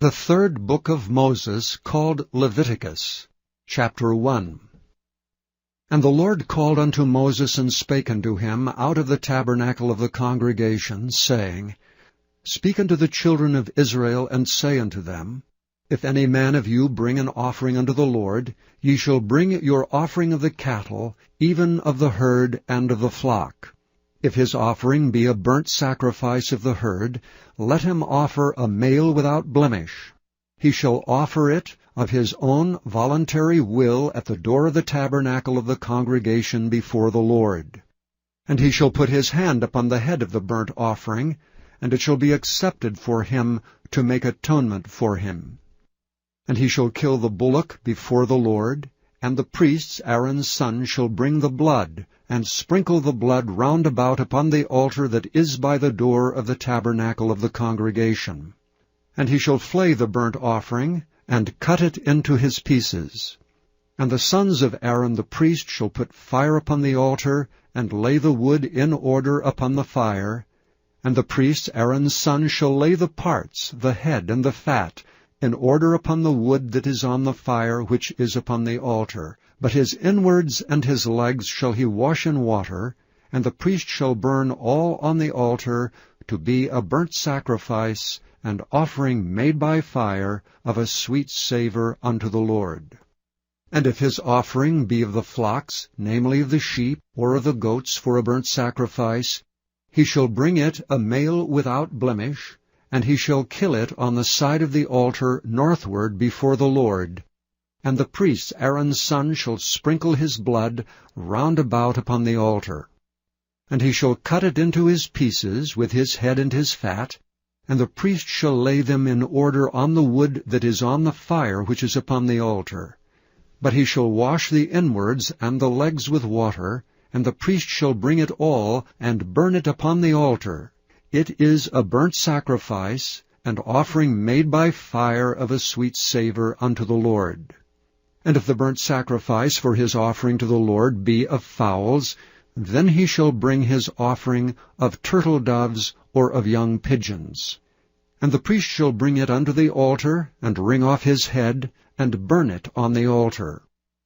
The third book of Moses, called Leviticus, chapter 1. And the Lord called unto Moses, and spake unto him out of the tabernacle of the congregation, saying, Speak unto the children of Israel, and say unto them, If any man of you bring an offering unto the Lord, ye shall bring your offering of the cattle, even of the herd and of the flock. If his offering be a burnt sacrifice of the herd, let him offer a male without blemish. He shall offer it of his own voluntary will at the door of the tabernacle of the congregation before the Lord. And he shall put his hand upon the head of the burnt offering, and it shall be accepted for him to make atonement for him. And he shall kill the bullock before the Lord, and the priests Aaron's son shall bring the blood, and sprinkle the blood round about upon the altar that is by the door of the tabernacle of the congregation. And he shall flay the burnt offering, and cut it into his pieces. And the sons of Aaron the priest shall put fire upon the altar, and lay the wood in order upon the fire. And the priest Aaron's son shall lay the parts, the head and the fat, in order upon the wood that is on the fire which is upon the altar. But his inwards and his legs shall he wash in water, and the priest shall burn all on the altar to be a burnt sacrifice, and offering made by fire of a sweet savour unto the Lord. And if his offering be of the flocks, namely of the sheep, or of the goats for a burnt sacrifice, he shall bring it a male without blemish, and he shall kill it on the side of the altar northward before the Lord. And the priest Aaron's son shall sprinkle his blood round about upon the altar. And he shall cut it into his pieces with his head and his fat, and the priest shall lay them in order on the wood that is on the fire which is upon the altar. But he shall wash the inwards and the legs with water, and the priest shall bring it all, and burn it upon the altar. It is a burnt sacrifice, and offering made by fire of a sweet savour unto the Lord. And if the burnt sacrifice for his offering to the Lord be of fowls, then he shall bring his offering of turtle-doves or of young pigeons. And the priest shall bring it unto the altar, and wring off his head, and burn it on the altar.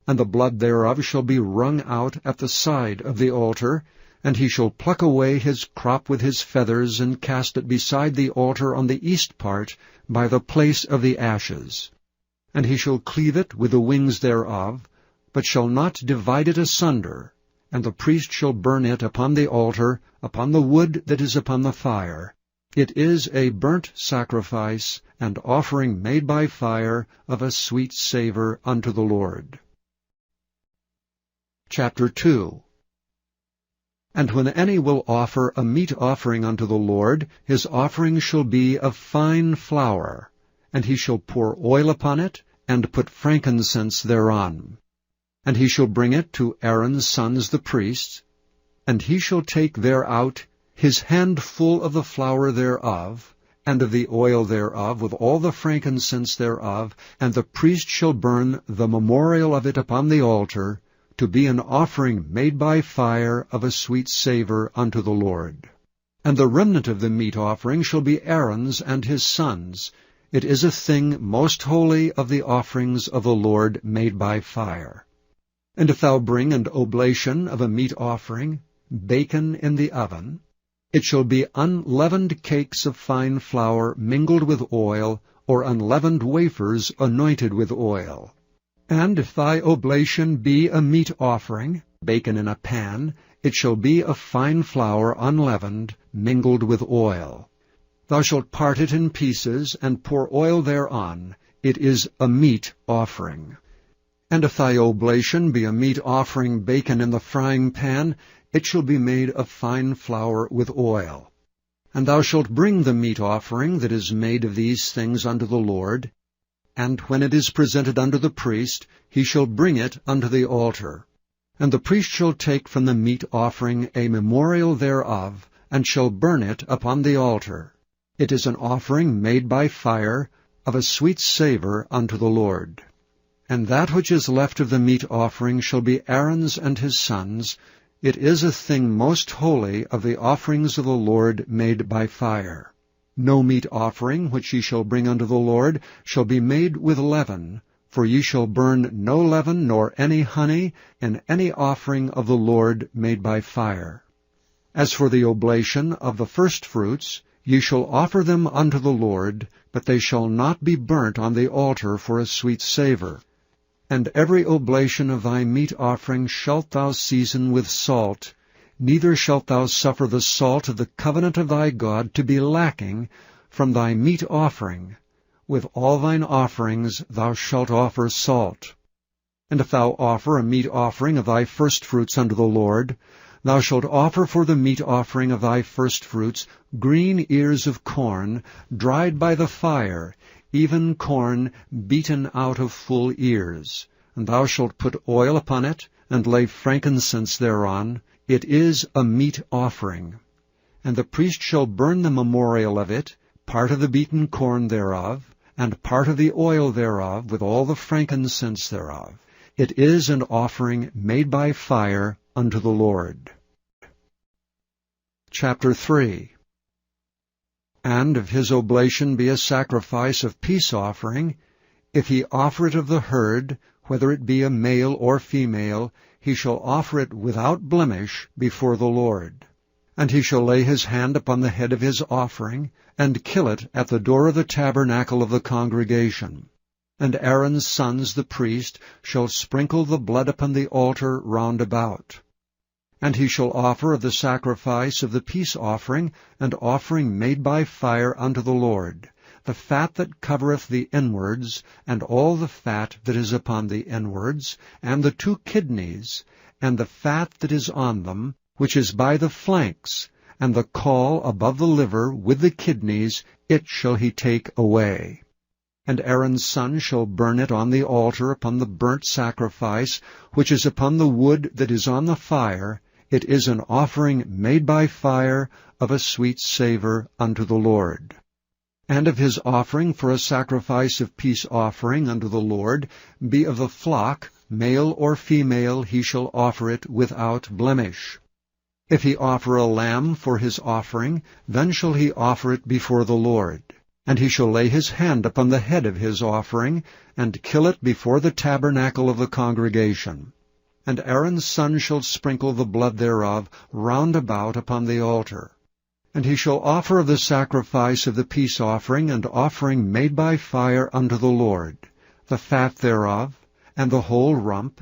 And the blood thereof shall be wrung out at the side of the altar, and he shall pluck away his crop with his feathers, and cast it beside the altar on the east part, by the place of the ashes. And he shall cleave it with the wings thereof, but shall not divide it asunder. And the priest shall burn it upon the altar, upon the wood that is upon the fire. It is a burnt sacrifice, and offering made by fire of a sweet savour unto the Lord. Chapter 2. And when any will offer a meat offering unto the Lord, his offering shall be of fine flour, and he shall pour oil upon it, and put frankincense thereon. And he shall bring it to Aaron's sons the priests, and he shall take thereout his handful of the flour thereof, and of the oil thereof, with all the frankincense thereof, and the priest shall burn the memorial of it upon the altar, to be an offering made by fire of a sweet savour unto the Lord. And the remnant of the meat offering shall be Aaron's and his sons'. It is a thing most holy of the offerings of the Lord made by fire. And if thou bring an oblation of a meat offering, bacon in the oven, it shall be unleavened cakes of fine flour mingled with oil, or unleavened wafers anointed with oil. And if thy oblation be a meat offering, bacon in a pan, it shall be of fine flour unleavened, mingled with oil. Thou shalt part it in pieces, and pour oil thereon. It is a meat offering. And if thy oblation be a meat offering, bacon in the frying pan, it shall be made of fine flour with oil. And thou shalt bring the meat offering that is made of these things unto the Lord, and when it is presented unto the priest, he shall bring it unto the altar. And the priest shall take from the meat offering a memorial thereof, and shall burn it upon the altar. It is an offering made by fire, of a sweet savour unto the Lord. And that which is left of the meat offering shall be Aaron's and his sons'. It is a thing most holy of the offerings of the Lord made by fire. No meat offering which ye shall bring unto the Lord shall be made with leaven, for ye shall burn no leaven nor any honey in any offering of the Lord made by fire. As for the oblation of the firstfruits, ye shall offer them unto the Lord, but they shall not be burnt on the altar for a sweet savour. And every oblation of thy meat offering shalt thou season with salt, neither shalt thou suffer the salt of the covenant of thy God to be lacking from thy meat offering. With all thine offerings thou shalt offer salt. And if thou offer a meat offering of thy firstfruits unto the Lord, thou shalt offer for the meat offering of thy firstfruits green ears of corn, dried by the fire, even corn beaten out of full ears. And thou shalt put oil upon it, and lay frankincense thereon. It is a meat offering. And the priest shall burn the memorial of it, part of the beaten corn thereof, and part of the oil thereof, with all the frankincense thereof. It is an offering made by fire unto the Lord. Chapter 3. And if his oblation be a sacrifice of peace offering, if he offer it of the herd, whether it be a male or female, he shall offer it without blemish before the Lord. And he shall lay his hand upon the head of his offering, and kill it at the door of the tabernacle of the congregation. And Aaron's sons the priest shall sprinkle the blood upon the altar round about. And he shall offer of the sacrifice of the peace offering an offering made by fire unto the Lord, the fat that covereth the inwards, and all the fat that is upon the inwards, and the 2 kidneys, and the fat that is on them, which is by the flanks, and the caul above the liver with the kidneys, it shall he take away. And Aaron's son shall burn it on the altar upon the burnt sacrifice, which is upon the wood that is on the fire. It is an offering made by fire of a sweet savour unto the Lord. And if his offering for a sacrifice of peace offering unto the Lord be of the flock, male or female, he shall offer it without blemish. If he offer a lamb for his offering, then shall he offer it before the Lord. And he shall lay his hand upon the head of his offering, and kill it before the tabernacle of the congregation. And Aaron's son shall sprinkle the blood thereof round about upon the altar. And he shall offer of the sacrifice of the peace offering and offering made by fire unto the Lord, the fat thereof, and the whole rump.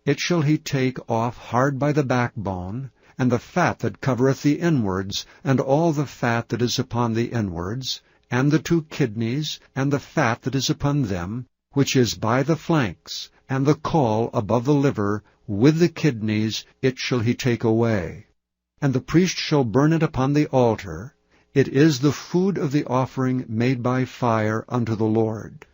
It shall he take off hard by the backbone, and the fat that covereth the inwards, and all the fat that is upon the inwards, and the 2 kidneys, and the fat that is upon them, which is by the flanks, and the caul above the liver, with the kidneys, it shall he take away. And the priest shall burn it upon the altar. It is the food of the offering made by fire unto the Lord.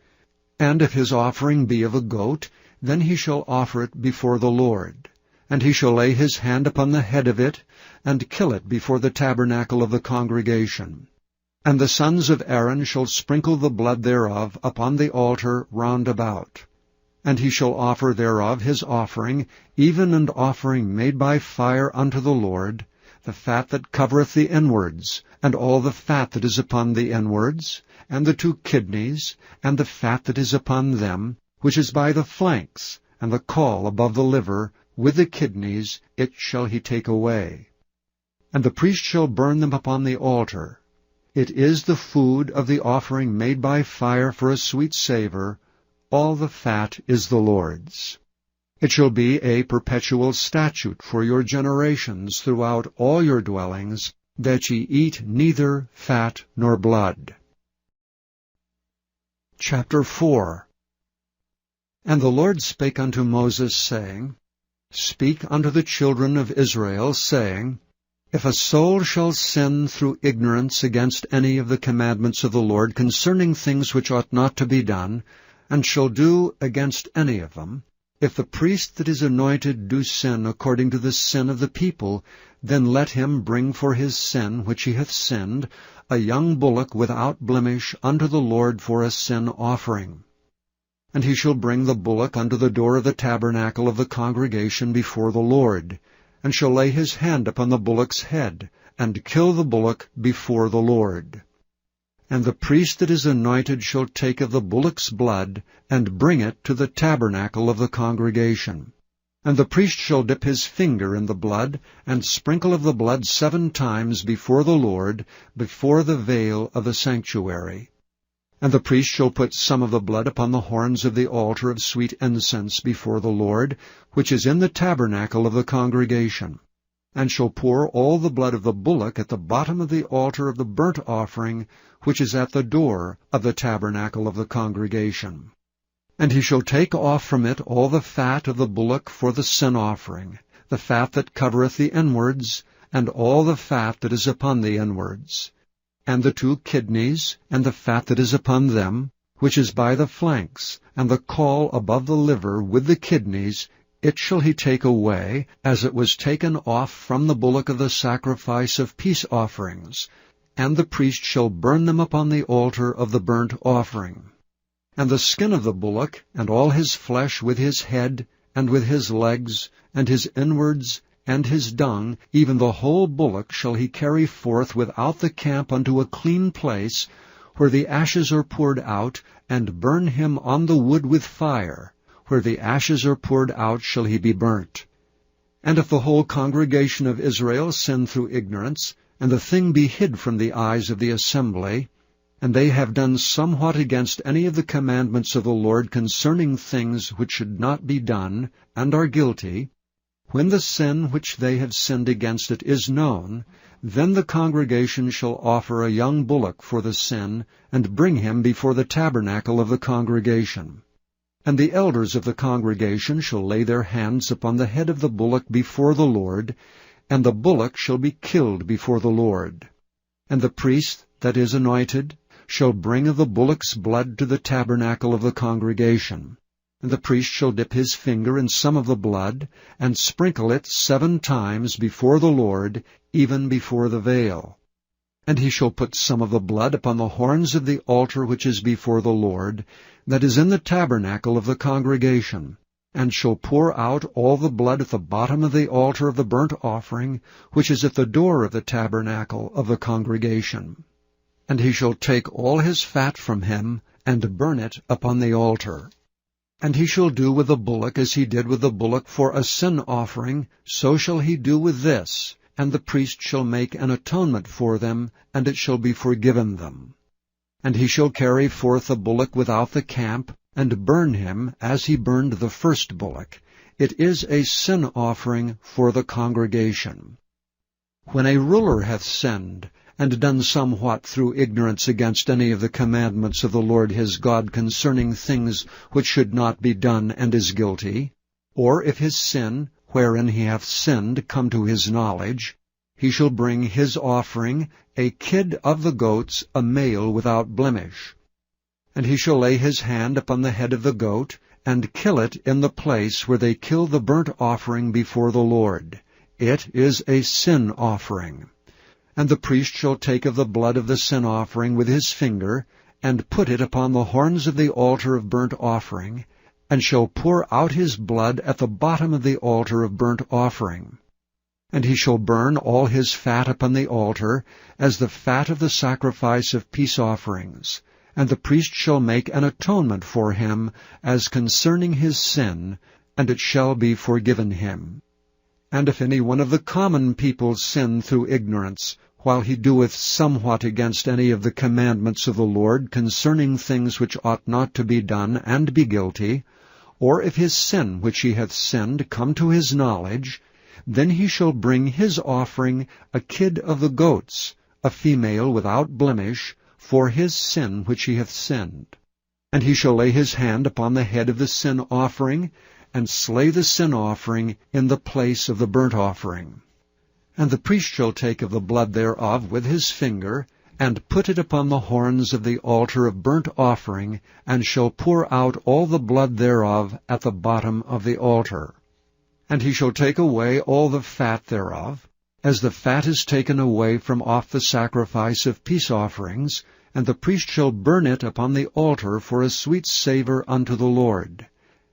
And if his offering be of a goat, then he shall offer it before the Lord. And he shall lay his hand upon the head of it, and kill it before the tabernacle of the congregation. And the sons of Aaron shall sprinkle the blood thereof upon the altar round about. And he shall offer thereof his offering, even an offering made by fire unto the Lord, the fat that covereth the inwards, and all the fat that is upon the inwards, and the 2 kidneys, and the fat that is upon them, which is by the flanks, and the caul above the liver, with the kidneys, it shall he take away. And the priest shall burn them upon the altar. It is the food of the offering made by fire for a sweet savour. All the fat is the Lord's. It shall be a perpetual statute for your generations throughout all your dwellings, that ye eat neither fat nor blood. Chapter 4. And the Lord spake unto Moses, saying, Speak unto the children of Israel, saying, If a soul shall sin through ignorance against any of the commandments of the Lord concerning things which ought not to be done, and shall do against any of them, if the priest that is anointed do sin according to the sin of the people, then let him bring for his sin which he hath sinned a young bullock without blemish unto the Lord for a sin offering. And he shall bring the bullock unto the door of the tabernacle of the congregation before the Lord, and shall lay his hand upon the bullock's head, and kill the bullock before the Lord. And the priest that is anointed shall take of the bullock's blood, and bring it to the tabernacle of the congregation. And the priest shall dip his finger in the blood, and sprinkle of the blood 7 times before the Lord, before the veil of the sanctuary. And the priest shall put some of the blood upon the horns of the altar of sweet incense before the Lord, which is in the tabernacle of the congregation, and shall pour all the blood of the bullock at the bottom of the altar of the burnt offering, which is at the door of the tabernacle of the congregation. And he shall take off from it all the fat of the bullock for the sin offering, the fat that covereth the inwards, and all the fat that is upon the inwards, and the 2 kidneys, and the fat that is upon them, which is by the flanks, and the caul above the liver with the kidneys, it shall he take away, as it was taken off from the bullock of the sacrifice of peace offerings, and the priest shall burn them upon the altar of the burnt offering. And the skin of the bullock, and all his flesh with his head, and with his legs, and his inwards, and his dung, even the whole bullock shall he carry forth without the camp unto a clean place, where the ashes are poured out, and burn him on the wood with fire. Where the ashes are poured out shall he be burnt. And if the whole congregation of Israel sin through ignorance, and the thing be hid from the eyes of the assembly, and they have done somewhat against any of the commandments of the Lord concerning things which should not be done, and are guilty, when the sin which they have sinned against it is known, then the congregation shall offer a young bullock for the sin, and bring him before the tabernacle of the congregation. And the elders of the congregation shall lay their hands upon the head of the bullock before the Lord, and the bullock shall be killed before the Lord. And the priest that is anointed shall bring of the bullock's blood to the tabernacle of the congregation. And the priest shall dip his finger in some of the blood, and sprinkle it 7 times before the Lord, even before the veil. And he shall put some of the blood upon the horns of the altar which is before the Lord, that is in the tabernacle of the congregation, and shall pour out all the blood at the bottom of the altar of the burnt offering, which is at the door of the tabernacle of the congregation. And he shall take all his fat from him, and burn it upon the altar. And he shall do with the bullock as he did with the bullock for a sin offering, so shall he do with this, and the priest shall make an atonement for them, and it shall be forgiven them. And he shall carry forth the bullock without the camp, and burn him as he burned the first bullock. It is a sin offering for the congregation. When a ruler hath sinned, and done somewhat through ignorance against any of the commandments of the Lord his God concerning things which should not be done, and is guilty, or if his sin, wherein he hath sinned, come to his knowledge, he shall bring his offering, a kid of the goats, a male without blemish. And he shall lay his hand upon the head of the goat, and kill it in the place where they kill the burnt offering before the Lord. It is a sin offering. And the priest shall take of the blood of the sin offering with his finger, and put it upon the horns of the altar of burnt offering, and shall pour out his blood at the bottom of the altar of burnt offering. And he shall burn all his fat upon the altar, as the fat of the sacrifice of peace offerings. And the priest shall make an atonement for him, as concerning his sin, and it shall be forgiven him. And if any one of the common people sin through ignorance, while he doeth somewhat against any of the commandments of the Lord concerning things which ought not to be done, and be guilty, or if his sin which he hath sinned come to his knowledge, then he shall bring his offering, a kid of the goats, a female without blemish, for his sin which he hath sinned. And he shall lay his hand upon the head of the sin offering, and slay the sin offering in the place of the burnt offering. And the priest shall take of the blood thereof with his finger, and put it upon the horns of the altar of burnt offering, and shall pour out all the blood thereof at the bottom of the altar. And he shall take away all the fat thereof, as the fat is taken away from off the sacrifice of peace offerings, and the priest shall burn it upon the altar for a sweet savour unto the Lord.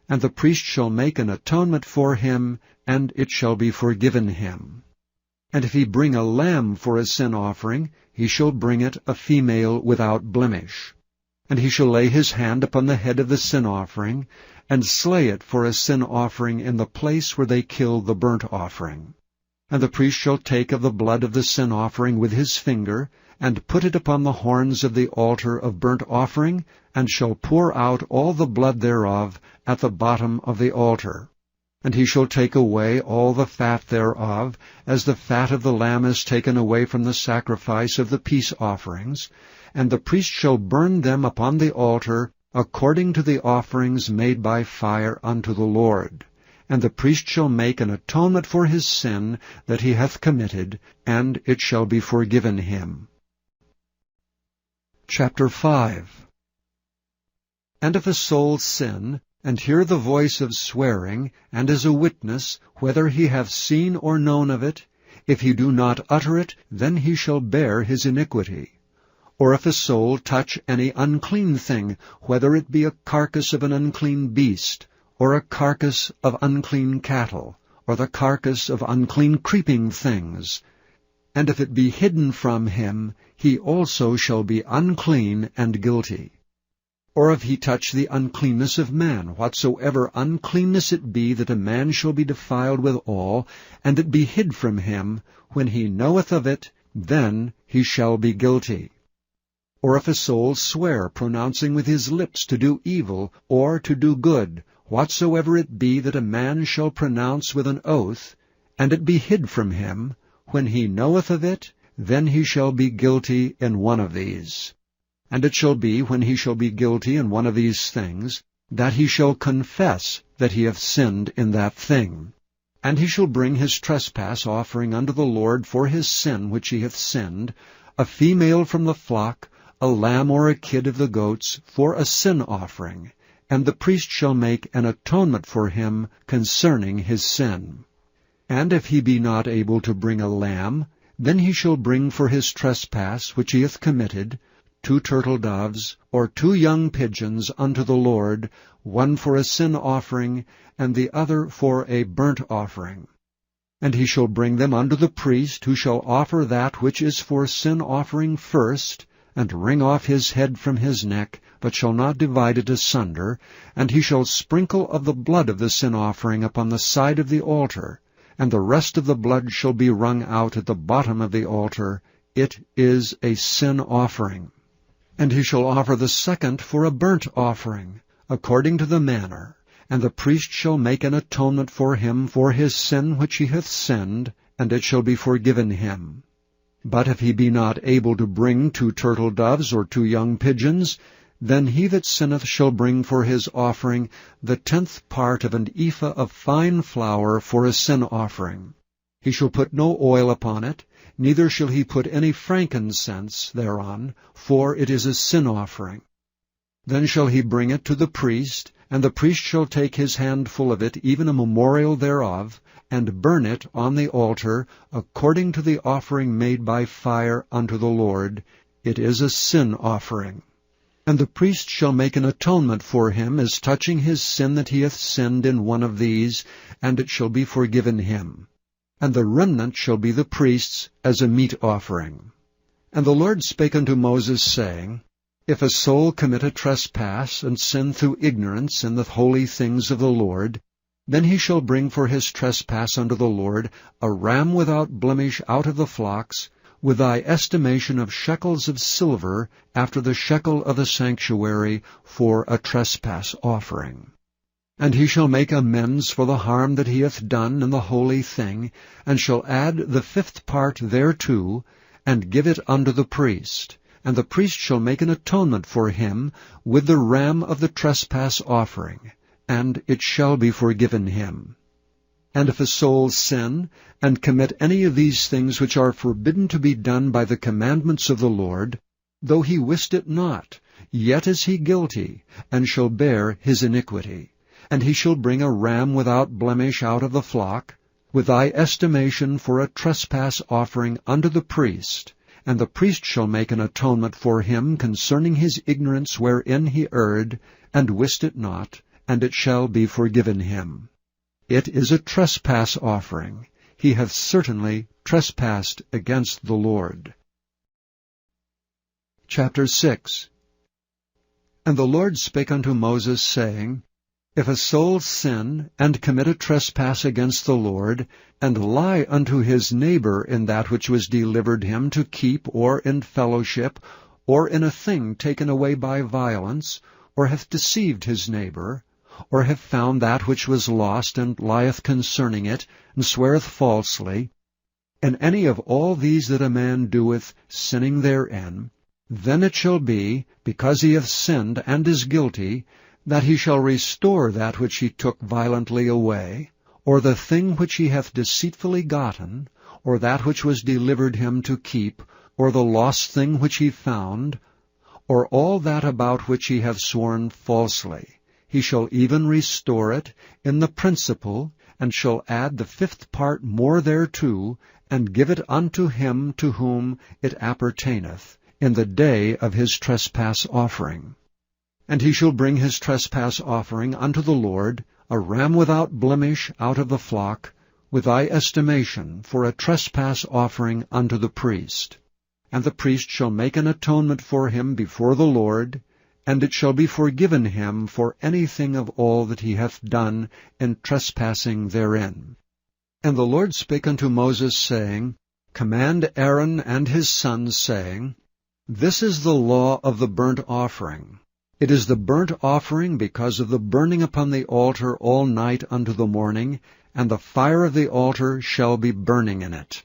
And the priest shall make an atonement for him, and it shall be forgiven him. And if he bring a lamb for a sin offering, he shall bring it a female without blemish. And he shall lay his hand upon the head of the sin offering, and slay it for a sin offering in the place where they kill the burnt offering. And the priest shall take of the blood of the sin offering with his finger, and put it upon the horns of the altar of burnt offering, and shall pour out all the blood thereof at the bottom of the altar. And he shall take away all the fat thereof, as the fat of the lamb is taken away from the sacrifice of the peace offerings, and the priest shall burn them upon the altar according to the offerings made by fire unto the Lord. And the priest shall make an atonement for his sin that he hath committed, and it shall be forgiven him. Chapter 5. And if a soul sin, and hear the voice of swearing, and is a witness, whether he have seen or known of it, if he do not utter it, then he shall bear his iniquity. Or if a soul touch any unclean thing, whether it be a carcass of an unclean beast, or a carcass of unclean cattle, or the carcass of unclean creeping things, and if it be hidden from him, he also shall be unclean and guilty. Or if he touch the uncleanness of man, whatsoever uncleanness it be, that a man shall be defiled withal, and it be hid from him, when he knoweth of it, then he shall be guilty. Or if a soul swear, pronouncing with his lips to do evil, or to do good, whatsoever it be that a man shall pronounce with an oath, and it be hid from him, when he knoweth of it, then he shall be guilty in one of these. And it shall be, when he shall be guilty in one of these things, that he shall confess that he hath sinned in that thing. And he shall bring his trespass offering unto the Lord for his sin which he hath sinned, a female from the flock, a lamb or a kid of the goats, for a sin offering, and the priest shall make an atonement for him concerning his sin. And if he be not able to bring a lamb, then he shall bring for his trespass which he hath committed 2 turtle doves, or 2 young pigeons unto the Lord, one for a sin offering, and the other for a burnt offering. And he shall bring them unto the priest, who shall offer that which is for sin offering first, and wring off his head from his neck, but shall not divide it asunder, and he shall sprinkle of the blood of the sin offering upon the side of the altar, and the rest of the blood shall be wrung out at the bottom of the altar. It is a sin offering. And he shall offer the second for a burnt offering, according to the manner, and the priest shall make an atonement for him for his sin which he hath sinned, and it shall be forgiven him. But if he be not able to bring 2 turtle doves or 2 young pigeons, then he that sinneth shall bring for his offering the 10th part of an ephah of fine flour for a sin offering. He shall put no oil upon it, neither shall he put any frankincense thereon, for it is a sin offering. Then shall he bring it to the priest, and the priest shall take his handful of it, even a memorial thereof, and burn it on the altar, according to the offering made by fire unto the Lord. It is a sin offering. And the priest shall make an atonement for him as touching his sin that he hath sinned in one of these, and it shall be forgiven him. And the remnant shall be the priest's as a meat offering. And the Lord spake unto Moses, saying, If a soul commit a trespass, and sin through ignorance in the holy things of the Lord, then he shall bring for his trespass unto the Lord a ram without blemish out of the flocks, with thy estimation of shekels of silver, after the shekel of the sanctuary, for a trespass offering. And he shall make amends for the harm that he hath done in the holy thing, and shall add the 5th part thereto, and give it unto the priest. And the priest shall make an atonement for him with the ram of the trespass offering, and it shall be forgiven him. And if a soul sin, and commit any of these things which are forbidden to be done by the commandments of the Lord, though he wist it not, yet is he guilty, and shall bear his iniquity. And he shall bring a ram without blemish out of the flock, with thy estimation for a trespass offering unto the priest, and the priest shall make an atonement for him concerning his ignorance wherein he erred, and wist it not, and it shall be forgiven him. It is a trespass offering. he hath certainly trespassed against the Lord. Chapter 6. And the Lord spake unto Moses, saying, If a soul sin, and commit a trespass against the Lord, and lie unto his neighbor in that which was delivered him to keep, or in fellowship, or in a thing taken away by violence, or hath deceived his neighbor, or hath found that which was lost, and lieth concerning it, and sweareth falsely, in any of all these that a man doeth, sinning therein, then it shall be, because he hath sinned and is guilty, that he shall restore that which he took violently away, or the thing which he hath deceitfully gotten, or that which was delivered him to keep, or the lost thing which he found, or all that about which he hath sworn falsely. He shall even restore it in the principal, and shall add the 5th part more thereto, and give it unto him to whom it appertaineth, in the day of his trespass offering. And he shall bring his trespass offering unto the Lord, a ram without blemish out of the flock, with thy estimation, for a trespass offering unto the priest. And the priest shall make an atonement for him before the Lord, and it shall be forgiven him for anything of all that he hath done in trespassing therein. And the Lord spake unto Moses, saying, Command Aaron and his sons, saying, This is the law of the burnt offering. It is the burnt offering because of the burning upon the altar all night unto the morning, and the fire of the altar shall be burning in it.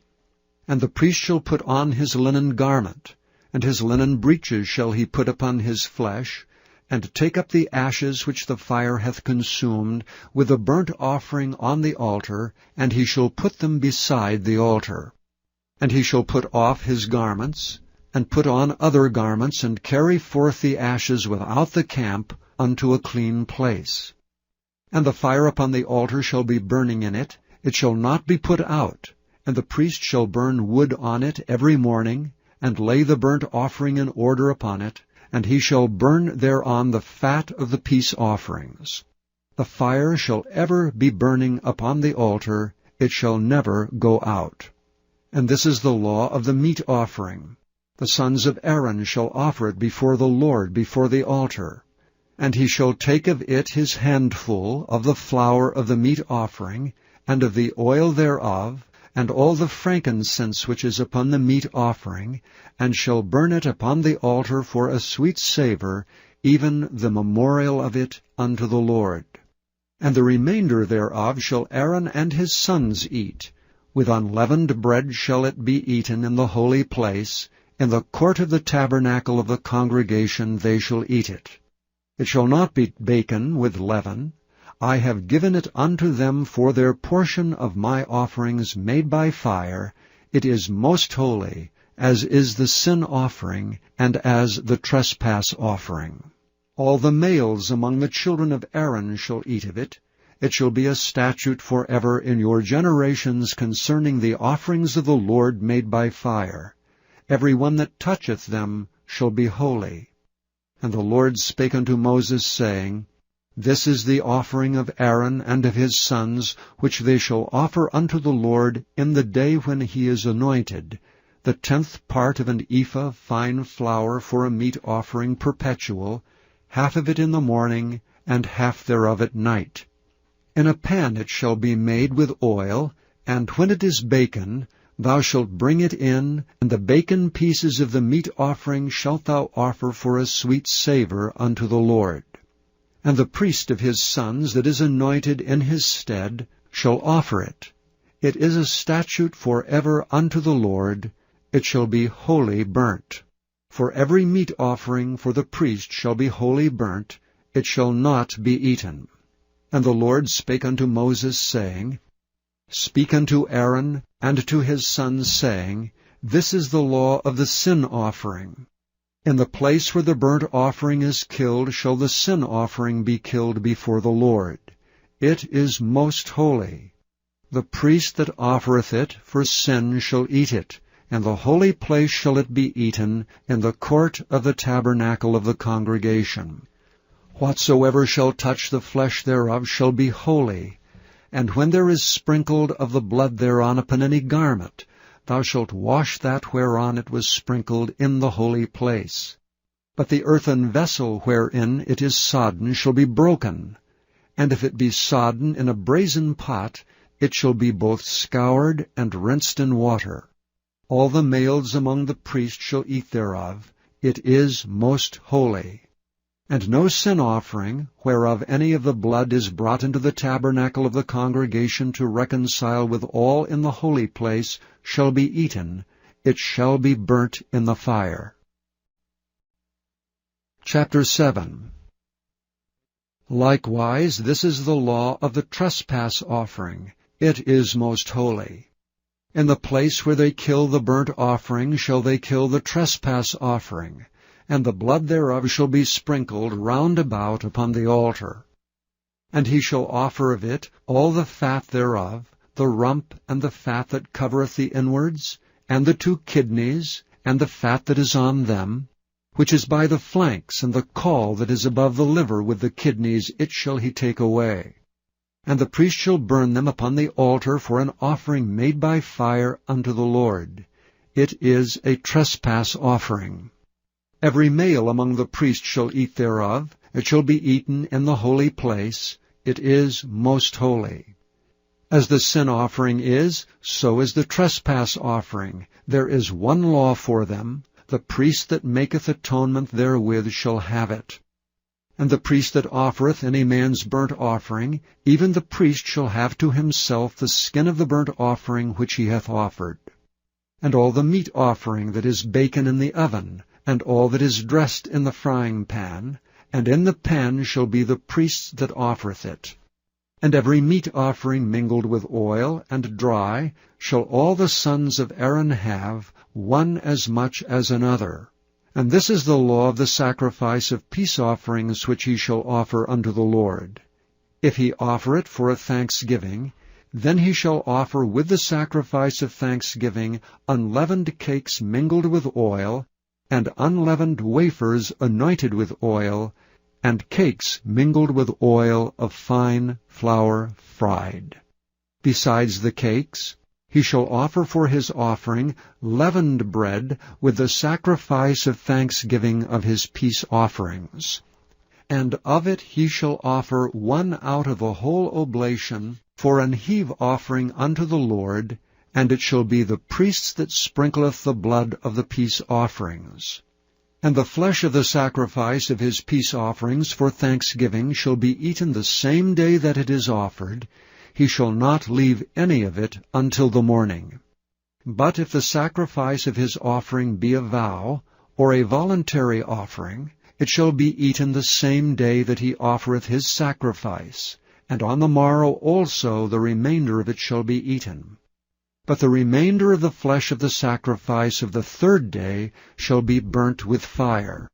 And the priest shall put on his linen garment, and his linen breeches shall he put upon his flesh, and take up the ashes which the fire hath consumed, with the burnt offering on the altar, and he shall put them beside the altar. And he shall put off his garments, and put on other garments, and carry forth the ashes without the camp unto a clean place. And the fire upon the altar shall be burning in it, it shall not be put out, and the priest shall burn wood on it every morning, and lay the burnt offering in order upon it, and he shall burn thereon the fat of the peace offerings. The fire shall ever be burning upon the altar, it shall never go out. And this is the law of the meat offering. The sons of Aaron shall offer it before the Lord, before the altar. And he shall take of it his handful of the flour of the meat offering, and of the oil thereof, and all the frankincense which is upon the meat offering, and shall burn it upon the altar for a sweet savour, even the memorial of it unto the Lord. And the remainder thereof shall Aaron and his sons eat. With unleavened bread shall it be eaten in the holy place. In the court of the tabernacle of the congregation they shall eat it. It shall not be baken with leaven. I have given it unto them for their portion of my offerings made by fire. It is most holy, as is the sin offering, and as the trespass offering. All the males among the children of Aaron shall eat of it. It shall be a statute forever in your generations concerning the offerings of the Lord made by fire. Every one that toucheth them shall be holy. And the Lord spake unto Moses, saying, This is the offering of Aaron and of his sons, which they shall offer unto the Lord in the day when he is anointed, the 10th part of an ephah fine flour for a meat offering perpetual, half of it in the morning, and half thereof at night. In a pan it shall be made with oil, and when it is baken, thou shalt bring it in, and the baken pieces of the meat offering shalt thou offer for a sweet savour unto the Lord. And the priest of his sons that is anointed in his stead shall offer it. It is a statute for ever unto the Lord. It shall be wholly burnt. For every meat offering for the priest shall be wholly burnt. It shall not be eaten. And the Lord spake unto Moses, saying, Speak unto Aaron and to his sons, saying, This is the law of the sin offering. In the place where the burnt offering is killed shall the sin offering be killed before the Lord. It is most holy. The priest that offereth it for sin shall eat it. In the holy place shall it be eaten, in the court of the tabernacle of the congregation. Whatsoever shall touch the flesh thereof shall be holy, And when there is sprinkled of the blood thereon upon any garment, thou shalt wash that whereon it was sprinkled in the holy place. But the earthen vessel wherein it is sodden shall be broken, and if it be sodden in a brazen pot, it shall be both scoured and rinsed in water. All the males among the priests shall eat thereof. It is most holy. And no sin offering, whereof any of the blood is brought into the tabernacle of the congregation to reconcile with all in the holy place, shall be eaten. It shall be burnt in the fire. Chapter 7. Likewise, this is the law of the trespass offering. It is most holy. In the place where they kill the burnt offering shall they kill the trespass offering, and the blood thereof shall be sprinkled round about upon the altar. And he shall offer of it all the fat thereof, the rump and the fat that covereth the inwards, and the 2 kidneys, and the fat that is on them, which is by the flanks, and the caul that is above the liver with the kidneys, it shall he take away. And the priest shall burn them upon the altar for an offering made by fire unto the Lord. It is a trespass offering. Every male among the priests shall eat thereof. It shall be eaten in the holy place. It is most holy. As the sin offering is, so is the trespass offering. There is one law for them. The priest that maketh atonement therewith shall have it. And the priest that offereth any man's burnt offering, even the priest shall have to himself the skin of the burnt offering which he hath offered. And all the meat offering that is baken in the oven, and all that is dressed in the frying pan, and in the pan shall be the priest's that offereth it. And every meat offering mingled with oil and dry shall all the sons of Aaron have, one as much as another. And this is the law of the sacrifice of peace offerings which he shall offer unto the Lord. If he offer it for a thanksgiving, then he shall offer with the sacrifice of thanksgiving unleavened cakes mingled with oil, and unleavened wafers anointed with oil, and cakes mingled with oil of fine flour fried. Besides the cakes, he shall offer for his offering leavened bread with the sacrifice of thanksgiving of his peace offerings. And of it he shall offer one out of a whole oblation for an heave offering unto the Lord, and it shall be the priest that sprinkleth the blood of the peace offerings. And the flesh of the sacrifice of his peace offerings for thanksgiving shall be eaten the same day that it is offered. He shall not leave any of it until the morning. But if the sacrifice of his offering be a vow, or a voluntary offering, it shall be eaten the same day that he offereth his sacrifice, and on the morrow also the remainder of it shall be eaten. But the remainder of the flesh of the sacrifice of the 3rd day shall be burnt with fire.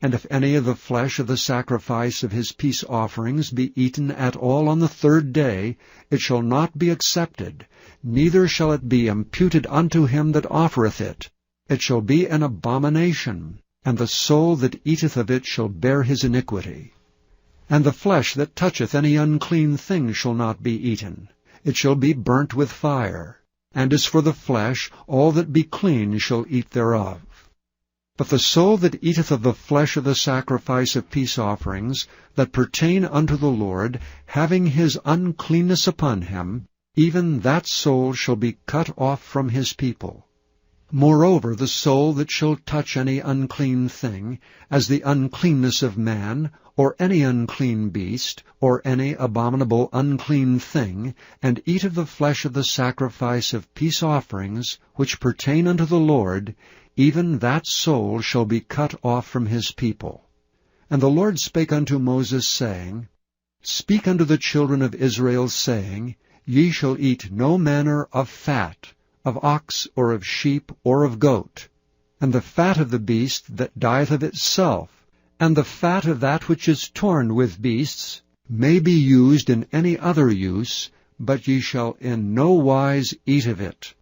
And if any of the flesh of the sacrifice of his peace offerings be eaten at all on the 3rd day, it shall not be accepted, neither shall it be imputed unto him that offereth it. It shall be an abomination, and the soul that eateth of it shall bear his iniquity. And the flesh that toucheth any unclean thing shall not be eaten. It shall be burnt with fire. And as for the flesh, all that be clean shall eat thereof. But the soul that eateth of the flesh of the sacrifice of peace offerings, that pertain unto the Lord, having his uncleanness upon him, even that soul shall be cut off from his people. Moreover, the soul that shall touch any unclean thing, as the uncleanness of man, or any unclean beast, or any abominable unclean thing, and eat of the flesh of the sacrifice of peace offerings, which pertain unto the Lord, even that soul shall be cut off from his people. And the Lord spake unto Moses, saying, Speak unto the children of Israel, saying, Ye shall eat no manner of fat, of ox, or of sheep, or of goat, and the fat of the beast that dieth of itself, and the fat of that which is torn with beasts, may be used in any other use, but ye shall in no wise eat of it.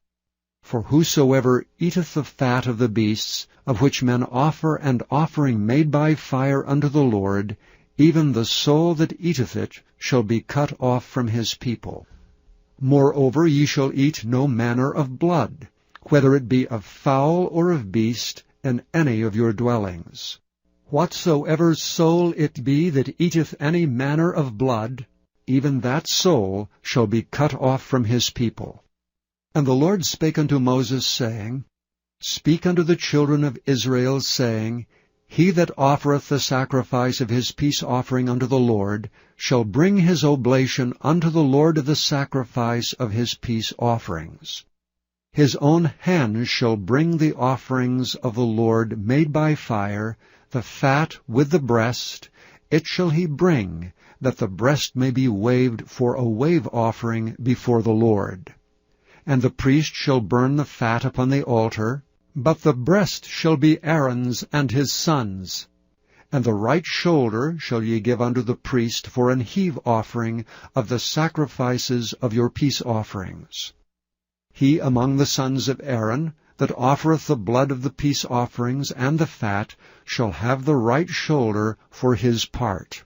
For whosoever eateth the fat of the beasts, of which men offer an offering made by fire unto the Lord, even the soul that eateth it shall be cut off from his people. Moreover, ye shall eat no manner of blood, whether it be of fowl or of beast, in any of your dwellings. Whatsoever soul it be that eateth any manner of blood, even that soul shall be cut off from his people. And the Lord spake unto Moses, saying, Speak unto the children of Israel, saying, He that offereth the sacrifice of his peace offering unto the Lord shall bring his oblation unto the Lord of the sacrifice of his peace offerings. His own hands shall bring the offerings of the Lord made by fire, the fat with the breast. It shall he bring, that the breast may be waved for a wave offering before the Lord. And the priest shall burn the fat upon the altar, but the breast shall be Aaron's and his sons'. And the right shoulder shall ye give unto the priest for an heave offering of the sacrifices of your peace offerings. He among the sons of Aaron, that offereth the blood of the peace offerings and the fat, shall have the right shoulder for his part.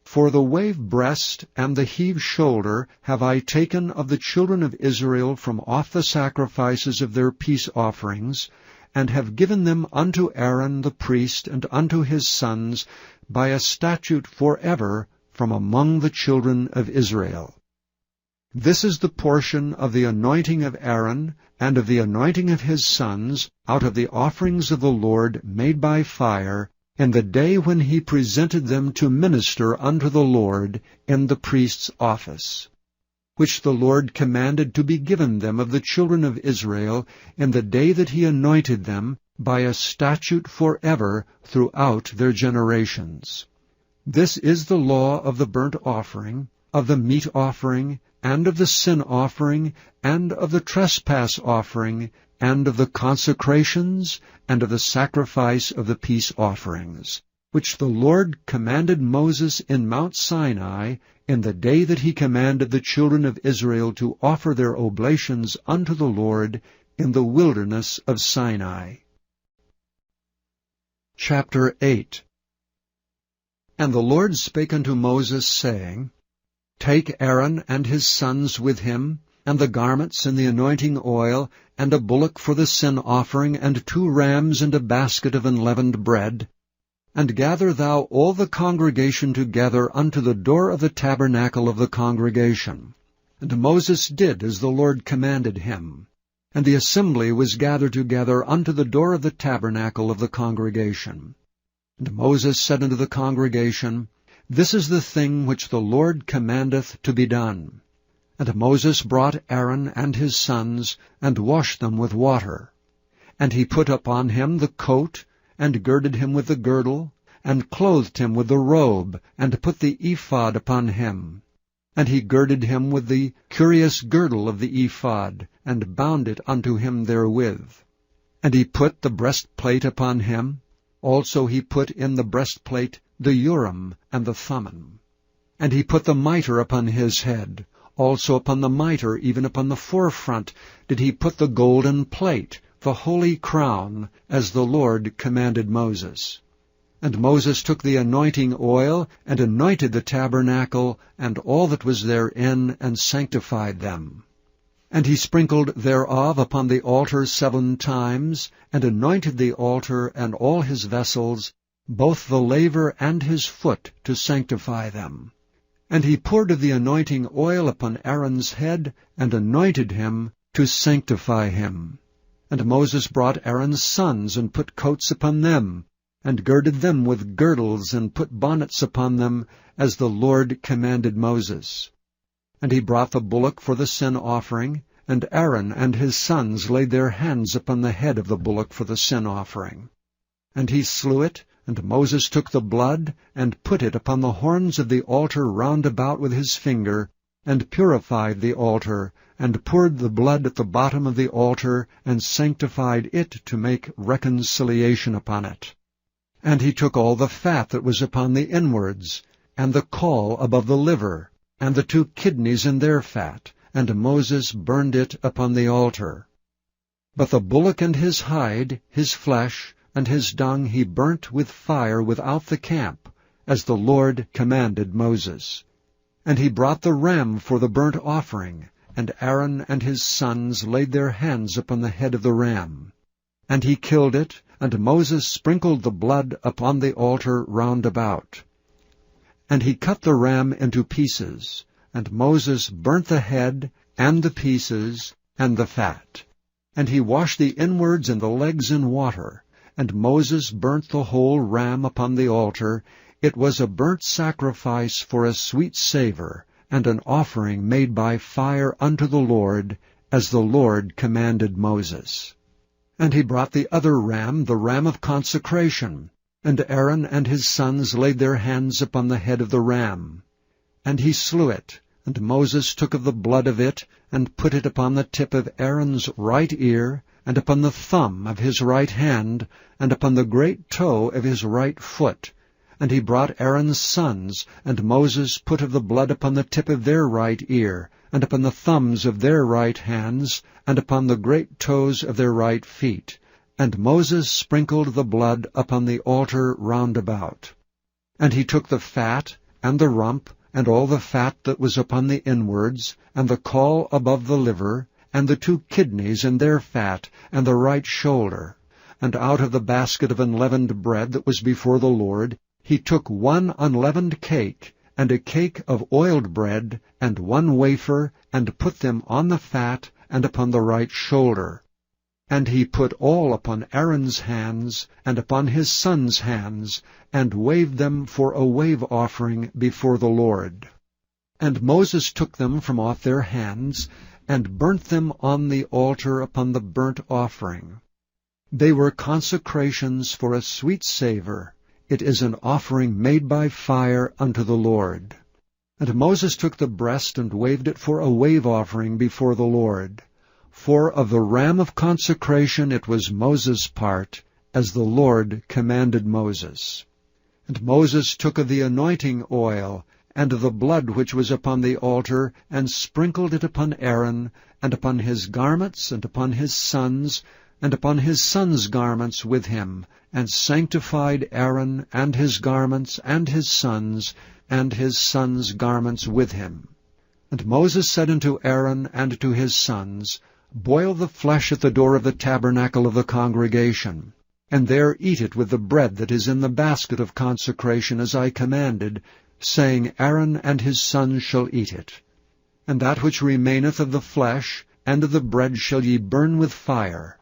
For the wave breast and the heave shoulder have I taken of the children of Israel from off the sacrifices of their peace offerings, and have given them unto Aaron the priest and unto his sons by a statute forever from among the children of Israel. This is the portion of the anointing of Aaron and of the anointing of his sons out of the offerings of the Lord made by fire, in the day when he presented them to minister unto the Lord in the priest's office, which the Lord commanded to be given them of the children of Israel in the day that he anointed them, by a statute forever throughout their generations. This is the law of the burnt offering, of the meat offering, and of the sin offering, and of the trespass offering, and of the consecrations, and of the sacrifice of the peace offerings, which the Lord commanded Moses in Mount Sinai, in the day that he commanded the children of Israel to offer their oblations unto the Lord in the wilderness of Sinai. Chapter 8. And the Lord spake unto Moses, saying, Take Aaron and his sons with him, and the garments and the anointing oil, and a bullock for the sin offering, and 2 rams, and a basket of unleavened bread, and gather thou all the congregation together unto the door of the tabernacle of the congregation. And Moses did as the Lord commanded him. And the assembly was gathered together unto the door of the tabernacle of the congregation. And Moses said unto the congregation, This is the thing which the Lord commandeth to be done. And Moses brought Aaron and his sons, and washed them with water. And he put upon him the coat, and girded him with the girdle, and clothed him with the robe, and put the ephod upon him. And he girded him with the curious girdle of the ephod, and bound it unto him therewith. And he put the breastplate upon him. Also he put in the breastplate the Urim and the Thummim. And he put the mitre upon his head. Also upon the mitre, even upon the forefront, did he put the golden plate, the holy crown, as the Lord commanded Moses. And Moses took the anointing oil, and anointed the tabernacle, and all that was therein, and sanctified them. And he sprinkled thereof upon the altar 7 times, and anointed the altar and all his vessels, both the laver and his foot, to sanctify them. And he poured of the anointing oil upon Aaron's head, and anointed him to sanctify him. And Moses brought Aaron's sons, and put coats upon them, and girded them with girdles, and put bonnets upon them, as the Lord commanded Moses. And he brought the bullock for the sin offering, and Aaron and his sons laid their hands upon the head of the bullock for the sin offering. And he slew it, and Moses took the blood, and put it upon the horns of the altar round about with his finger, and purified the altar, and poured the blood at the bottom of the altar, and sanctified it to make reconciliation upon it. And he took all the fat that was upon the inwards, and the caul above the liver, and the 2 kidneys in their fat, and Moses burned it upon the altar. But the bullock and his hide, his flesh, and his dung he burnt with fire without the camp, as the Lord commanded Moses. And he brought the ram for the burnt offering, and Aaron and his sons laid their hands upon the head of the ram. And he killed it, and Moses sprinkled the blood upon the altar round about. And he cut the ram into pieces, and Moses burnt the head, and the pieces, and the fat. And he washed the inwards and the legs in water, and Moses burnt the whole ram upon the altar. It was a burnt sacrifice for a sweet savour, and an offering made by fire unto the Lord, as the Lord commanded Moses. And he brought the other ram, the ram of consecration, and Aaron and his sons laid their hands upon the head of the ram. And he slew it, and Moses took of the blood of it, and put it upon the tip of Aaron's right ear, and upon the thumb of his right hand, and upon the great toe of his right foot. And he brought Aaron's sons, and Moses put of the blood upon the tip of their right ear, and upon the thumbs of their right hands, and upon the great toes of their right feet. And Moses sprinkled the blood upon the altar round about. And he took the fat, and the rump, and all the fat that was upon the inwards, and the caul above the liver, and the 2 kidneys and their fat, and the right shoulder. And out of the basket of unleavened bread that was before the Lord, he took 1 unleavened cake, and a cake of oiled bread, and 1 wafer, and put them on the fat, and upon the right shoulder. And he put all upon Aaron's hands, and upon his sons' hands, and waved them for a wave offering before the Lord. And Moses took them from off their hands, and burnt them on the altar upon the burnt offering. They were consecrations for a sweet savour. It is an offering made by fire unto the Lord. And Moses took the breast, and waved it for a wave offering before the Lord. For of the ram of consecration it was Moses' part, as the Lord commanded Moses. And Moses took of the anointing oil, and of the blood which was upon the altar, and sprinkled it upon Aaron, and upon his garments, and upon his sons, and upon his sons' garments with him, and sanctified Aaron, and his garments, and his sons garments with him. And Moses said unto Aaron and to his sons, Boil the flesh at the door of the tabernacle of the congregation, and there eat it with the bread that is in the basket of consecration, as I commanded, saying, Aaron and his sons shall eat it. And that which remaineth of the flesh and of the bread shall ye burn with fire.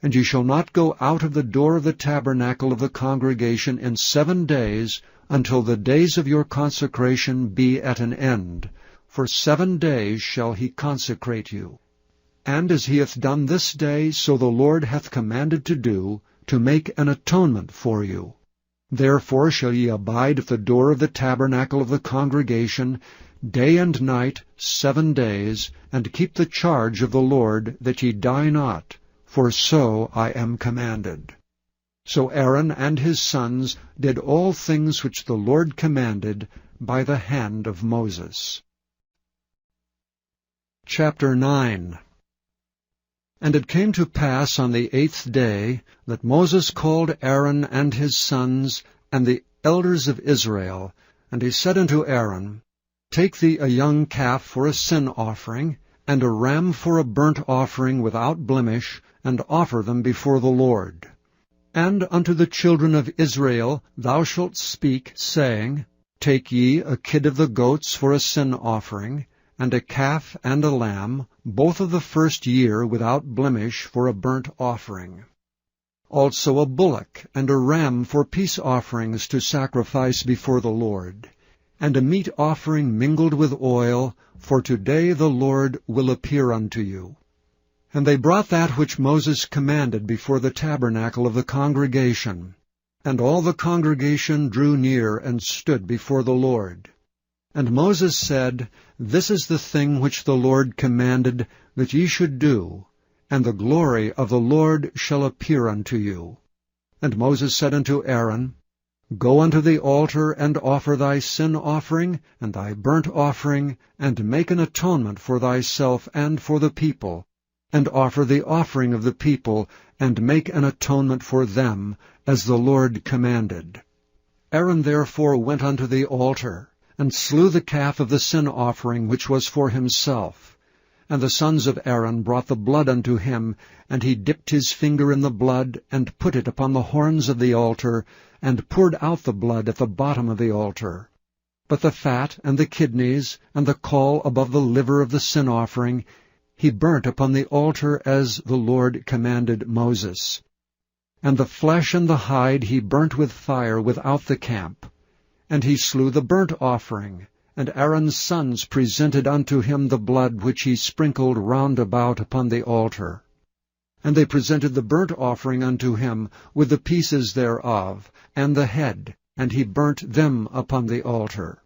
And ye shall not go out of the door of the tabernacle of the congregation in 7 days, until the days of your consecration be at an end. For 7 days shall he consecrate you. And as he hath done this day, so the Lord hath commanded to do, to make an atonement for you. Therefore shall ye abide at the door of the tabernacle of the congregation, day and night 7 days, and keep the charge of the Lord, that ye die not, for so I am commanded. So Aaron and his sons did all things which the Lord commanded by the hand of Moses. Chapter 9. And it came to pass on the 8th day that Moses called Aaron and his sons and the elders of Israel, and he said unto Aaron, Take thee a young calf for a sin offering, and a ram for a burnt offering without blemish, and offer them before the Lord. And unto the children of Israel thou shalt speak, saying, Take ye a kid of the goats for a sin offering, and a calf and a lamb, both of the first year without blemish, for a burnt offering. Also a bullock and a ram for peace offerings to sacrifice before the Lord, and a meat offering mingled with oil, for today the Lord will appear unto you. And they brought that which Moses commanded before the tabernacle of the congregation. And all the congregation drew near and stood before the Lord. And Moses said, This is the thing which the Lord commanded that ye should do, and the glory of the Lord shall appear unto you. And Moses said unto Aaron, Go unto the altar, and offer thy sin offering, and thy burnt offering, and make an atonement for thyself and for the people, and offer the offering of the people, and make an atonement for them, as the Lord commanded. Aaron therefore went unto the altar, and slew the calf of the sin offering which was for himself. And the sons of Aaron brought the blood unto him, and he dipped his finger in the blood, and put it upon the horns of the altar, and poured out the blood at the bottom of the altar. But the fat, and the kidneys, and the caul above the liver of the sin offering, he burnt upon the altar as the Lord commanded Moses. And the flesh and the hide he burnt with fire without the camp. And he slew the burnt offering, and Aaron's sons presented unto him the blood which he sprinkled round about upon the altar. And they presented the burnt offering unto him, with the pieces thereof, and the head, and he burnt them upon the altar.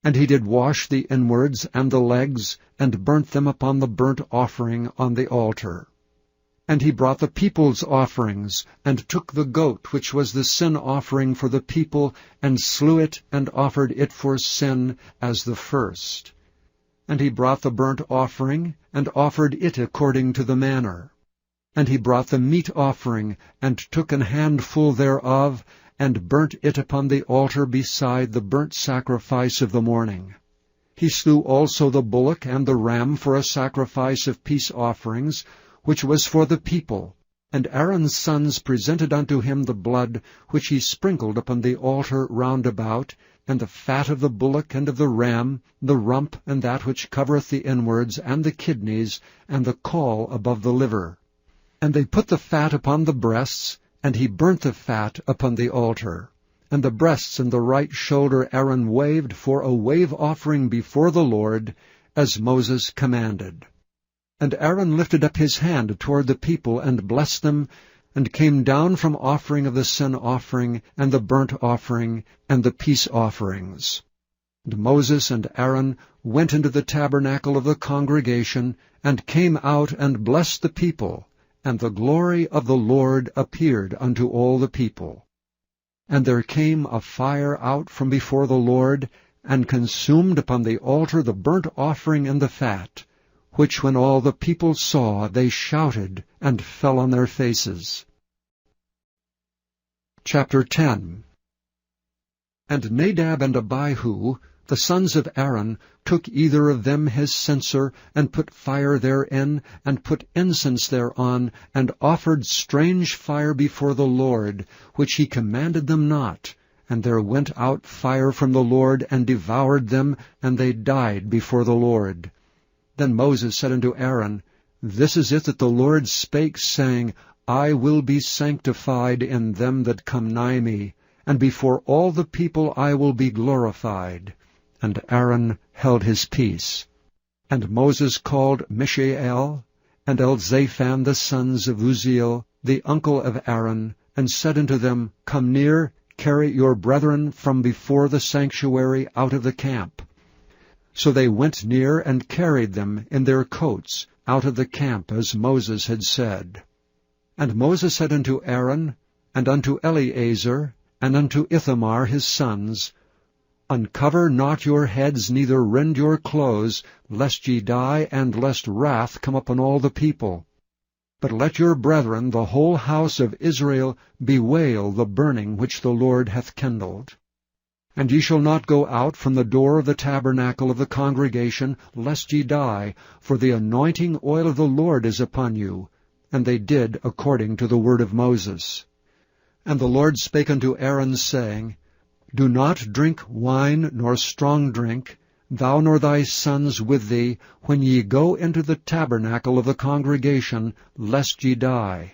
And he did wash the inwards and the legs, and burnt them upon the burnt offering on the altar. And he brought the people's offerings, and took the goat which was the sin offering for the people, and slew it, and offered it for sin as the first. And he brought the burnt offering, and offered it according to the manner. And he brought the meat offering, and took an handful thereof, and burnt it upon the altar beside the burnt sacrifice of the morning. He slew also the bullock and the ram for a sacrifice of peace offerings, which was for the people. And Aaron's sons presented unto him the blood, which he sprinkled upon the altar round about, and the fat of the bullock and of the ram, the rump and that which covereth the inwards, and the kidneys, and the caul above the liver. And they put the fat upon the breasts, and he burnt the fat upon the altar. And the breasts and the right shoulder Aaron waved for a wave offering before the Lord, as Moses commanded. And Aaron lifted up his hand toward the people, and blessed them, and came down from offering of the sin offering, and the burnt offering, and the peace offerings. And Moses and Aaron went into the tabernacle of the congregation, and came out and blessed the people, and the glory of the Lord appeared unto all the people. And there came a fire out from before the Lord, and consumed upon the altar the burnt offering and the fat, which when all the people saw, they shouted, and fell on their faces. Chapter 10. And Nadab and Abihu, the sons of Aaron, took either of them his censer, and put fire therein, and put incense thereon, and offered strange fire before the Lord, which he commanded them not. And there went out fire from the Lord, and devoured them, and they died before the Lord. Then Moses said unto Aaron, This is it that the Lord spake, saying, I will be sanctified in them that come nigh me, and before all the people I will be glorified. And Aaron held his peace. And Moses called Mishael and Elzaphan the sons of Uzziel, the uncle of Aaron, and said unto them, Come near, carry your brethren from before the sanctuary out of the camp. So they went near and carried them in their coats out of the camp, as Moses had said. And Moses said unto Aaron, and unto Eleazar, and unto Ithamar his sons, Uncover not your heads, neither rend your clothes, lest ye die, and lest wrath come upon all the people. But let your brethren, the whole house of Israel, bewail the burning which the Lord hath kindled. And ye shall not go out from the door of the tabernacle of the congregation, lest ye die, for the anointing oil of the Lord is upon you. And they did according to the word of Moses. And the Lord spake unto Aaron, saying, Do not drink wine nor strong drink, thou nor thy sons with thee, when ye go into the tabernacle of the congregation, lest ye die.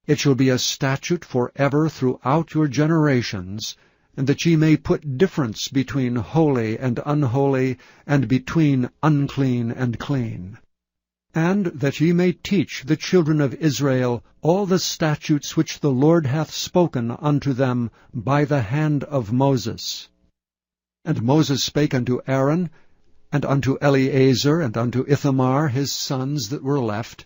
It shall be a statute for ever throughout your generations, and that ye may put difference between holy and unholy, and between unclean and clean. And that ye may teach the children of Israel all the statutes which the Lord hath spoken unto them by the hand of Moses. And Moses spake unto Aaron, and unto Eleazar, and unto Ithamar his sons that were left,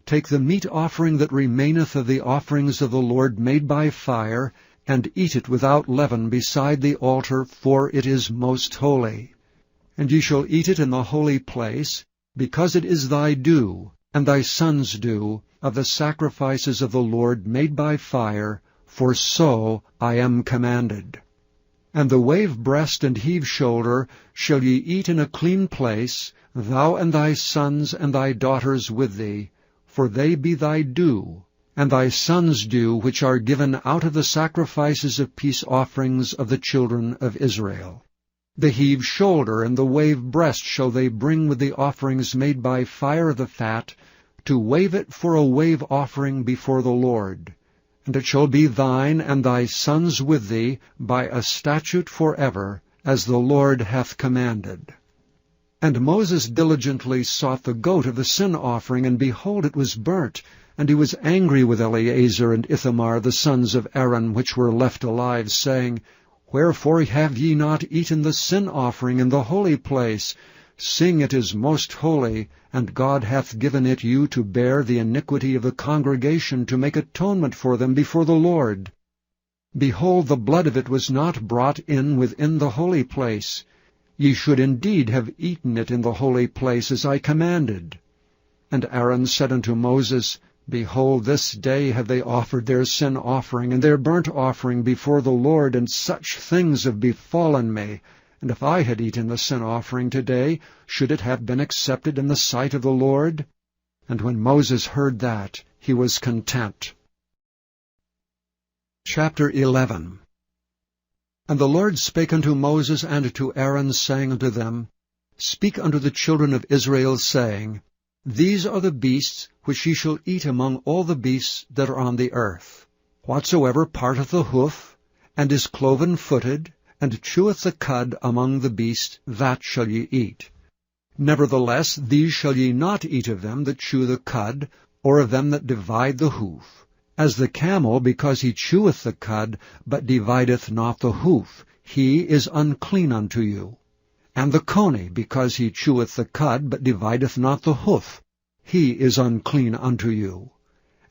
Take the meat offering that remaineth of the offerings of the Lord made by fire, and eat it without leaven beside the altar, for it is most holy. And ye shall eat it in the holy place, because it is thy due, and thy sons' due, of the sacrifices of the Lord made by fire, for so I am commanded. And the wave-breast and heave-shoulder shall ye eat in a clean place, thou and thy sons and thy daughters with thee, for they be thy due, and thy sons' due, which are given out of the sacrifices of peace offerings of the children of Israel. The heave-shoulder and the wave-breast shall they bring with the offerings made by fire of the fat, to wave it for a wave offering before the Lord. And it shall be thine and thy sons with thee by a statute forever, as the Lord hath commanded. And Moses diligently sought the goat of the sin offering, and behold, it was burnt. And he was angry with Eleazar and Ithamar, the sons of Aaron, which were left alive, saying, Wherefore have ye not eaten the sin offering in the holy place, seeing it is most holy, and God hath given it you to bear the iniquity of the congregation, to make atonement for them before the Lord? Behold, the blood of it was not brought in within the holy place. Ye should indeed have eaten it in the holy place, as I commanded. And Aaron said unto Moses, Behold, this day have they offered their sin offering and their burnt offering before the Lord, and such things have befallen me. And if I had eaten the sin offering today, should it have been accepted in the sight of the Lord? And when Moses heard that, he was content. Chapter 11. And the Lord spake unto Moses and to Aaron, saying unto them, Speak unto the children of Israel, saying, These are the beasts which ye shall eat among all the beasts that are on the earth. Whatsoever parteth the hoof, and is cloven-footed, and cheweth the cud among the beasts, that shall ye eat. Nevertheless, these shall ye not eat of them that chew the cud, or of them that divide the hoof. As the camel, because he cheweth the cud, but divideth not the hoof, he is unclean unto you. And the coney, because he cheweth the cud, but divideth not the hoof, he is unclean unto you.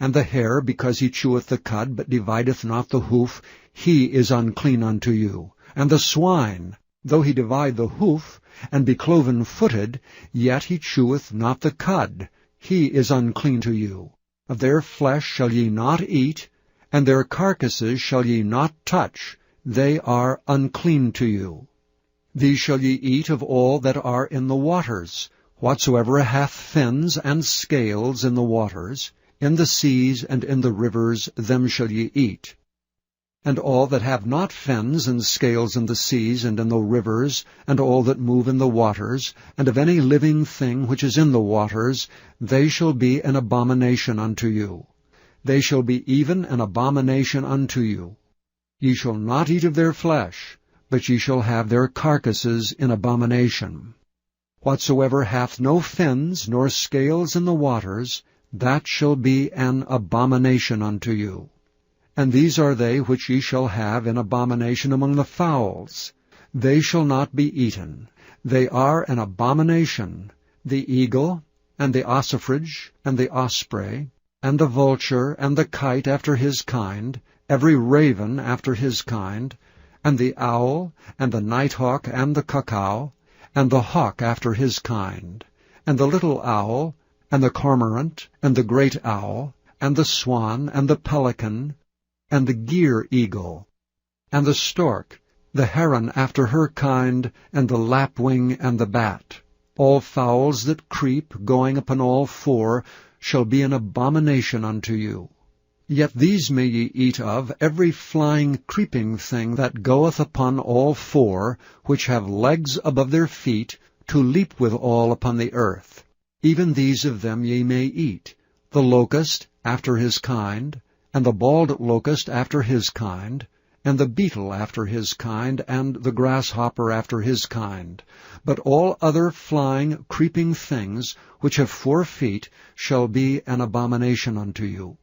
And the hare, because he cheweth the cud, but divideth not the hoof, he is unclean unto you. And the swine, though he divide the hoof, and be cloven-footed, yet he cheweth not the cud, he is unclean to you. Of their flesh shall ye not eat, and their carcasses shall ye not touch, they are unclean to you. These shall ye eat of all that are in the waters, whatsoever hath fins and scales in the waters, in the seas and in the rivers, them shall ye eat. And all that have not fins and scales in the seas and in the rivers, and all that move in the waters, and of any living thing which is in the waters, they shall be an abomination unto you. They shall be even an abomination unto you. Ye shall not eat of their flesh, but ye shall have their carcasses in abomination. Whatsoever hath no fins nor scales in the waters, that shall be an abomination unto you. And these are they which ye shall have in abomination among the fowls. They shall not be eaten. They are an abomination, the eagle, and the ossifrage, and the osprey, and the vulture, and the kite after his kind, every raven after his kind, and the owl, and the nighthawk, and the cuckoo, and the hawk after his kind, and the little owl, and the cormorant, and the great owl, and the swan, and the pelican, and the gyre-eagle, and the stork, the heron after her kind, and the lapwing, and the bat. All fowls that creep, going upon all four, shall be an abomination unto you. Yet these may ye eat of, every flying creeping thing that goeth upon all four, which have legs above their feet, to leap withal upon the earth. Even these of them ye may eat, the locust after his kind, and the bald locust after his kind, and the beetle after his kind, and the grasshopper after his kind. But all other flying, creeping things, which have 4 feet, shall be an abomination unto you.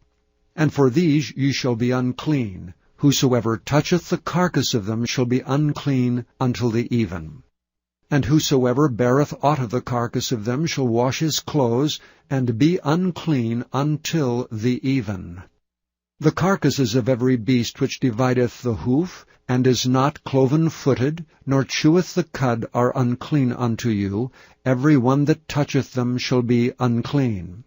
And for these ye shall be unclean. Whosoever toucheth the carcass of them shall be unclean until the even. And whosoever beareth aught of the carcass of them shall wash his clothes, and be unclean until the even. The carcasses of every beast which divideth the hoof, and is not cloven-footed, nor cheweth the cud, are unclean unto you. Every one that toucheth them shall be unclean.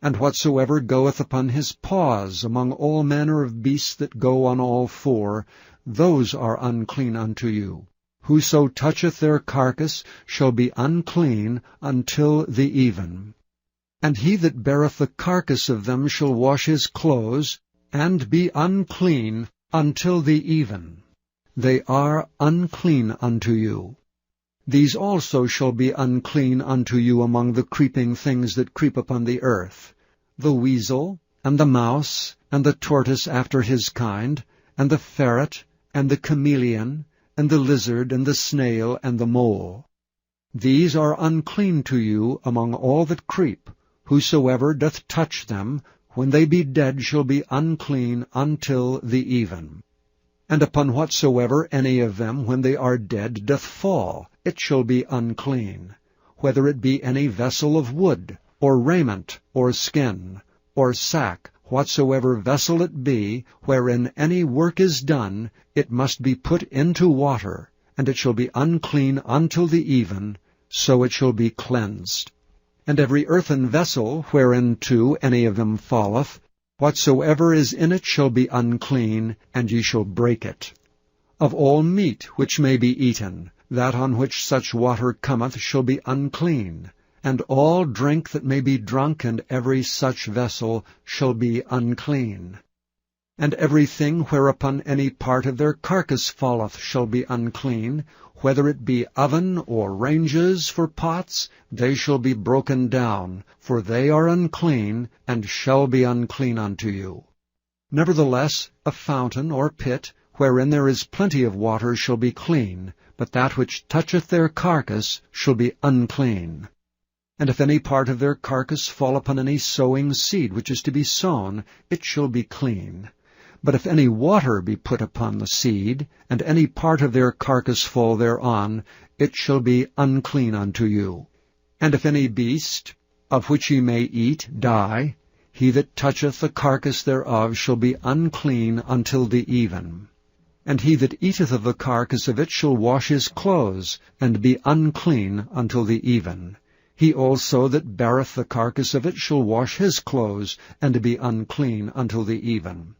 And whatsoever goeth upon his paws among all manner of beasts that go on all four, those are unclean unto you. Whoso toucheth their carcass shall be unclean until the even. And he that beareth the carcass of them shall wash his clothes, and be unclean until the even. They are unclean unto you. These also shall be unclean unto you among the creeping things that creep upon the earth, the weasel, and the mouse, and the tortoise after his kind, and the ferret, and the chameleon, and the lizard, and the snail, and the mole. These are unclean to you among all that creep. Whosoever doth touch them, when they be dead, shall be unclean until the even. And upon whatsoever any of them, when they are dead, doth fall, it shall be unclean, whether it be any vessel of wood, or raiment, or skin, or sack, whatsoever vessel it be, wherein any work is done, it must be put into water, and it shall be unclean until the even, so it shall be cleansed. And every earthen vessel, whereinto any of them falleth, whatsoever is in it shall be unclean, and ye shall break it. Of all meat which may be eaten, that on which such water cometh shall be unclean, and all drink that may be drunk in every such vessel shall be unclean. And everything whereupon any part of their carcass falleth shall be unclean, whether it be oven or ranges for pots, they shall be broken down, for they are unclean, and shall be unclean unto you. Nevertheless, a fountain or pit, wherein there is plenty of water, shall be clean, but that which toucheth their carcass shall be unclean. And if any part of their carcass fall upon any sowing seed which is to be sown, it shall be clean. But if any water be put upon the seed, and any part of their carcass fall thereon, it shall be unclean unto you. And if any beast, of which ye may eat, die, he that toucheth the carcass thereof shall be unclean until the even. And he that eateth of the carcass of it shall wash his clothes, and be unclean until the even. He also that beareth the carcass of it shall wash his clothes, and be unclean until the even.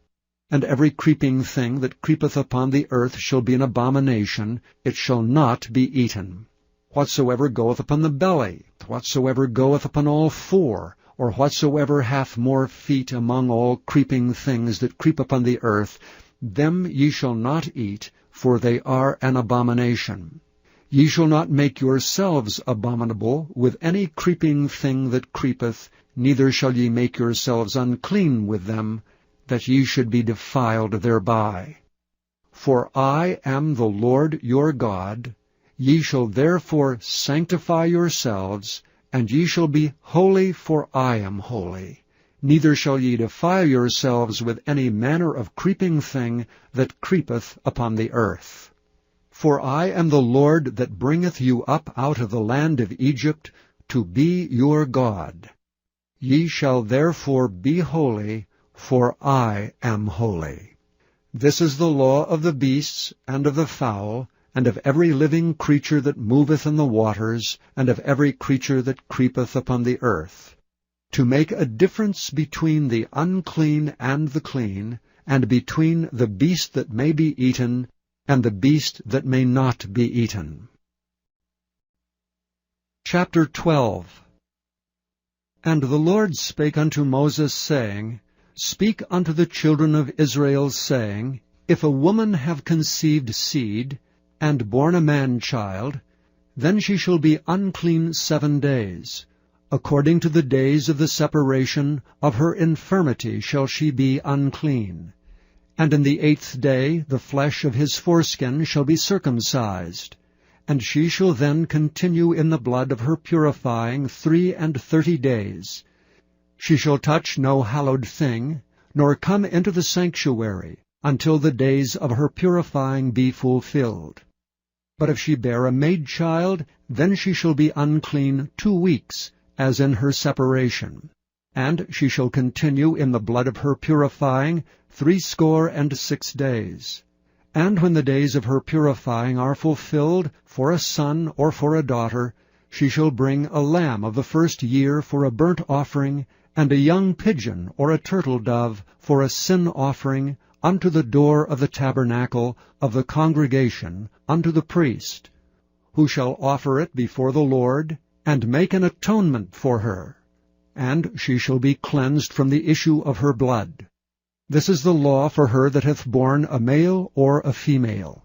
And every creeping thing that creepeth upon the earth shall be an abomination, it shall not be eaten. Whatsoever goeth upon the belly, whatsoever goeth upon all four, or whatsoever hath more feet among all creeping things that creep upon the earth, them ye shall not eat, for they are an abomination. Ye shall not make yourselves abominable with any creeping thing that creepeth, neither shall ye make yourselves unclean with them, that ye should be defiled thereby. For I am the Lord your God. Ye shall therefore sanctify yourselves, and ye shall be holy, for I am holy. Neither shall ye defile yourselves with any manner of creeping thing that creepeth upon the earth. For I am the Lord that bringeth you up out of the land of Egypt, to be your God. Ye shall therefore be holy, for I am holy. This is the law of the beasts, and of the fowl, and of every living creature that moveth in the waters, and of every creature that creepeth upon the earth, to make a difference between the unclean and the clean, and between the beast that may be eaten, and the beast that may not be eaten. Chapter 12. And the Lord spake unto Moses, saying, Speak unto the children of Israel, saying, If a woman have conceived seed, and born a man-child, then she shall be unclean 7 days. According to the days of the separation of her infirmity shall she be unclean. And in the 8th day the flesh of his foreskin shall be circumcised. And she shall then continue in the blood of her purifying 33 days. She shall touch no hallowed thing, nor come into the sanctuary, until the days of her purifying be fulfilled. But if she bear a maid-child, then she shall be unclean 2 weeks, as in her separation. And she shall continue in the blood of her purifying 66 days. And when the days of her purifying are fulfilled, for a son or for a daughter, she shall bring a lamb of the first year for a burnt offering, and a young pigeon or a turtle dove for a sin offering unto the door of the tabernacle of the congregation unto the priest, who shall offer it before the Lord, and make an atonement for her, and she shall be cleansed from the issue of her blood. This is the law for her that hath borne a male or a female.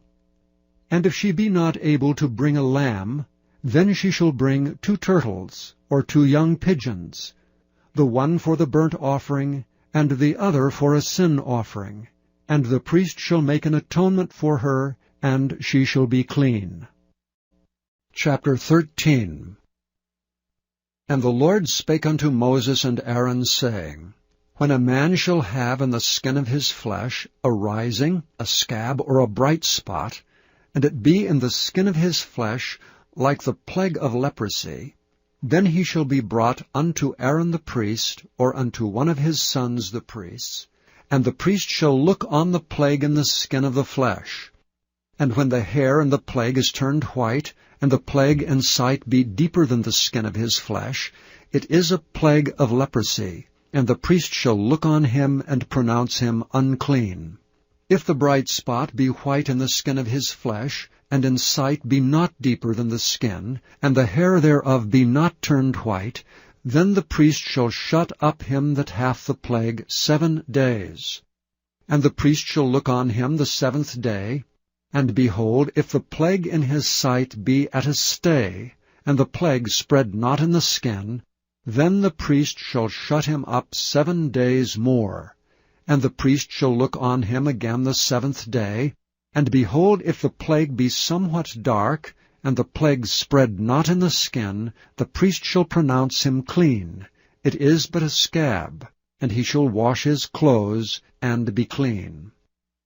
And if she be not able to bring a lamb, then she shall bring 2 turtles, or 2 young pigeons, the one for the burnt offering, and the other for a sin offering. And the priest shall make an atonement for her, and she shall be clean. Chapter 13. And the Lord spake unto Moses and Aaron, saying, When a man shall have in the skin of his flesh a rising, a scab, or a bright spot, and it be in the skin of his flesh like the plague of leprosy, then he shall be brought unto Aaron the priest, or unto one of his sons the priests, and the priest shall look on the plague in the skin of the flesh. And when the hair in the plague is turned white, and the plague in sight be deeper than the skin of his flesh, it is a plague of leprosy, and the priest shall look on him and pronounce him unclean. If the bright spot be white in the skin of his flesh, and in sight be not deeper than the skin, and the hair thereof be not turned white, then the priest shall shut up him that hath the plague 7 days. And the priest shall look on him the 7th day, and behold, if the plague in his sight be at a stay, and the plague spread not in the skin, then the priest shall shut him up 7 days more. And the priest shall look on him again the 7th day, and behold, if the plague be somewhat dark, and the plague spread not in the skin, the priest shall pronounce him clean. It is but a scab, and he shall wash his clothes, and be clean.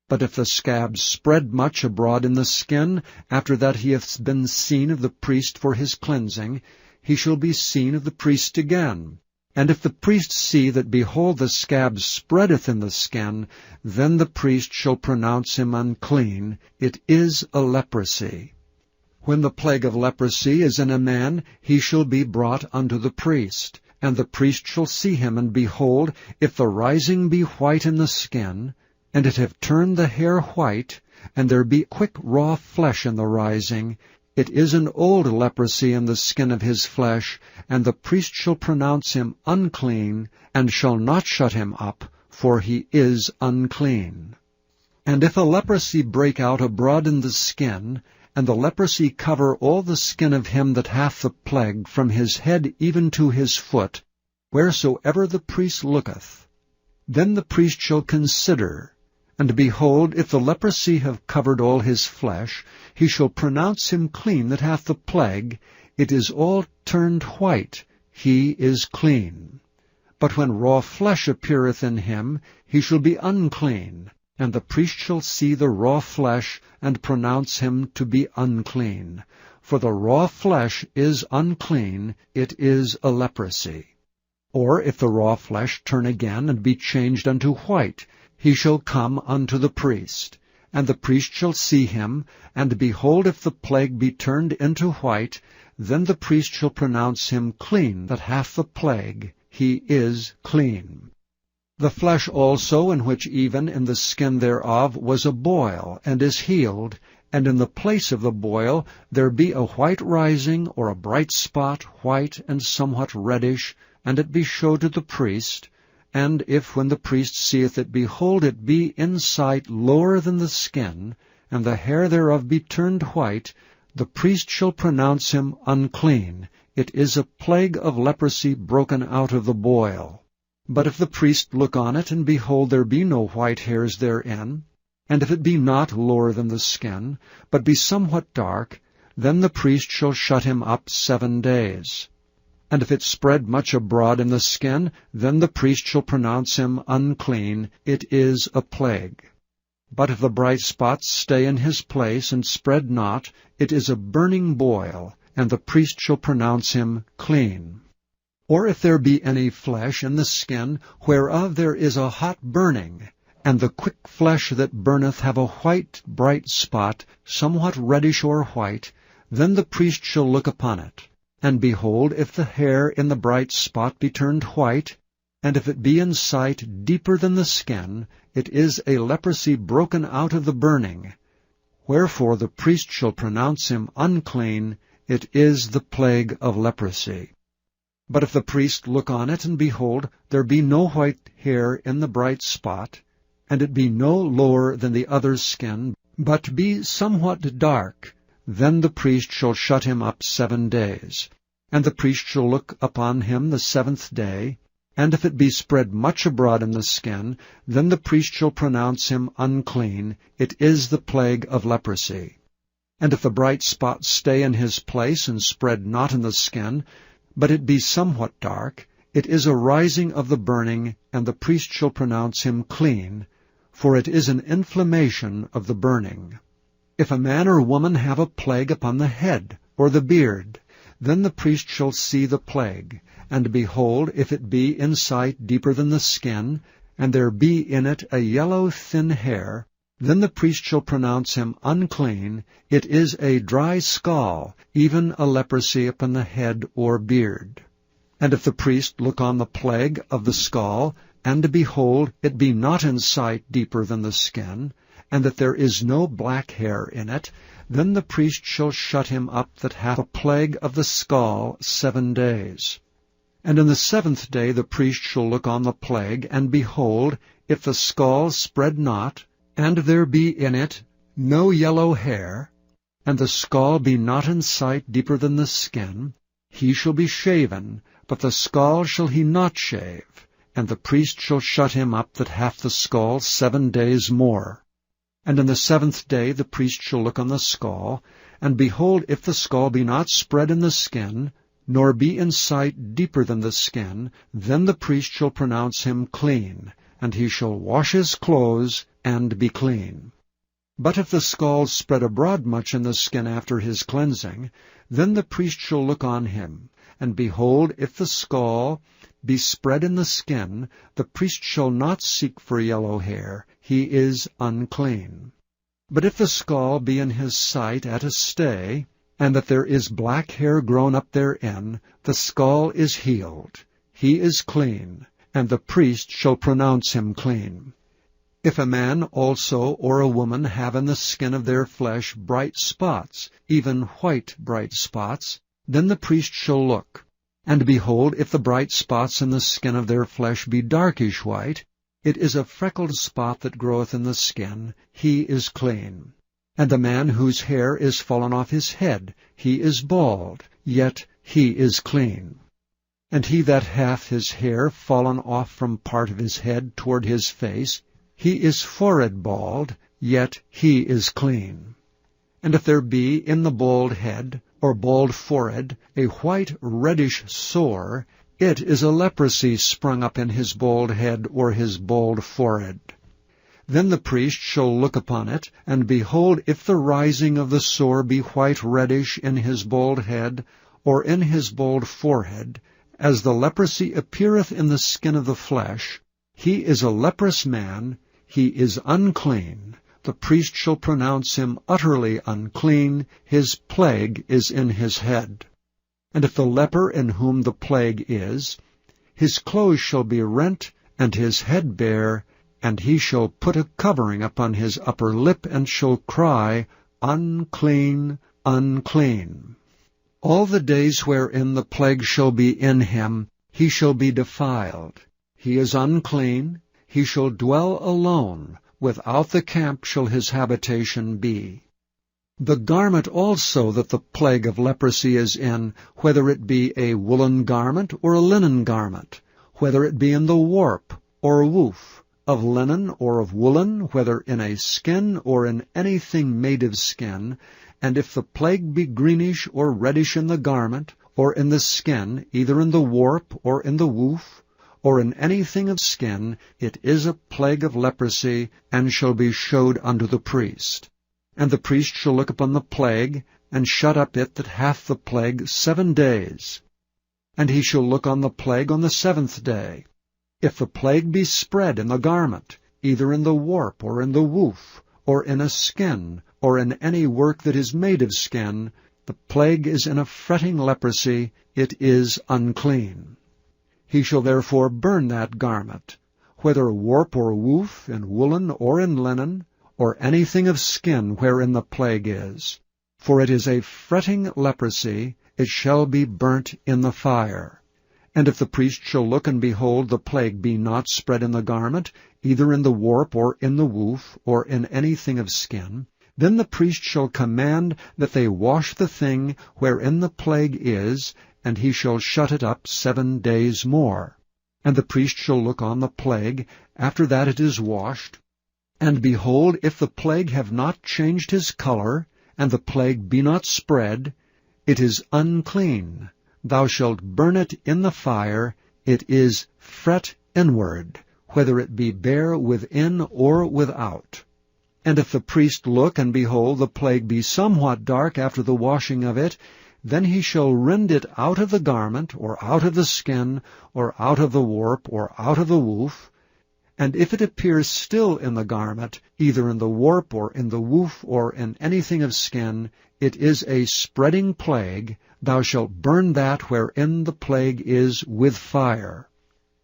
But if the scab spread much abroad in the skin, after that he hath been seen of the priest for his cleansing, he shall be seen of the priest again. And if the priest see that, behold, the scab spreadeth in the skin, then the priest shall pronounce him unclean. It is a leprosy. When the plague of leprosy is in a man, he shall be brought unto the priest. And the priest shall see him, and behold, if the rising be white in the skin, and it have turned the hair white, and there be quick raw flesh in the rising, it is an old leprosy in the skin of his flesh, and the priest shall pronounce him unclean, and shall not shut him up, for he is unclean. And if a leprosy break out abroad in the skin, and the leprosy cover all the skin of him that hath the plague, from his head even to his foot, wheresoever the priest looketh, then the priest shall consider, and behold, if the leprosy have covered all his flesh, he shall pronounce him clean that hath the plague. It is all turned white, he is clean. But when raw flesh appeareth in him, he shall be unclean, and the priest shall see the raw flesh, and pronounce him to be unclean. For the raw flesh is unclean, it is a leprosy. Or if the raw flesh turn again, and be changed unto white, he shall come unto the priest. And the priest shall see him, and behold, if the plague be turned into white, then the priest shall pronounce him clean that hath the plague. He is clean. The flesh also, in which even in the skin thereof was a boil, and is healed, and in the place of the boil there be a white rising, or a bright spot, white and somewhat reddish, and it be showed to the priest, and if when the priest seeth it, behold, it be in sight lower than the skin, and the hair thereof be turned white, the priest shall pronounce him unclean. It is a plague of leprosy broken out of the boil. But if the priest look on it, and behold, there be no white hairs therein, and if it be not lower than the skin, but be somewhat dark, then the priest shall shut him up 7 days. And if it spread much abroad in the skin, then the priest shall pronounce him unclean. It is a plague. But if the bright spots stay in his place, and spread not, it is a burning boil, and the priest shall pronounce him clean. Or if there be any flesh in the skin, whereof there is a hot burning, and the quick flesh that burneth have a white bright spot, somewhat reddish or white, then the priest shall look upon it. And behold, if the hair in the bright spot be turned white, And if it be in sight deeper than the skin, it is a leprosy broken out of the burning. Wherefore the priest shall pronounce him unclean. It is the plague of leprosy. But if the priest look on it, and behold, there be no white hair in the bright spot, and it be no lower than the other's skin, but be somewhat dark, then the priest shall shut him up 7 days. And the priest shall look upon him the 7th day, and if it be spread much abroad in the skin, then the priest shall pronounce him unclean. It is the plague of leprosy. And if the bright spot stay in his place, and spread not in the skin, but it be somewhat dark, it is a rising of the burning, and the priest shall pronounce him clean, for it is an inflammation of the burning. If a man or woman have a plague upon the head or the beard, then the priest shall see the plague, and behold, if it be in sight deeper than the skin, and there be in it a yellow thin hair, then the priest shall pronounce him unclean. It is a dry scall, even a leprosy upon the head or beard. And if the priest look on the plague of the scall, and behold, it be not in sight deeper than the skin, and that there is no black hair in it, then the priest shall shut him up that hath a plague of the scall 7 days. And in the 7th day the priest shall look on the plague, and behold, if the scall spread not, and there be in it no yellow hair, and the scall be not in sight deeper than the skin, he shall be shaven, but the scall shall he not shave, and the priest shall shut him up that hath the scall 7 days more. And in the 7th day the priest shall look on the scall, and behold, if the scall be not spread in the skin, nor be in sight deeper than the skin, then the priest shall pronounce him clean, and he shall wash his clothes, and be clean. But if the scall spread abroad much in the skin after his cleansing, then the priest shall look on him, and behold, if the scall be spread in the skin, the priest shall not seek for yellow hair, he is unclean. But if the scall be in his sight at a stay, and that there is black hair grown up therein, the scall is healed, he is clean, and the priest shall pronounce him clean. If a man also or a woman have in the skin of their flesh bright spots, even white bright spots, then the priest shall look. And behold, if the bright spots in the skin of their flesh be darkish white, it is a freckled spot that groweth in the skin, he is clean. And the man whose hair is fallen off his head, he is bald, yet he is clean. And he that hath his hair fallen off from part of his head toward his face, he is forehead bald, yet he is clean. And if there be in the bald head, or bald forehead, a white reddish sore, it is a leprosy sprung up in his bald head or his bald forehead. Then the priest shall look upon it, and behold, if the rising of the sore be white reddish in his bald head, or in his bald forehead, as the leprosy appeareth in the skin of the flesh, he is a leprous man, he is unclean. The priest shall pronounce him utterly unclean, his plague is in his head. And if the leper in whom the plague is, his clothes shall be rent, and his head bare, and he shall put a covering upon his upper lip, and shall cry, Unclean, unclean. All the days wherein the plague shall be in him, he shall be defiled. He is unclean, he shall dwell alone, without the camp shall his habitation be. The garment also that the plague of leprosy is in, whether it be a woolen garment or a linen garment, whether it be in the warp or woof, of linen or of woolen, whether in a skin or in anything made of skin, and if the plague be greenish or reddish in the garment, or in the skin, either in the warp or in the woof, or in anything of skin, it is a plague of leprosy, and shall be showed unto the priest. And the priest shall look upon the plague, and shut up it that hath the plague 7 days. And he shall look on the plague on the 7th day. If the plague be spread in the garment, either in the warp or in the woof, or in a skin, or in any work that is made of skin, the plague is in a fretting leprosy, it is unclean. He shall therefore burn that garment, whether warp or woof, in woolen or in linen, or anything of skin wherein the plague is. For it is a fretting leprosy, it shall be burnt in the fire. And if the priest shall look and behold the plague be not spread in the garment, either in the warp or in the woof, or in anything of skin, then the priest shall command that they wash the thing wherein the plague is, and he shall shut it up 7 days more. And the priest shall look on the plague, after that it is washed. And behold, if the plague have not changed his color, and the plague be not spread, it is unclean. Thou shalt burn it in the fire. It is fret inward, whether it be bare within or without. And if the priest look, and behold, the plague be somewhat dark after the washing of it, then he shall rend it out of the garment, or out of the skin, or out of the warp, or out of the woof. And if it appears still in the garment, either in the warp, or in the woof, or in anything of skin, it is a spreading plague. Thou shalt burn that wherein the plague is with fire.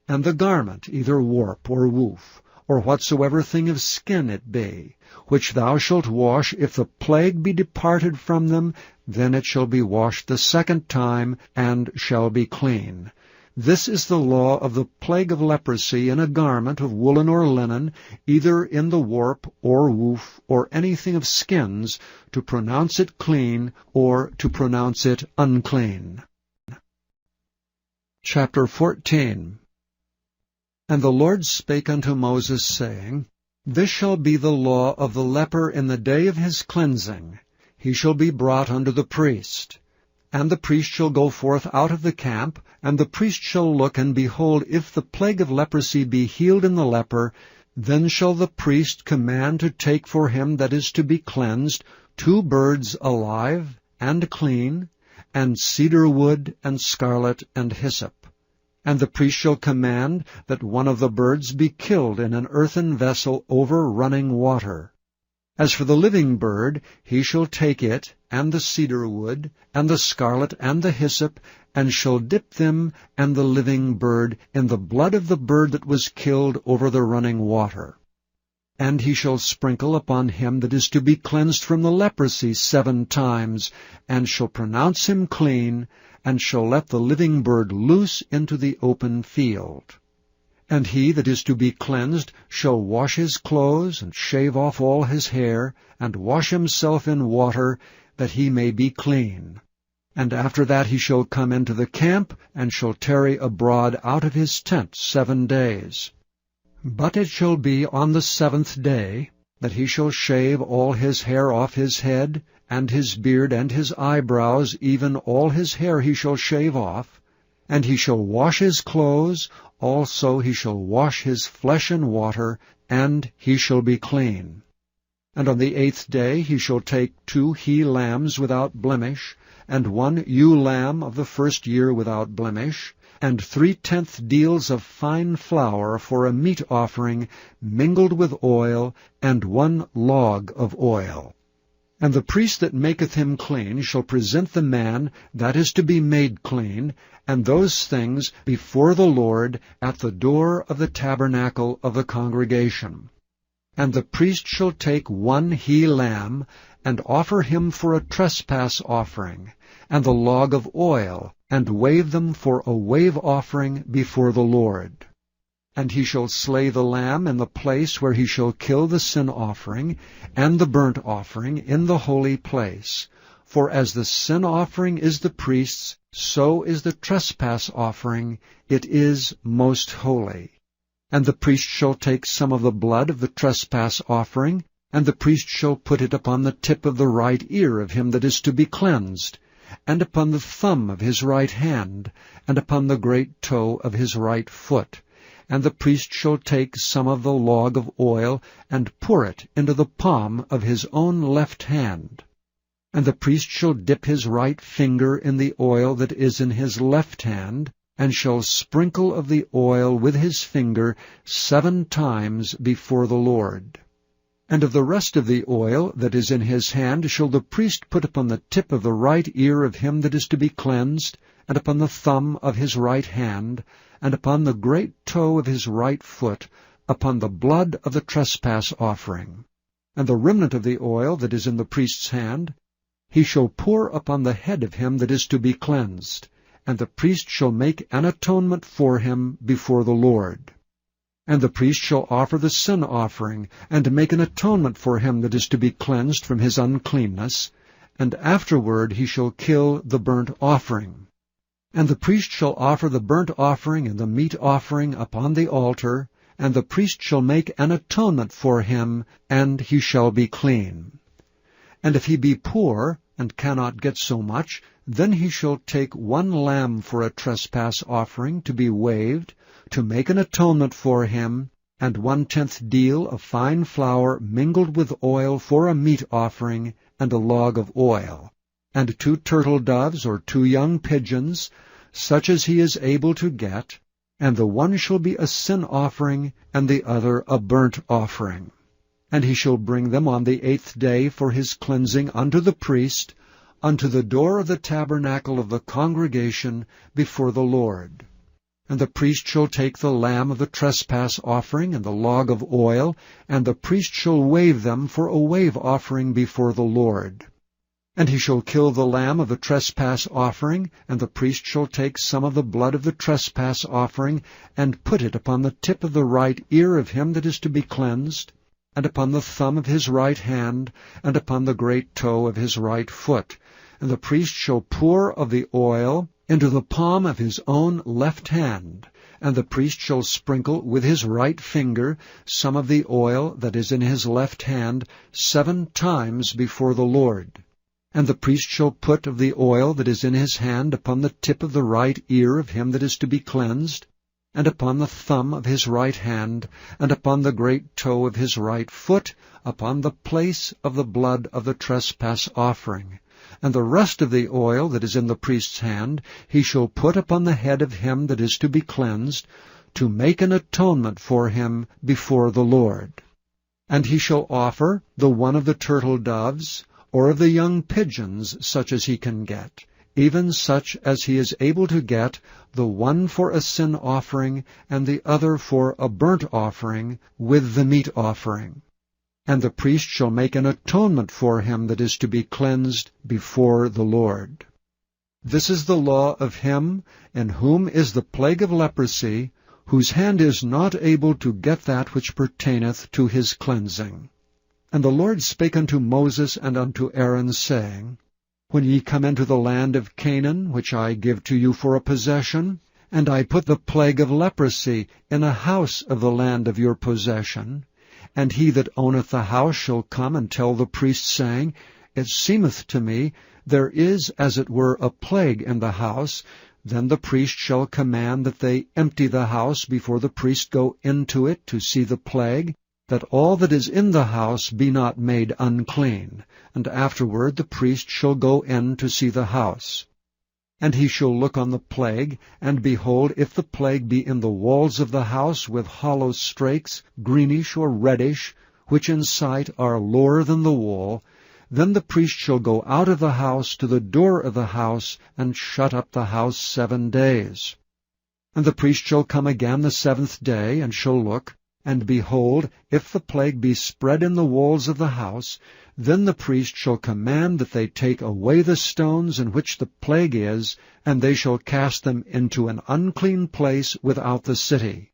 And the garment, either warp or woof, or whatsoever thing of skin it be, which thou shalt wash, if the plague be departed from them, then it shall be washed the second time, and shall be clean. This is the law of the plague of leprosy in a garment of woolen or linen, either in the warp or woof, or anything of skins, to pronounce it clean, or to pronounce it unclean. Chapter 14. And the Lord spake unto Moses, saying, This shall be the law of the leper in the day of his cleansing. He shall be brought unto the priest. And the priest shall go forth out of the camp, and the priest shall look, and behold, if the plague of leprosy be healed in the leper, then shall the priest command to take for him that is to be cleansed 2 birds alive and clean, and cedar wood, and scarlet, and hyssop. And the priest shall command that one of the birds be killed in an earthen vessel over running water. As for the living bird, he shall take it, and the cedar wood, and the scarlet, and the hyssop, and shall dip them and the living bird in the blood of the bird that was killed over the running water. And he shall sprinkle upon him that is to be cleansed from the leprosy 7 times, and shall pronounce him clean, and shall let the living bird loose into the open field. And he that is to be cleansed shall wash his clothes, and shave off all his hair, and wash himself in water, that he may be clean. And after that he shall come into the camp, and shall tarry abroad out of his tent 7 days. But it shall be on the 7th day that he shall shave all his hair off his head, and his beard, and his eyebrows, even all his hair he shall shave off. And he shall wash his clothes, also he shall wash his flesh in water, and he shall be clean. And on the 8th day he shall take 2 he-lambs without blemish, and 1 ewe-lamb of the first year without blemish, and 3/10 deals of fine flour for a meat offering mingled with oil, and 1 log of oil. And the priest that maketh him clean shall present the man that is to be made clean, and those things before the Lord at the door of the tabernacle of the congregation. And the priest shall take 1 he-lamb, and offer him for a trespass offering, and the log of oil, and wave them for a wave offering before the Lord. And he shall slay the lamb in the place where he shall kill the sin offering, and the burnt offering in the holy place. For as the sin offering is the priest's, so is the trespass offering, it is most holy. And the priest shall take some of the blood of the trespass offering, and the priest shall put it upon the tip of the right ear of him that is to be cleansed, and upon the thumb of his right hand, and upon the great toe of his right foot. And the priest shall take some of the log of oil, and pour it into the palm of his own left hand. And the priest shall dip his right finger in the oil that is in his left hand, and shall sprinkle of the oil with his finger 7 times before the Lord. And of the rest of the oil that is in his hand shall the priest put upon the tip of the right ear of him that is to be cleansed, and upon the thumb of his right hand, and upon the great toe of his right foot, upon the blood of the trespass offering. And the remnant of the oil that is in the priest's hand he shall pour upon the head of him that is to be cleansed, and the priest shall make an atonement for him before the Lord. And the priest shall offer the sin offering, and make an atonement for him that is to be cleansed from his uncleanness, and afterward he shall kill the burnt offering. And the priest shall offer the burnt offering and the meat offering upon the altar, and the priest shall make an atonement for him, and he shall be clean. And if he be poor, and cannot get so much, then he shall take 1 lamb for a trespass offering to be waved, to make an atonement for him, and 1/10 deal of fine flour mingled with oil for a meat offering, and a log of oil, and 2 turtle doves or 2 young pigeons, such as he is able to get, and the one shall be a sin offering, and the other a burnt offering. And he shall bring them on the 8th day for his cleansing unto the priest, unto the door of the tabernacle of the congregation before the Lord. And the priest shall take the lamb of the trespass offering and the log of oil, and the priest shall wave them for a wave offering before the Lord. And he shall kill the lamb of the trespass offering, and the priest shall take some of the blood of the trespass offering, and put it upon the tip of the right ear of him that is to be cleansed, and upon the thumb of his right hand, and upon the great toe of his right foot. And the priest shall pour of the oil into the palm of his own left hand, and the priest shall sprinkle with his right finger some of the oil that is in his left hand 7 times before the Lord. And the priest shall put of the oil that is in his hand upon the tip of the right ear of him that is to be cleansed, and upon the thumb of his right hand, and upon the great toe of his right foot, upon the place of the blood of the trespass offering. And the rest of the oil that is in the priest's hand he shall put upon the head of him that is to be cleansed, to make an atonement for him before the Lord. And he shall offer the one of the turtle doves, or of the young pigeons, such as he can get, even such as he is able to get, the one for a sin offering, and the other for a burnt offering, with the meat offering. And the priest shall make an atonement for him that is to be cleansed before the Lord. This is the law of him in whom is the plague of leprosy, whose hand is not able to get that which pertaineth to his cleansing. And the Lord spake unto Moses and unto Aaron, saying, When ye come into the land of Canaan, which I give to you for a possession, and I put the plague of leprosy in a house of the land of your possession, and he that owneth the house shall come and tell the priest, saying, It seemeth to me there is as it were a plague in the house, then the priest shall command that they empty the house before the priest go into it to see the plague, that all that is in the house be not made unclean, and afterward the priest shall go in to see the house. And he shall look on the plague, and behold, if the plague be in the walls of the house with hollow strakes, greenish or reddish, which in sight are lower than the wall, then the priest shall go out of the house to the door of the house, and shut up the house 7 days. And the priest shall come again the 7th day, and shall look, and behold, if the plague be spread in the walls of the house, then the priest shall command that they take away the stones in which the plague is, and they shall cast them into an unclean place without the city.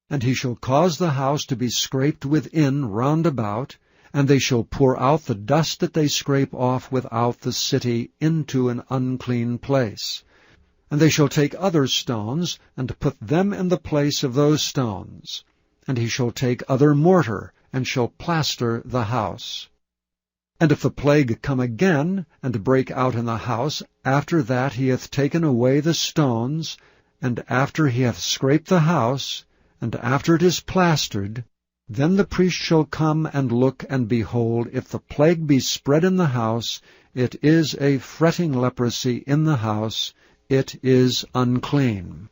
And he shall cause the house to be scraped within round about, and they shall pour out the dust that they scrape off without the city into an unclean place. And they shall take other stones, and put them in the place of those stones. And he shall take other mortar, and shall plaster the house. And if the plague come again, and break out in the house, after that he hath taken away the stones, and after he hath scraped the house, and after it is plastered, then the priest shall come and look, and behold, if the plague be spread in the house, it is a fretting leprosy in the house, it is unclean.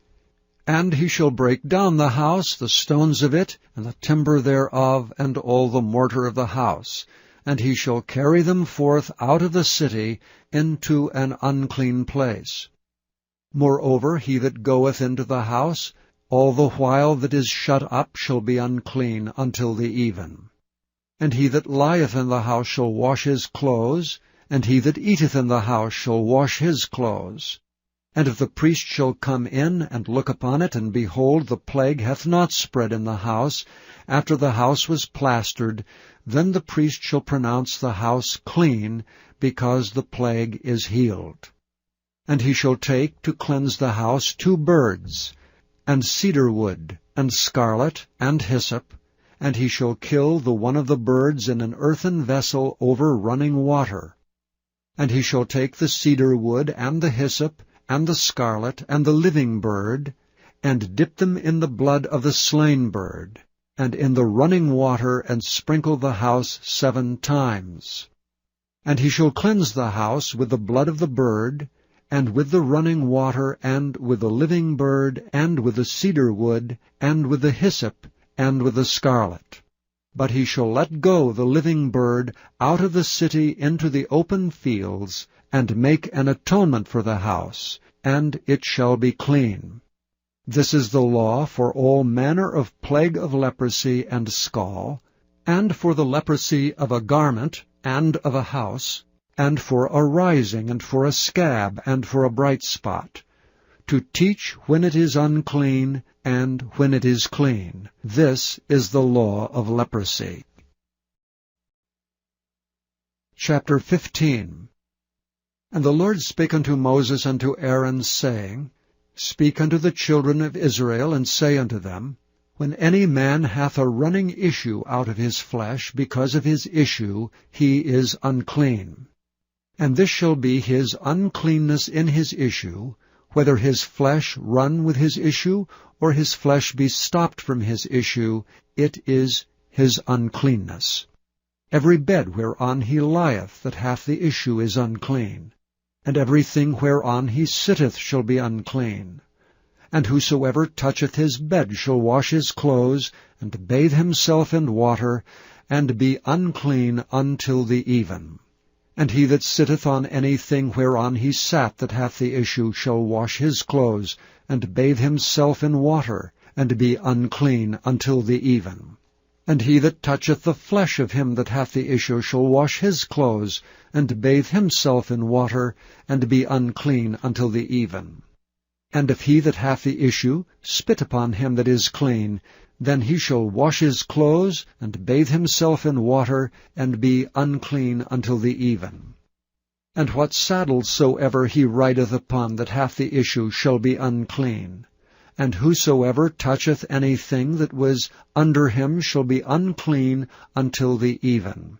And he shall break down the house, the stones of it, and the timber thereof, and all the mortar of the house, and he shall carry them forth out of the city into an unclean place. Moreover, he that goeth into the house, all the while that is shut up, shall be unclean until the even. And he that lieth in the house shall wash his clothes, and he that eateth in the house shall wash his clothes. And if the priest shall come in and look upon it, and behold, the plague hath not spread in the house, after the house was plastered, then the priest shall pronounce the house clean, because the plague is healed. And he shall take to cleanse the house 2 birds, and cedar wood, and scarlet, and hyssop, and he shall kill the one of the birds in an earthen vessel over running water. And he shall take the cedar wood, and the hyssop, and the scarlet, and the living bird, and dip them in the blood of the slain bird, and in the running water, and sprinkle the house 7 times. And he shall cleanse the house with the blood of the bird, and with the running water, and with the living bird, and with the cedar wood, and with the hyssop, and with the scarlet. But he shall let go the living bird out of the city into the open fields, and make an atonement for the house, and it shall be clean. This is the law for all manner of plague of leprosy and scall, and for the leprosy of a garment, and of a house, and for a rising, and for a scab, and for a bright spot, to teach when it is unclean, and when it is clean. This is the law of leprosy. Chapter 15. And the Lord spake unto Moses and to Aaron, saying, Speak unto the children of Israel, and say unto them, When any man hath a running issue out of his flesh, because of his issue he is unclean. And this shall be his uncleanness in his issue, whether his flesh run with his issue, or his flesh be stopped from his issue, it is his uncleanness. Every bed whereon he lieth that hath the issue is unclean, and everything whereon he sitteth shall be unclean. And whosoever toucheth his bed shall wash his clothes, and bathe himself in water, and be unclean until the even. And he that sitteth on anything whereon he sat that hath the issue shall wash his clothes, and bathe himself in water, and be unclean until the even. And he that toucheth the flesh of him that hath the issue shall wash his clothes, and bathe himself in water, and be unclean until the even. And if he that hath the issue spit upon him that is clean, then he shall wash his clothes, and bathe himself in water, and be unclean until the even. And what saddle soever he rideth upon that hath the issue shall be unclean. And whosoever toucheth anything that was under him shall be unclean until the even.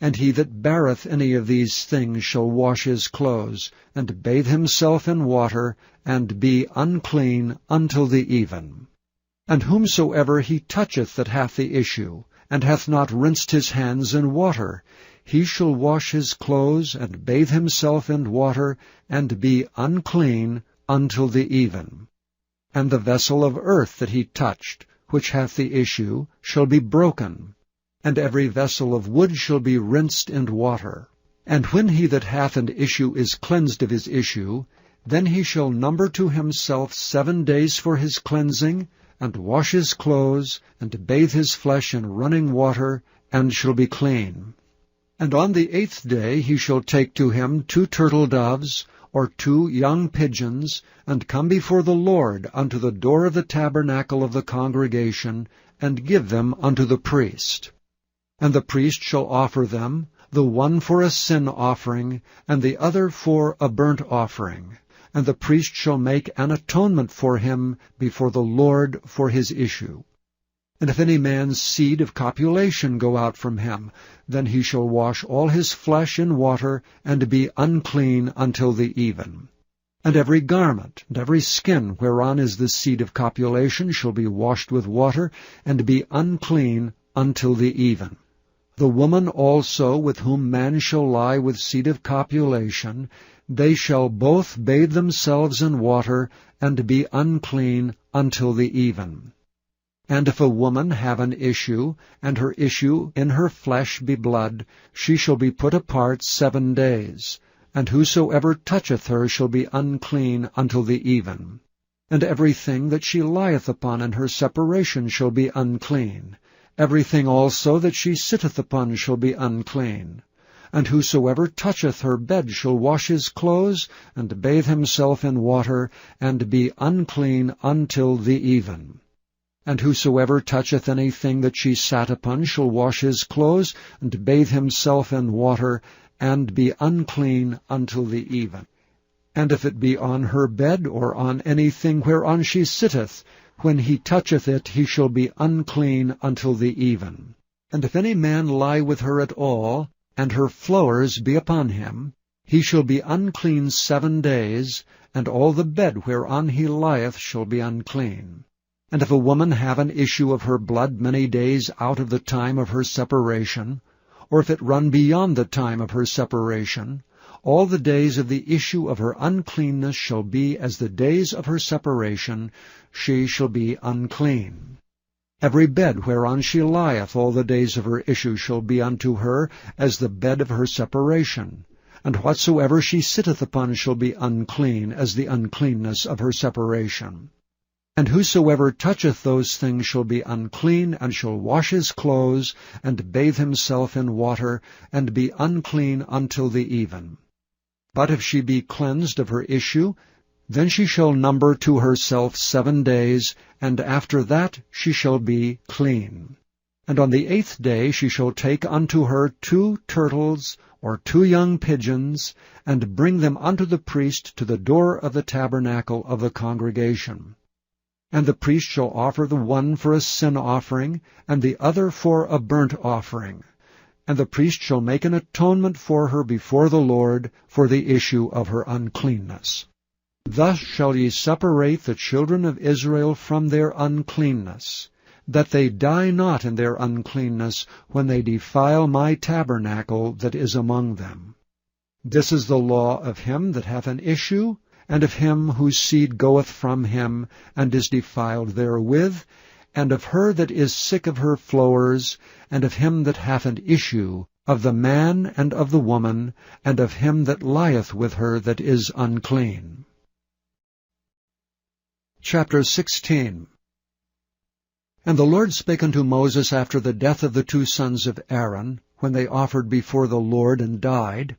And he that beareth any of these things shall wash his clothes, and bathe himself in water, and be unclean until the even. And whomsoever he toucheth that hath the issue, and hath not rinsed his hands in water, he shall wash his clothes, and bathe himself in water, and be unclean until the even. And the vessel of earth that he touched, which hath the issue, shall be broken, and every vessel of wood shall be rinsed in water. And when he that hath an issue is cleansed of his issue, then he shall number to himself 7 days for his cleansing, and wash his clothes, and bathe his flesh in running water, and shall be clean. And on the 8th day he shall take to him 2 turtle doves, or 2 young pigeons, and come before the Lord unto the door of the tabernacle of the congregation, and give them unto the priest. And the priest shall offer them, the one for a sin offering, and the other for a burnt offering. And the priest shall make an atonement for him before the Lord for his issue. And if any man's seed of copulation go out from him, then he shall wash all his flesh in water, and be unclean until the even. And every garment, and every skin whereon is the seed of copulation shall be washed with water, and be unclean until the even. The woman also with whom man shall lie with seed of copulation, they shall both bathe themselves in water, and be unclean until the even. And if a woman have an issue, and her issue in her flesh be blood, she shall be put apart 7 days. and whosoever toucheth her shall be unclean until the even. And everything that she lieth upon in her separation shall be unclean. Everything also that she sitteth upon shall be unclean. And whosoever toucheth her bed shall wash his clothes, and bathe himself in water, and be unclean until the even. And whosoever toucheth anything that she sat upon shall wash his clothes, and bathe himself in water, and be unclean until the even. And if it be on her bed, or on anything whereon she sitteth, when he toucheth it, he shall be unclean until the even. And if any man lie with her at all, and her flowers be upon him, he shall be unclean 7 days, and all the bed whereon he lieth shall be unclean. And if a woman have an issue of her blood many days out of the time of her separation, or if it run beyond the time of her separation, all the days of the issue of her uncleanness shall be as the days of her separation, she shall be unclean. Every bed whereon she lieth all the days of her issue shall be unto her as the bed of her separation, and whatsoever she sitteth upon shall be unclean as the uncleanness of her separation. And whosoever toucheth those things shall be unclean, and shall wash his clothes, and bathe himself in water, and be unclean until the even. But if she be cleansed of her issue, then she shall number to herself 7 days, and after that she shall be clean. And on the 8th day she shall take unto her 2 turtles, or 2 young pigeons, and bring them unto the priest to the door of the tabernacle of the congregation. And the priest shall offer the one for a sin offering, and the other for a burnt offering. And the priest shall make an atonement for her before the Lord for the issue of her uncleanness. Thus shall ye separate the children of Israel from their uncleanness, that they die not in their uncleanness when they defile my tabernacle that is among them. This is the law of him that hath an issue, and of him whose seed goeth from him, and is defiled therewith, and of her that is sick of her flowers, and of him that hath an issue, of the man and of the woman, and of him that lieth with her that is unclean. Chapter 16. And the Lord spake unto Moses after the death of the 2 sons of Aaron, when they offered before the Lord and died.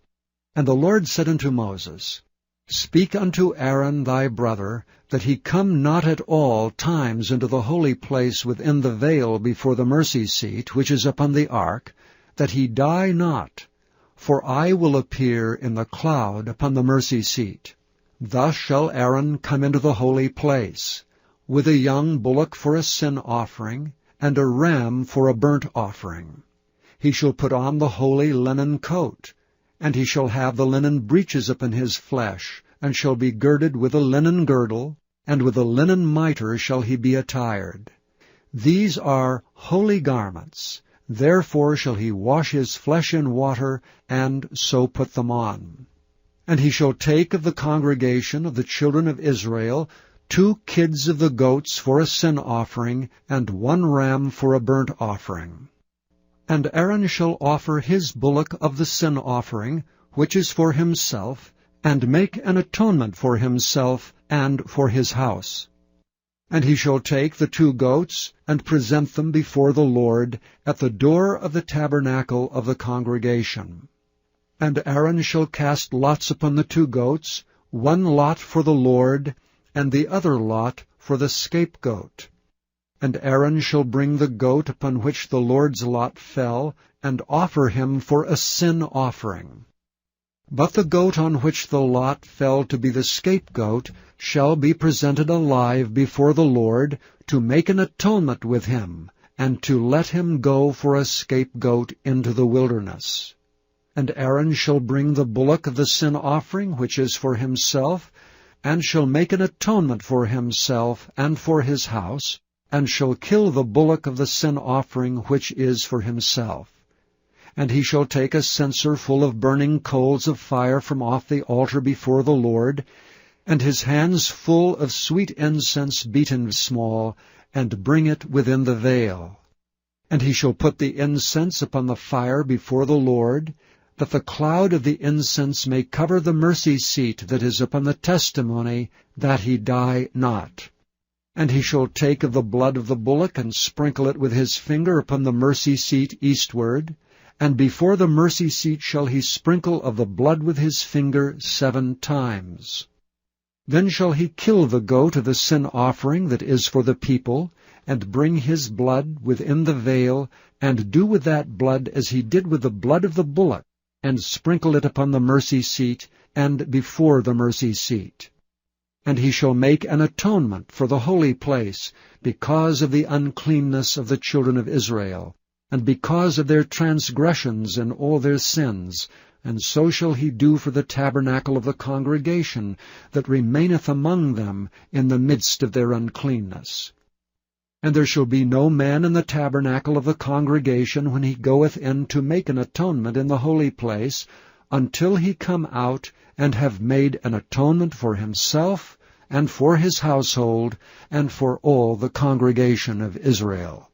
And the Lord said unto Moses, Speak unto Aaron thy brother, that he come not at all times into the holy place within the veil before the mercy seat, which is upon the ark, that he die not. For I will appear in the cloud upon the mercy seat. Thus shall Aaron come into the holy place, with a young bullock for a sin offering, and a ram for a burnt offering. He shall put on the holy linen coat, and he shall have the linen breeches upon his flesh, and shall be girded with a linen girdle, and with a linen mitre shall he be attired. These are holy garments, therefore shall he wash his flesh in water, and so put them on. And he shall take of the congregation of the children of Israel 2 kids of the goats for a sin offering, and 1 ram for a burnt offering. And Aaron shall offer his bullock of the sin offering, which is for himself, and make an atonement for himself and for his house. And he shall take the 2 goats, and present them before the Lord at the door of the tabernacle of the congregation. And Aaron shall cast lots upon the 2 goats, 1 lot for the Lord, and the other lot for the scapegoat. And Aaron shall bring the goat upon which the Lord's lot fell, and offer him for a sin offering. But the goat on which the lot fell to be the scapegoat shall be presented alive before the Lord, to make an atonement with him, and to let him go for a scapegoat into the wilderness. And Aaron shall bring the bullock of the sin offering, which is for himself, and shall make an atonement for himself and for his house, and shall kill the bullock of the sin offering which is for himself. And he shall take a censer full of burning coals of fire from off the altar before the Lord, and his hands full of sweet incense beaten small, and bring it within the veil. And he shall put the incense upon the fire before the Lord, that the cloud of the incense may cover the mercy seat that is upon the testimony, that he die not. And he shall take of the blood of the bullock, and sprinkle it with his finger upon the mercy seat eastward, and before the mercy seat shall he sprinkle of the blood with his finger 7 times. Then shall he kill the goat of the sin offering that is for the people, and bring his blood within the veil, and do with that blood as he did with the blood of the bullock, and sprinkle it upon the mercy seat, and before the mercy seat. And he shall make an atonement for the holy place, because of the uncleanness of the children of Israel, and because of their transgressions and all their sins, and so shall he do for the tabernacle of the congregation that remaineth among them in the midst of their uncleanness. And there shall be no man in the tabernacle of the congregation when he goeth in to make an atonement in the holy place, until he come out and have made an atonement for himself, and for his household, and for all the congregation of Israel.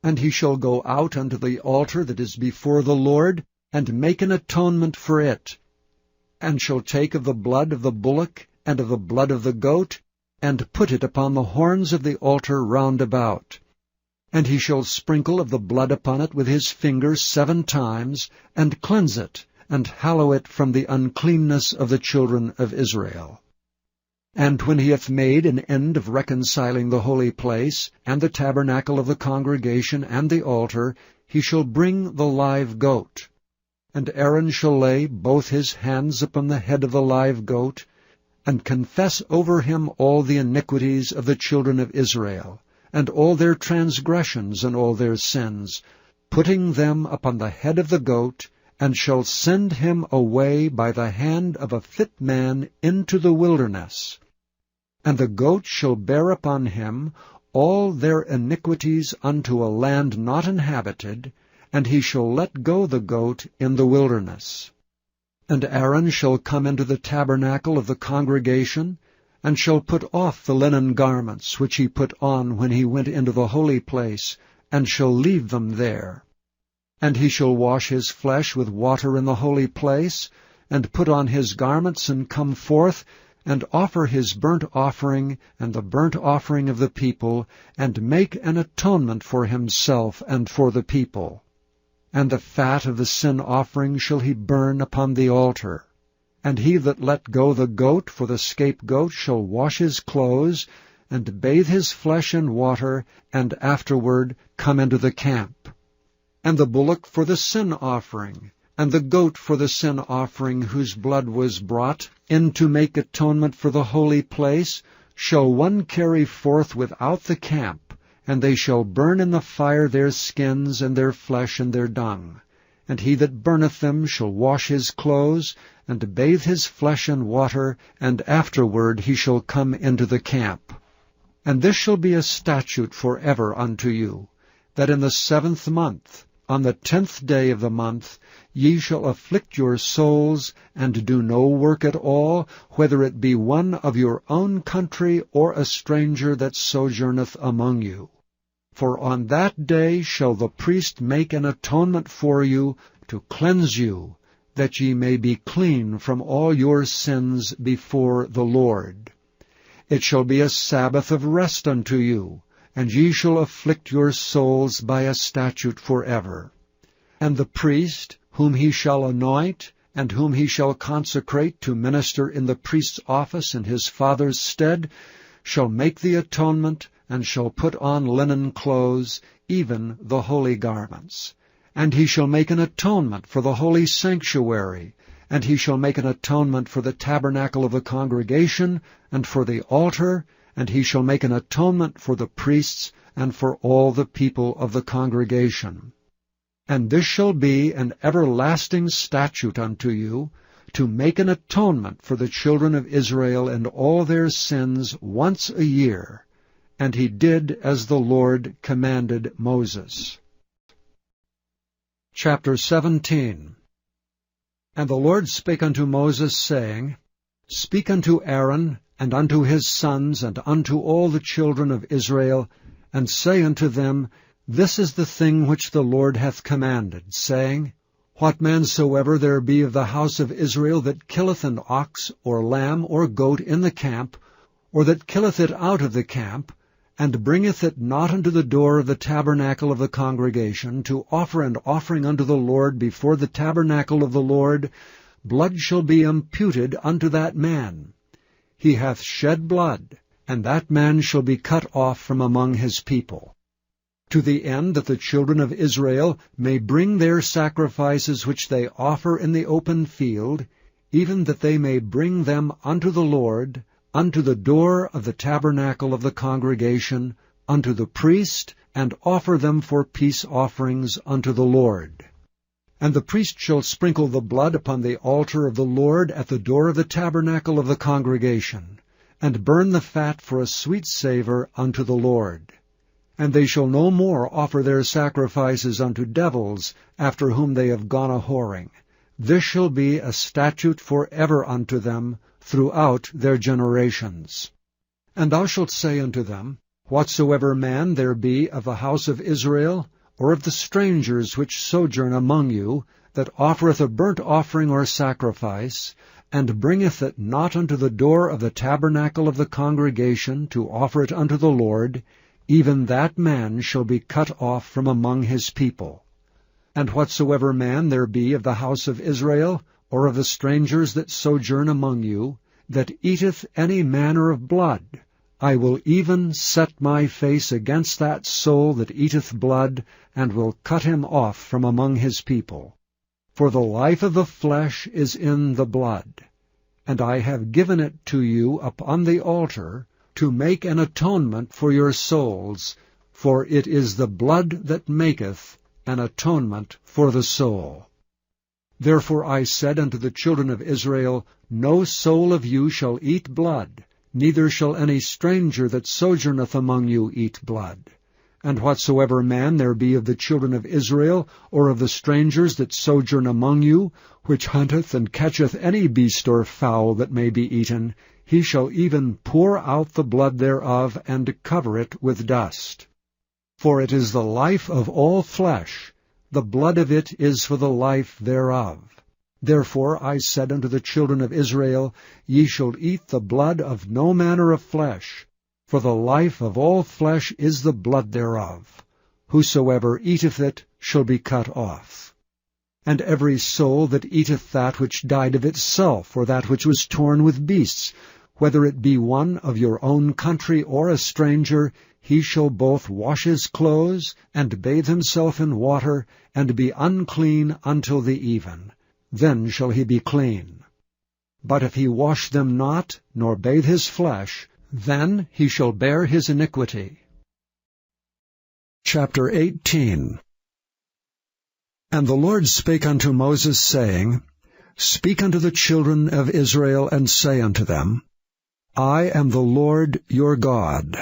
And he shall go out unto the altar that is before the Lord, and make an atonement for it, and shall take of the blood of the bullock, and of the blood of the goat, and put it upon the horns of the altar round about. And he shall sprinkle of the blood upon it with his finger 7 times, and cleanse it, and hallow it from the uncleanness of the children of Israel. And when he hath made an end of reconciling the holy place, and the tabernacle of the congregation, and the altar, he shall bring the live goat. And Aaron shall lay both his hands upon the head of the live goat, and confess over him all the iniquities of the children of Israel, and all their transgressions and all their sins, putting them upon the head of the goat, and shall send him away by the hand of a fit man into the wilderness. And the goat shall bear upon him all their iniquities unto a land not inhabited, and he shall let go the goat in the wilderness. And Aaron shall come into the tabernacle of the congregation, and shall put off the linen garments which he put on when he went into the holy place, and shall leave them there. And he shall wash his flesh with water in the holy place, and put on his garments, and come forth, and offer his burnt offering and the burnt offering of the people, and make an atonement for himself and for the people. And the fat of the sin offering shall he burn upon the altar. And he that let go the goat for the scapegoat shall wash his clothes, and bathe his flesh in water, and afterward come into the camp. And the bullock for the sin offering, and the goat for the sin offering whose blood was brought in to make atonement for the holy place, shall one carry forth without the camp, and they shall burn in the fire their skins and their flesh and their dung. And he that burneth them shall wash his clothes, and bathe his flesh in water, and afterward he shall come into the camp. And this shall be a statute forever unto you, that in the 7th month, on the 10th day of the month, ye shall afflict your souls, and do no work at all, whether it be one of your own country, or a stranger that sojourneth among you. For on that day shall the priest make an atonement for you, to cleanse you, that ye may be clean from all your sins before the Lord. It shall be a Sabbath of rest unto you, and ye shall afflict your souls by a statute forever. And the priest, whom he shall anoint, and whom he shall consecrate to minister in the priest's office in his father's stead, shall make the atonement, and shall put on linen clothes, even the holy garments. And he shall make an atonement for the holy sanctuary, and he shall make an atonement for the tabernacle of the congregation, and for the altar, and he shall make an atonement for the priests, and for all the people of the congregation. And this shall be an everlasting statute unto you, to make an atonement for the children of Israel and all their sins once a year. And he did as the Lord commanded Moses. Chapter 17. And the Lord spake unto Moses, saying, Speak unto Aaron, and unto his sons, and unto all the children of Israel, and say unto them, This is the thing which the Lord hath commanded, saying, What man soever there be of the house of Israel that killeth an ox or lamb or goat in the camp, or that killeth it out of the camp, and bringeth it not unto the door of the tabernacle of the congregation, to offer an offering unto the Lord before the tabernacle of the Lord, blood shall be imputed unto that man. He hath shed blood, and that man shall be cut off from among his people. To the end that the children of Israel may bring their sacrifices which they offer in the open field, even that they may bring them unto the Lord, unto the door of the tabernacle of the congregation, unto the priest, and offer them for peace offerings unto the Lord. And the priest shall sprinkle the blood upon the altar of the Lord at the door of the tabernacle of the congregation, and burn the fat for a sweet savour unto the Lord. And they shall no more offer their sacrifices unto devils, after whom they have gone a-whoring. This shall be a statute for ever unto them, throughout their generations. And thou shalt say unto them, Whatsoever man there be of the house of Israel, or of the strangers which sojourn among you, that offereth a burnt offering or sacrifice, and bringeth it not unto the door of the tabernacle of the congregation to offer it unto the Lord, even that man shall be cut off from among his people. And whatsoever man there be of the house of Israel, or of the strangers that sojourn among you, that eateth any manner of blood, I will even set my face against that soul that eateth blood, and will cut him off from among his people. For the life of the flesh is in the blood, and I have given it to you upon the altar, to make an atonement for your souls, for it is the blood that maketh an atonement for the soul. Therefore I said unto the children of Israel, No soul of you shall eat blood, neither shall any stranger that sojourneth among you eat blood. And whatsoever man there be of the children of Israel, or of the strangers that sojourn among you, which hunteth and catcheth any beast or fowl that may be eaten, he shall even pour out the blood thereof, and cover it with dust. For it is the life of all flesh, the blood of it is for the life thereof. Therefore I said unto the children of Israel, Ye shall eat the blood of no manner of flesh, for the life of all flesh is the blood thereof. Whosoever eateth it shall be cut off. And every soul that eateth that which died of itself, or that which was torn with beasts, whether it be one of your own country or a stranger, he shall both wash his clothes, and bathe himself in water, and be unclean until the even. Then shall he be clean. But if he wash them not, nor bathe his flesh, then he shall bear his iniquity. Chapter 18. And the Lord spake unto Moses, saying, Speak unto the children of Israel, and say unto them, I am the Lord your God.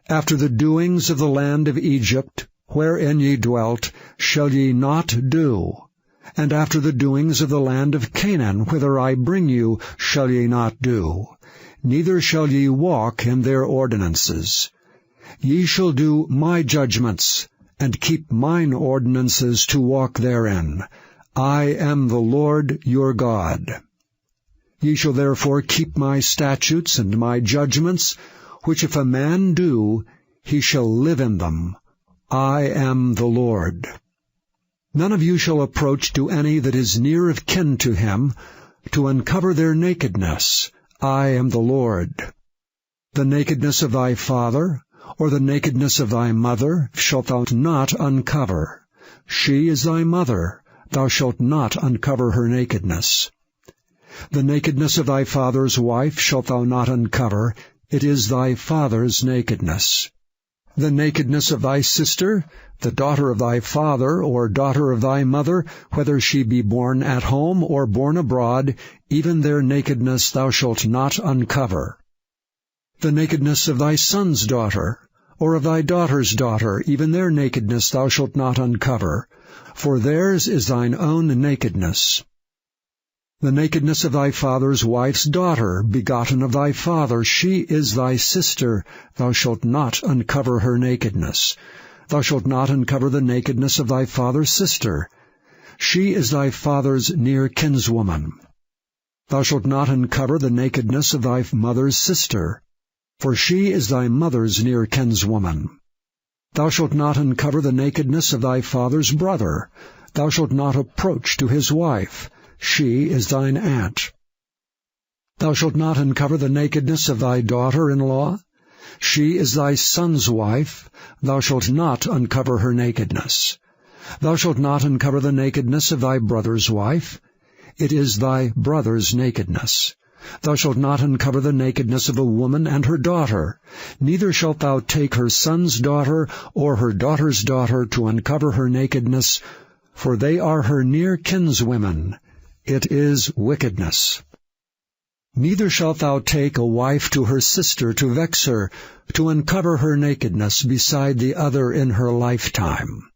After the doings of the land of Egypt, wherein ye dwelt, shall ye not do. And after the doings of the land of Canaan, whither I bring you, shall ye not do. Neither shall ye walk in their ordinances. Ye shall do my judgments, and keep mine ordinances to walk therein. I am the Lord your God. Ye shall therefore keep my statutes and my judgments, which if a man do, he shall live in them. I am the Lord. None of you shall approach to any that is near of kin to him, to uncover their nakedness. I am the Lord. The nakedness of thy father, or the nakedness of thy mother, shalt thou not uncover. She is thy mother, thou shalt not uncover her nakedness. The nakedness of thy father's wife shalt thou not uncover, it is thy father's nakedness. The nakedness of thy sister, the daughter of thy father, or daughter of thy mother, whether she be born at home or born abroad, even their nakedness thou shalt not uncover. The nakedness of thy son's daughter, or of thy daughter's daughter, even their nakedness thou shalt not uncover, for theirs is thine own nakedness. The nakedness of thy father's wife's daughter, begotten of thy father, she is thy sister, thou shalt not uncover her nakedness. Thou shalt not uncover the nakedness of thy father's sister. She is thy father's near kinswoman. Thou shalt not uncover the nakedness of thy mother's sister, for she is thy mother's near kinswoman. Thou shalt not uncover the nakedness of thy father's brother. Thou shalt not approach to his wife. She is thine aunt. Thou shalt not uncover the nakedness of thy daughter-in-law. She is thy son's wife. Thou shalt not uncover her nakedness. Thou shalt not uncover the nakedness of thy brother's wife. It is thy brother's nakedness. Thou shalt not uncover the nakedness of a woman and her daughter. Neither shalt thou take her son's daughter or her daughter's daughter to uncover her nakedness, for they are her near kinswomen. It is wickedness. Neither shalt thou take a wife to her sister to vex her, to uncover her nakedness beside the other in her lifetime.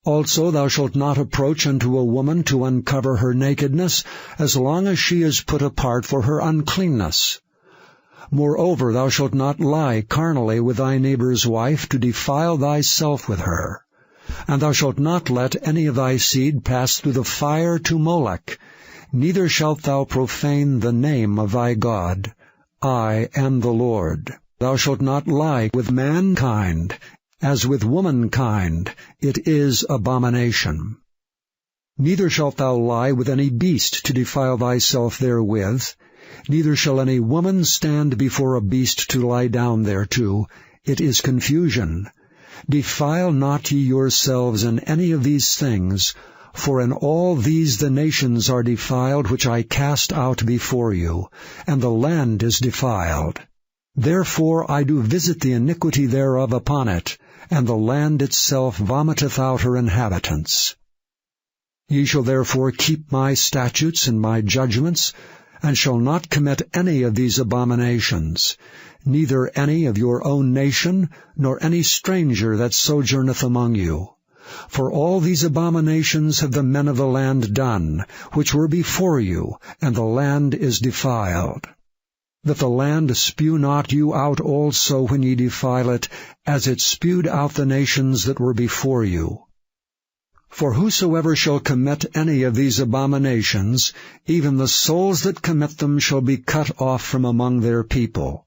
Also thou shalt not approach unto a woman to uncover her nakedness, as long as she is put apart for her uncleanness. Moreover, thou shalt not lie carnally with thy neighbor's wife, to defile thyself with her. And thou shalt not let any of thy seed pass through the fire to Molech. Neither shalt thou profane the name of thy God. I am the Lord. Thou shalt not lie with mankind, as with womankind. It is abomination. Neither shalt thou lie with any beast to defile thyself therewith. Neither shall any woman stand before a beast to lie down thereto. It is confusion. Defile not ye yourselves in any of these things, for in all these the nations are defiled which I cast out before you, and the land is defiled. Therefore I do visit the iniquity thereof upon it, and the land itself vomiteth out her inhabitants. Ye shall therefore keep my statutes and my judgments, and shall not commit any of these abominations, neither any of your own nation, nor any stranger that sojourneth among you. For all these abominations have the men of the land done, which were before you, and the land is defiled. That the land spew not you out also when ye defile it, as it spewed out the nations that were before you. For whosoever shall commit any of these abominations, even the souls that commit them shall be cut off from among their people.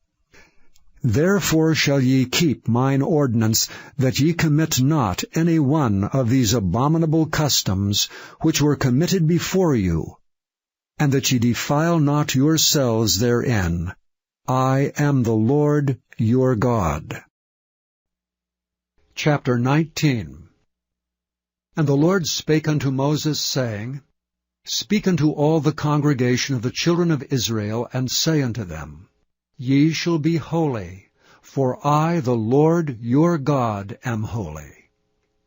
Therefore shall ye keep mine ordinance, that ye commit not any one of these abominable customs, which were committed before you, and that ye defile not yourselves therein. I am the Lord your God. Chapter 19. And the Lord spake unto Moses, saying, Speak unto all the congregation of the children of Israel, and say unto them, Ye shall be holy, for I, the Lord your God, am holy.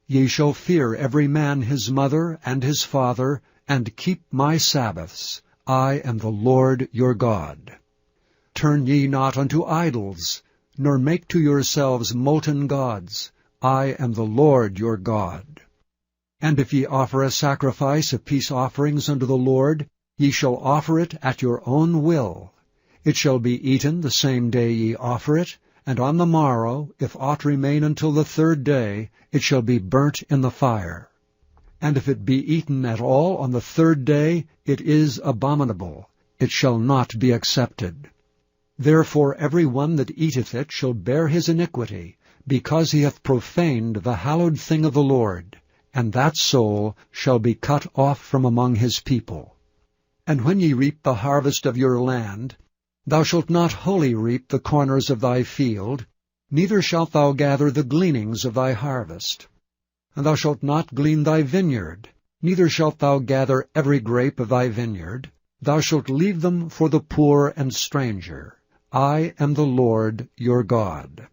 Ye shall fear every man his mother and his father, and keep my Sabbaths. I am the Lord your God. Turn ye not unto idols, nor make to yourselves molten gods. I am the Lord your God. And if ye offer a sacrifice of peace offerings unto the Lord, ye shall offer it at your own will. It shall be eaten the same day ye offer it, and on the morrow, if aught remain until the third day, it shall be burnt in the fire. And if it be eaten at all on the third day, it is abominable. It shall not be accepted. Therefore every one that eateth it shall bear his iniquity, because he hath profaned the hallowed thing of the Lord, and that soul shall be cut off from among his people. And when ye reap the harvest of your land, thou shalt not wholly reap the corners of thy field, neither shalt thou gather the gleanings of thy harvest. And thou shalt not glean thy vineyard, neither shalt thou gather every grape of thy vineyard. Thou shalt leave them for the poor and stranger. I am the Lord your God.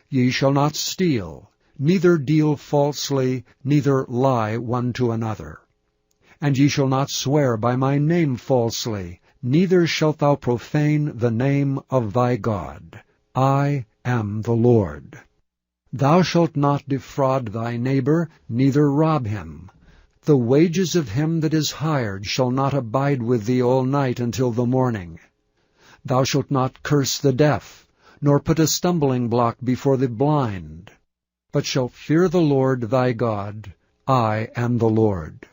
Ye shall not steal, neither deal falsely, neither lie one to another. And ye shall not swear by my name falsely, neither shalt thou profane the name of thy God. I am the Lord. Thou shalt not defraud thy neighbor, neither rob him. The wages of him that is hired shall not abide with thee all night until the morning. Thou shalt not curse the deaf, nor put a stumbling block before the blind, but shalt fear the Lord thy God. I am the Lord.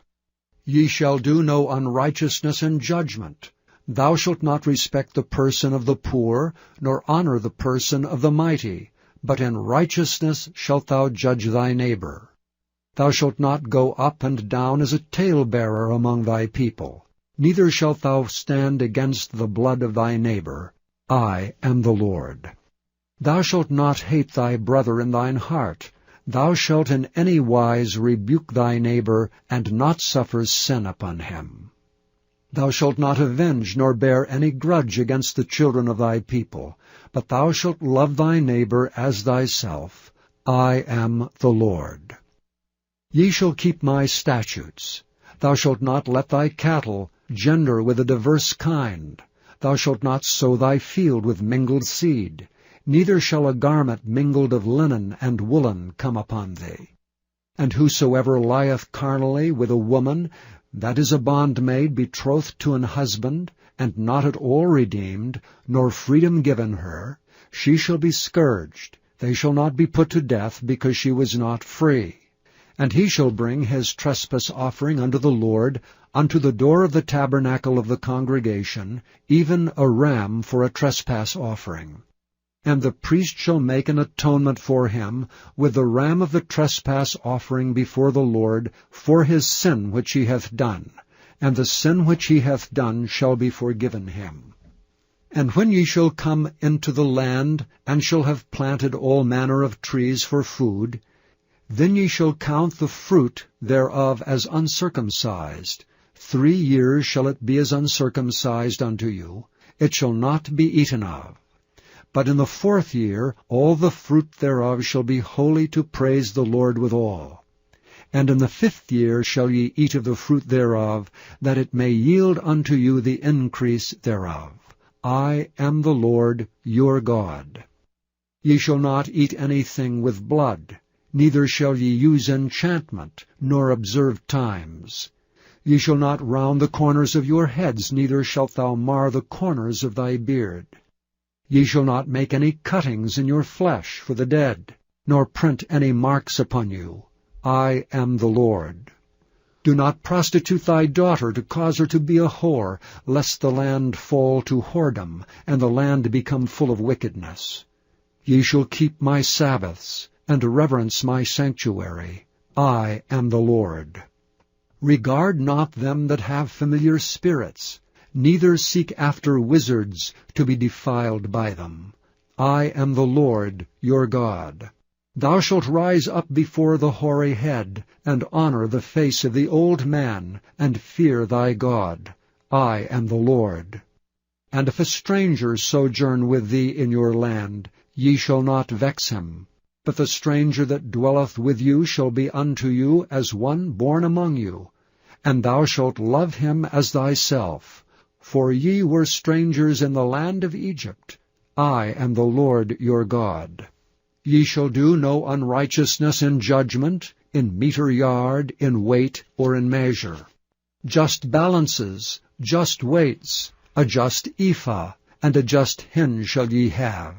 Ye shall do no unrighteousness in judgment. Thou shalt not respect the person of the poor, nor honor the person of the mighty, but in righteousness shalt thou judge thy neighbor. Thou shalt not go up and down as a talebearer among thy people, neither shalt thou stand against the blood of thy neighbor. I am the Lord. Thou shalt not hate thy brother in thine heart. Thou shalt in any wise rebuke thy neighbor, and not suffer sin upon him. Thou shalt not avenge nor bear any grudge against the children of thy people, but thou shalt love thy neighbor as thyself. I am the Lord. Ye shall keep my statutes. Thou shalt not let thy cattle gender with a diverse kind. Thou shalt not sow thy field with mingled seed. Neither shall a garment mingled of linen and woolen come upon thee. And whosoever lieth carnally with a woman, that is a bondmaid betrothed to an husband, and not at all redeemed, nor freedom given her, she shall be scourged. They shall not be put to death, because she was not free. And he shall bring his trespass offering unto the Lord, unto the door of the tabernacle of the congregation, even a ram for a trespass offering. And the priest shall make an atonement for him with the ram of the trespass offering before the Lord for his sin which he hath done, and the sin which he hath done shall be forgiven him. And when ye shall come into the land, and shall have planted all manner of trees for food, then ye shall count the fruit thereof as uncircumcised. 3 years shall it be as uncircumcised unto you. It shall not be eaten of. But in the 4th year all the fruit thereof shall be holy to praise the Lord withal. And in the 5th year shall ye eat of the fruit thereof, that it may yield unto you the increase thereof. I am the Lord your God. Ye shall not eat anything with blood, neither shall ye use enchantment, nor observe times. Ye shall not round the corners of your heads, neither shalt thou mar the corners of thy beard. Ye shall not make any cuttings in your flesh for the dead, nor print any marks upon you. I am the Lord. Do not prostitute thy daughter to cause her to be a whore, lest the land fall to whoredom, and the land become full of wickedness. Ye shall keep my Sabbaths, and reverence my sanctuary. I am the Lord. Regard not them that have familiar spirits, neither seek after wizards to be defiled by them. I am the Lord your God. Thou shalt rise up before the hoary head, and honor the face of the old man, and fear thy God. I am the Lord. And if a stranger sojourn with thee in your land, ye shall not vex him. But the stranger that dwelleth with you shall be unto you as one born among you, and thou shalt love him as thyself. For ye were strangers in the land of Egypt. I am the Lord your God. Ye shall do no unrighteousness in judgment, in meter yard, in weight, or in measure. Just balances, just weights, a just ephah, and a just hin shall ye have.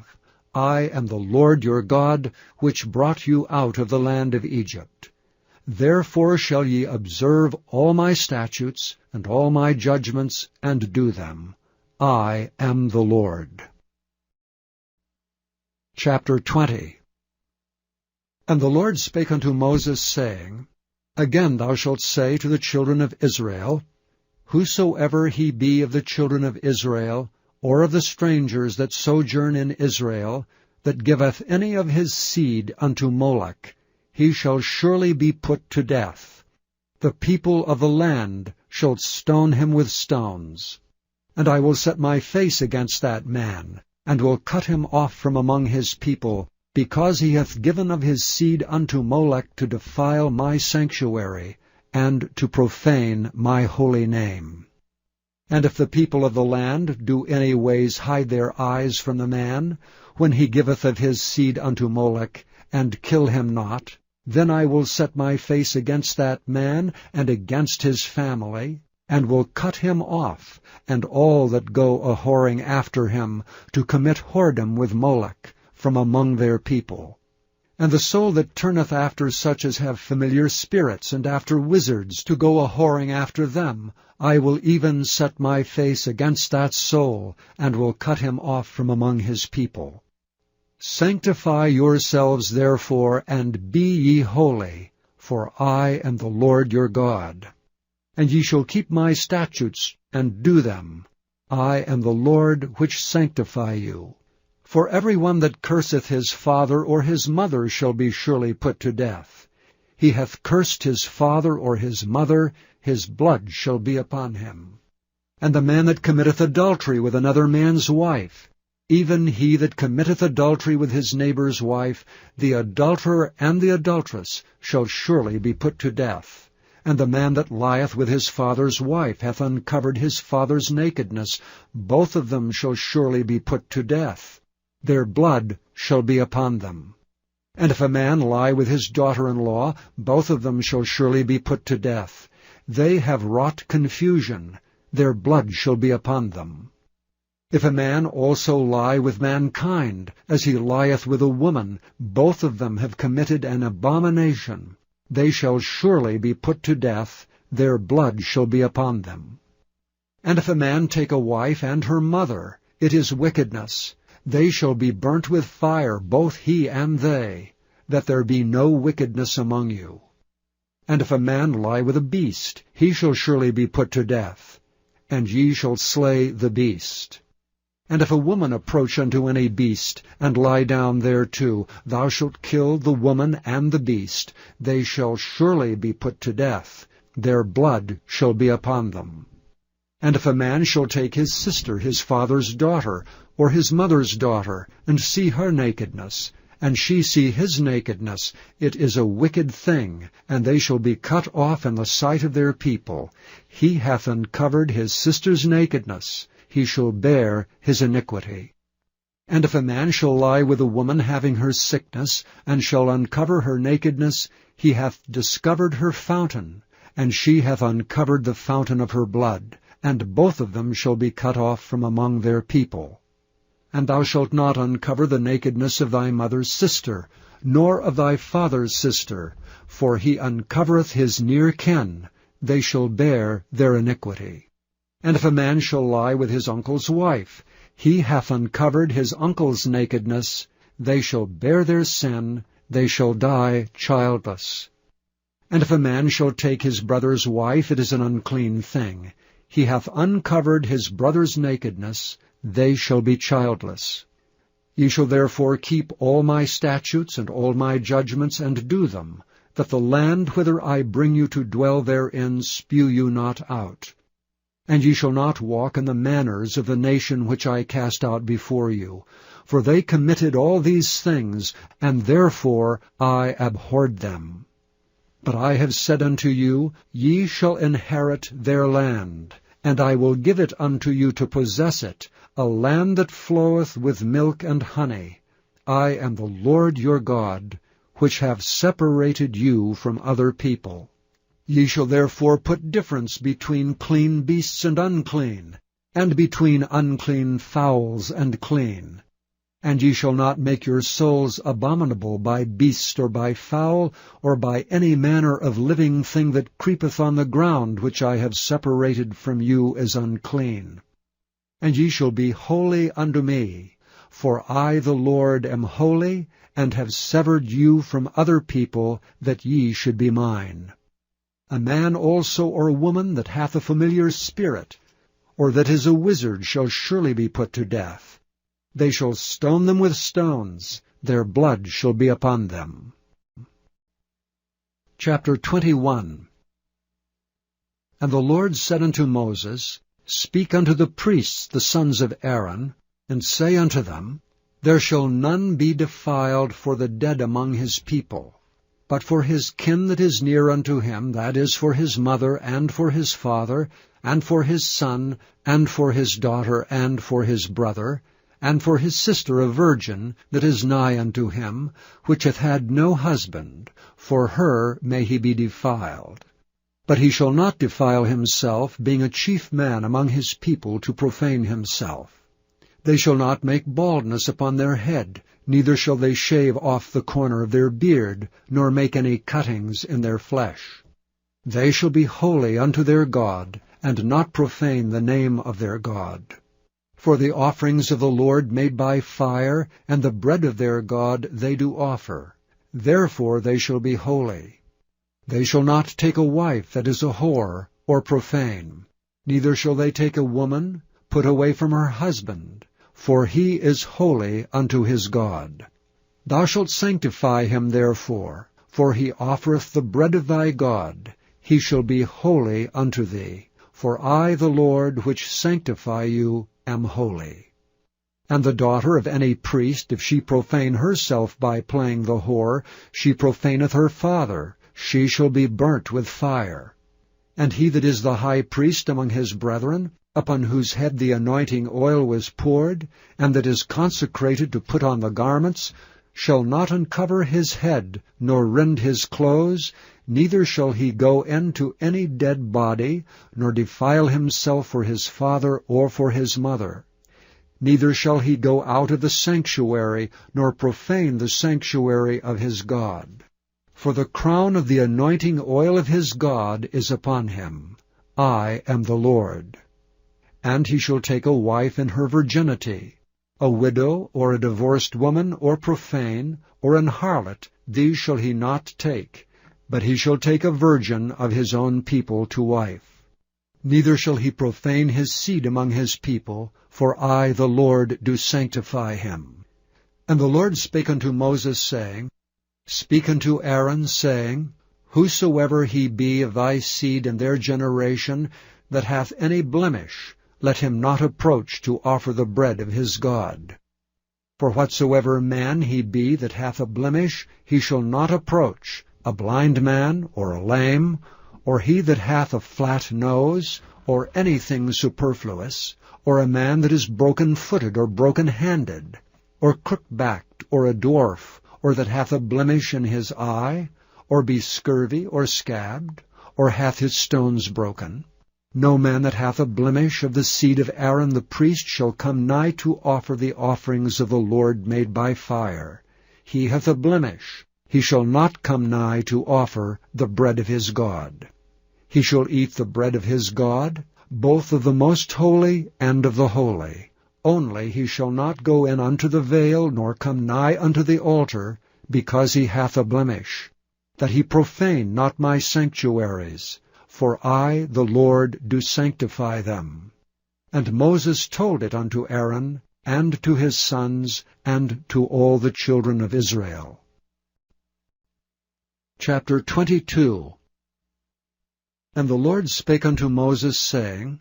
I am the Lord your God, which brought you out of the land of Egypt. Therefore shall ye observe all my statutes, and all my judgments, and do them. I am the Lord. Chapter 20. And the Lord spake unto Moses, saying, Again thou shalt say to the children of Israel, Whosoever he be of the children of Israel, or of the strangers that sojourn in Israel, that giveth any of his seed unto Molech, he shall surely be put to death. The people of the land shall stone him with stones. And I will set my face against that man, and will cut him off from among his people, because he hath given of his seed unto Molech to defile my sanctuary, and to profane my holy name. And if the people of the land do any ways hide their eyes from the man, when he giveth of his seed unto Molech, and kill him not, then I will set my face against that man, and against his family, and will cut him off, and all that go a-whoring after him, to commit whoredom with Molech, from among their people. And the soul that turneth after such as have familiar spirits, and after wizards, to go a-whoring after them, I will even set my face against that soul, and will cut him off from among his people. Sanctify yourselves therefore, and be ye holy, for I am the Lord your God. And ye shall keep my statutes, and do them. I am the Lord which sanctify you. For every one that curseth his father or his mother shall be surely put to death. He hath cursed his father or his mother, his blood shall be upon him. And the man that committeth adultery with another man's wife, even he that committeth adultery with his neighbour's wife, the adulterer and the adulteress shall surely be put to death. And the man that lieth with his father's wife hath uncovered his father's nakedness. Both of them shall surely be put to death. Their blood shall be upon them. And if a man lie with his daughter-in-law, both of them shall surely be put to death. They have wrought confusion. Their blood shall be upon them. If a man also lie with mankind, as he lieth with a woman, both of them have committed an abomination. They shall surely be put to death. Their blood shall be upon them. And if a man take a wife and her mother, it is wickedness. They shall be burnt with fire, both he and they, that there be no wickedness among you. And if a man lie with a beast, he shall surely be put to death, and ye shall slay the beast. And if a woman approach unto any beast, and lie down thereto, thou shalt kill the woman and the beast. They shall surely be put to death. Their blood shall be upon them. And if a man shall take his sister, his father's daughter, or his mother's daughter, and see her nakedness, and she see his nakedness, it is a wicked thing, and they shall be cut off in the sight of their people. He hath uncovered his sister's nakedness. He shall bear his iniquity. And if a man shall lie with a woman having her sickness, and shall uncover her nakedness, he hath discovered her fountain, and she hath uncovered the fountain of her blood, and both of them shall be cut off from among their people. And thou shalt not uncover the nakedness of thy mother's sister, nor of thy father's sister, for he uncovereth his near kin. They shall bear their iniquity. And if a man shall lie with his uncle's wife, he hath uncovered his uncle's nakedness. They shall bear their sin. They shall die childless. And if a man shall take his brother's wife, it is an unclean thing. He hath uncovered his brother's nakedness. They shall be childless. Ye shall therefore keep all my statutes and all my judgments, and do them, that the land whither I bring you to dwell therein spew you not out. And ye shall not walk in the manners of the nation which I cast out before you, for they committed all these things, and therefore I abhorred them. But I have said unto you, ye shall inherit their land, and I will give it unto you to possess it, a land that floweth with milk and honey. I am the Lord your God, which have separated you from other people. Ye shall therefore put difference between clean beasts and unclean, and between unclean fowls and clean. And ye shall not make your souls abominable by beast or by fowl, or by any manner of living thing that creepeth on the ground, which I have separated from you as unclean. And ye shall be holy unto me, for I the Lord am holy, and have severed you from other people, that ye should be mine. A man also or a woman that hath a familiar spirit, or that is a wizard, shall surely be put to death. They shall stone them with stones. Their blood shall be upon them. Chapter 21. And the Lord said unto Moses, Speak unto the priests, the sons of Aaron, and say unto them, There shall none be defiled for the dead among his people, but for his kin that is near unto him, that is, for his mother, and for his father, and for his son, and for his daughter, and for his brother, and for his sister a virgin, that is nigh unto him, which hath had no husband, for her may he be defiled. But he shall not defile himself, being a chief man among his people, to profane himself. They shall not make baldness upon their head, neither shall they shave off the corner of their beard, nor make any cuttings in their flesh. They shall be holy unto their God, and not profane the name of their God. For the offerings of the Lord made by fire, and the bread of their God they do offer. Therefore they shall be holy. They shall not take a wife that is a whore, or profane. Neither shall they take a woman put away from her husband, for he is holy unto his God. Thou shalt sanctify him therefore, for he offereth the bread of thy God. He shall be holy unto thee. For I, the Lord, which sanctify you, am holy. And the daughter of any priest, if she profane herself by playing the whore, she profaneth her father. She shall be burnt with fire. And he that is the high priest among his brethren, upon whose head the anointing oil was poured, and that is consecrated to put on the garments, shall not uncover his head, nor rend his clothes, neither shall he go into any dead body, nor defile himself for his father or for his mother. Neither shall he go out of the sanctuary, nor profane the sanctuary of his God. For the crown of the anointing oil of his God is upon him. I am the Lord. And he shall take a wife in her virginity. A widow, or a divorced woman, or profane, or an harlot, these shall he not take, but he shall take a virgin of his own people to wife. Neither shall he profane his seed among his people, for I, the Lord, do sanctify him. And the Lord spake unto Moses, saying, Speak unto Aaron, saying, Whosoever he be of thy seed in their generation, that hath any blemish, let him not approach to offer the bread of his God. For whatsoever man he be that hath a blemish, he shall not approach, a blind man, or a lame, or he that hath a flat nose, or anything superfluous, or a man that is broken-footed or broken-handed, or crook-backed, or a dwarf, or that hath a blemish in his eye, or be scurvy, or scabbed, or hath his stones broken. No man that hath a blemish of the seed of Aaron the priest shall come nigh to offer the offerings of the Lord made by fire. He hath a blemish. He shall not come nigh to offer the bread of his God. He shall eat the bread of his God, both of the most holy and of the holy. Only he shall not go in unto the veil, nor come nigh unto the altar, because he hath a blemish, that he profane not my sanctuaries. For I, the Lord, do sanctify them. And Moses told it unto Aaron, and to his sons, and to all the children of Israel. Chapter 22. And the Lord spake unto Moses, saying,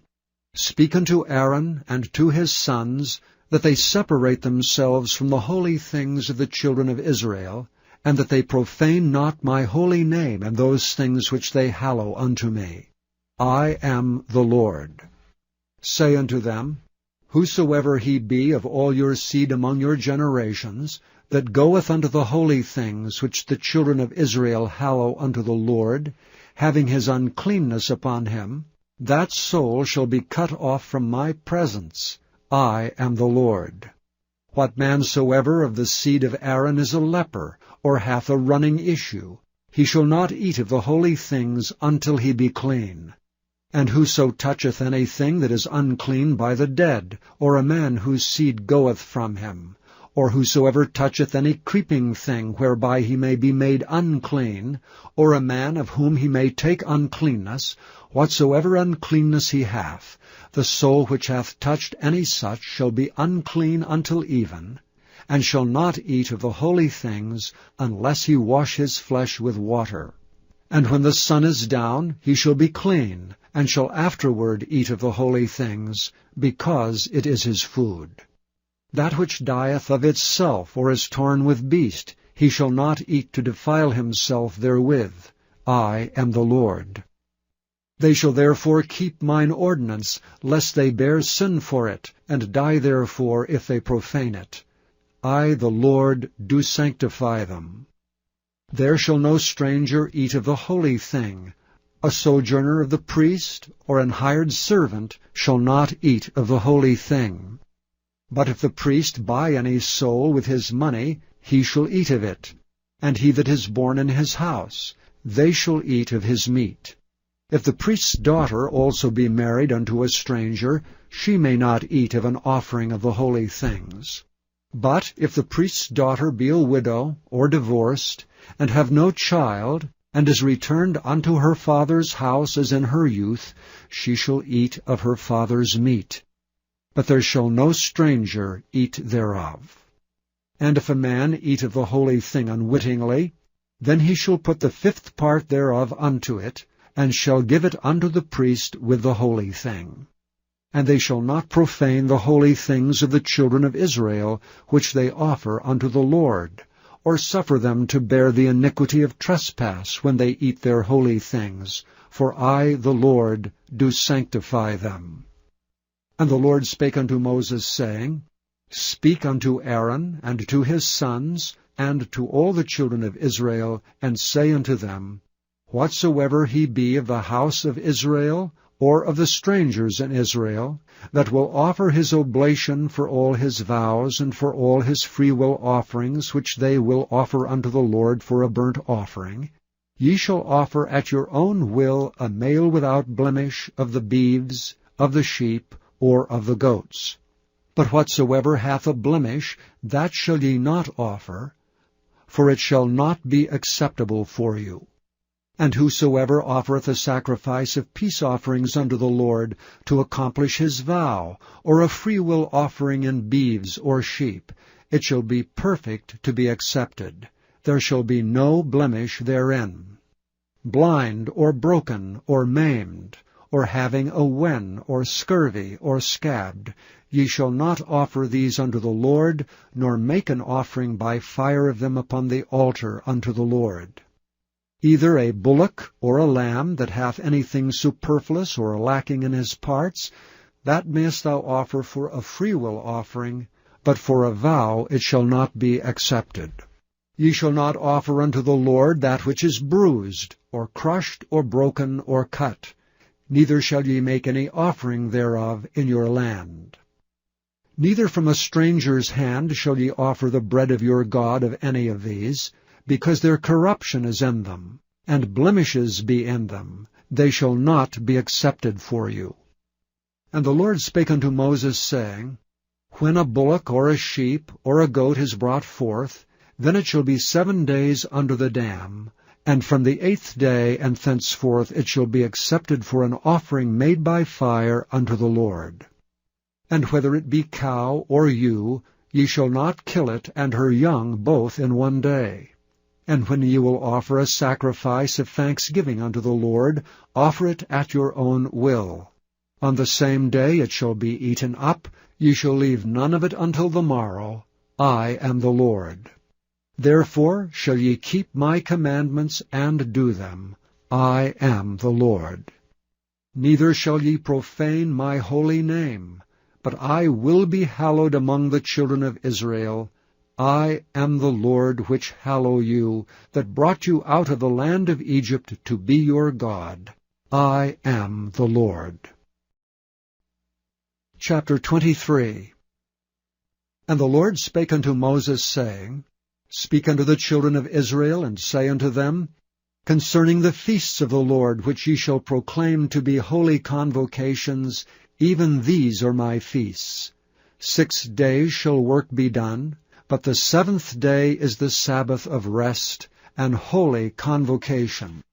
Speak unto Aaron and to his sons, that they separate themselves from the holy things of the children of Israel, and that they profane not my holy name and those things which they hallow unto me. I am the Lord. Say unto them, Whosoever he be of all your seed among your generations, that goeth unto the holy things which the children of Israel hallow unto the Lord, having his uncleanness upon him, that soul shall be cut off from my presence. I am the Lord. What man soever of the seed of Aaron is a leper, or hath a running issue, he shall not eat of the holy things until he be clean. And whoso toucheth anything that is unclean by the dead, or a man whose seed goeth from him, or whosoever toucheth any creeping thing whereby he may be made unclean, or a man of whom he may take uncleanness, whatsoever uncleanness he hath, the soul which hath touched any such shall be unclean until even, and shall not eat of the holy things, unless he wash his flesh with water. And when the sun is down, he shall be clean, and shall afterward eat of the holy things, because it is his food. That which dieth of itself, or is torn with beast, he shall not eat to defile himself therewith. I am the Lord. They shall therefore keep mine ordinance, lest they bear sin for it, and die therefore if they profane it. I, the Lord, do sanctify them. There shall no stranger eat of the holy thing. A sojourner of the priest, or an hired servant, shall not eat of the holy thing. But if the priest buy any soul with his money, he shall eat of it, and he that is born in his house, they shall eat of his meat. If the priest's daughter also be married unto a stranger, she may not eat of an offering of the holy things. But if the priest's daughter be a widow, or divorced, and have no child, and is returned unto her father's house as in her youth, she shall eat of her father's meat. But there shall no stranger eat thereof. And if a man eat of the holy thing unwittingly, then he shall put the 5th part thereof unto it, and shall give it unto the priest with the holy thing. And they shall not profane the holy things of the children of Israel, which they offer unto the Lord, or suffer them to bear the iniquity of trespass when they eat their holy things, for I, the Lord, do sanctify them. And the Lord spake unto Moses, saying, Speak unto Aaron, and to his sons, and to all the children of Israel, and say unto them, Whatsoever he be of the house of Israel, or of the strangers in Israel, that will offer his oblation for all his vows, and for all his freewill offerings, which they will offer unto the Lord for a burnt offering, ye shall offer at your own will a male without blemish of the beeves, of the sheep, or of the goats. But whatsoever hath a blemish, that shall ye not offer, for it shall not be acceptable for you. And whosoever offereth a sacrifice of peace offerings unto the Lord, to accomplish his vow, or a freewill offering in beeves or sheep, it shall be perfect to be accepted. There shall be no blemish therein. Blind, or broken, or maimed, or having a wen, or scurvy, or scabbed, ye shall not offer these unto the Lord, nor make an offering by fire of them upon the altar unto the Lord. Either a bullock or a lamb that hath anything superfluous or lacking in his parts, that mayest thou offer for a freewill offering, but for a vow it shall not be accepted. Ye shall not offer unto the Lord that which is bruised, or crushed, or broken, or cut, neither shall ye make any offering thereof in your land. Neither from a stranger's hand shall ye offer the bread of your God of any of these, because their corruption is in them, and blemishes be in them, they shall not be accepted for you. And the Lord spake unto Moses, saying, When a bullock or a sheep or a goat is brought forth, then it shall be 7 days under the dam, and from the 8th day and thenceforth it shall be accepted for an offering made by fire unto the Lord. And whether it be cow or ewe, ye shall not kill it and her young both in 1 day. And when ye will offer a sacrifice of thanksgiving unto the Lord, offer it at your own will. On the same day it shall be eaten up, ye shall leave none of it until the morrow. I am the Lord. Therefore shall ye keep my commandments and do them. I am the Lord. Neither shall ye profane my holy name, but I will be hallowed among the children of Israel. I am the Lord which hallow you, that brought you out of the land of Egypt to be your God. I am the Lord. Chapter 23. And the Lord spake unto Moses, saying, Speak unto the children of Israel, and say unto them, Concerning the feasts of the Lord, which ye shall proclaim to be holy convocations, even these are my feasts. 6 days shall work be done, but the 7th day is the Sabbath of rest, and holy convocation.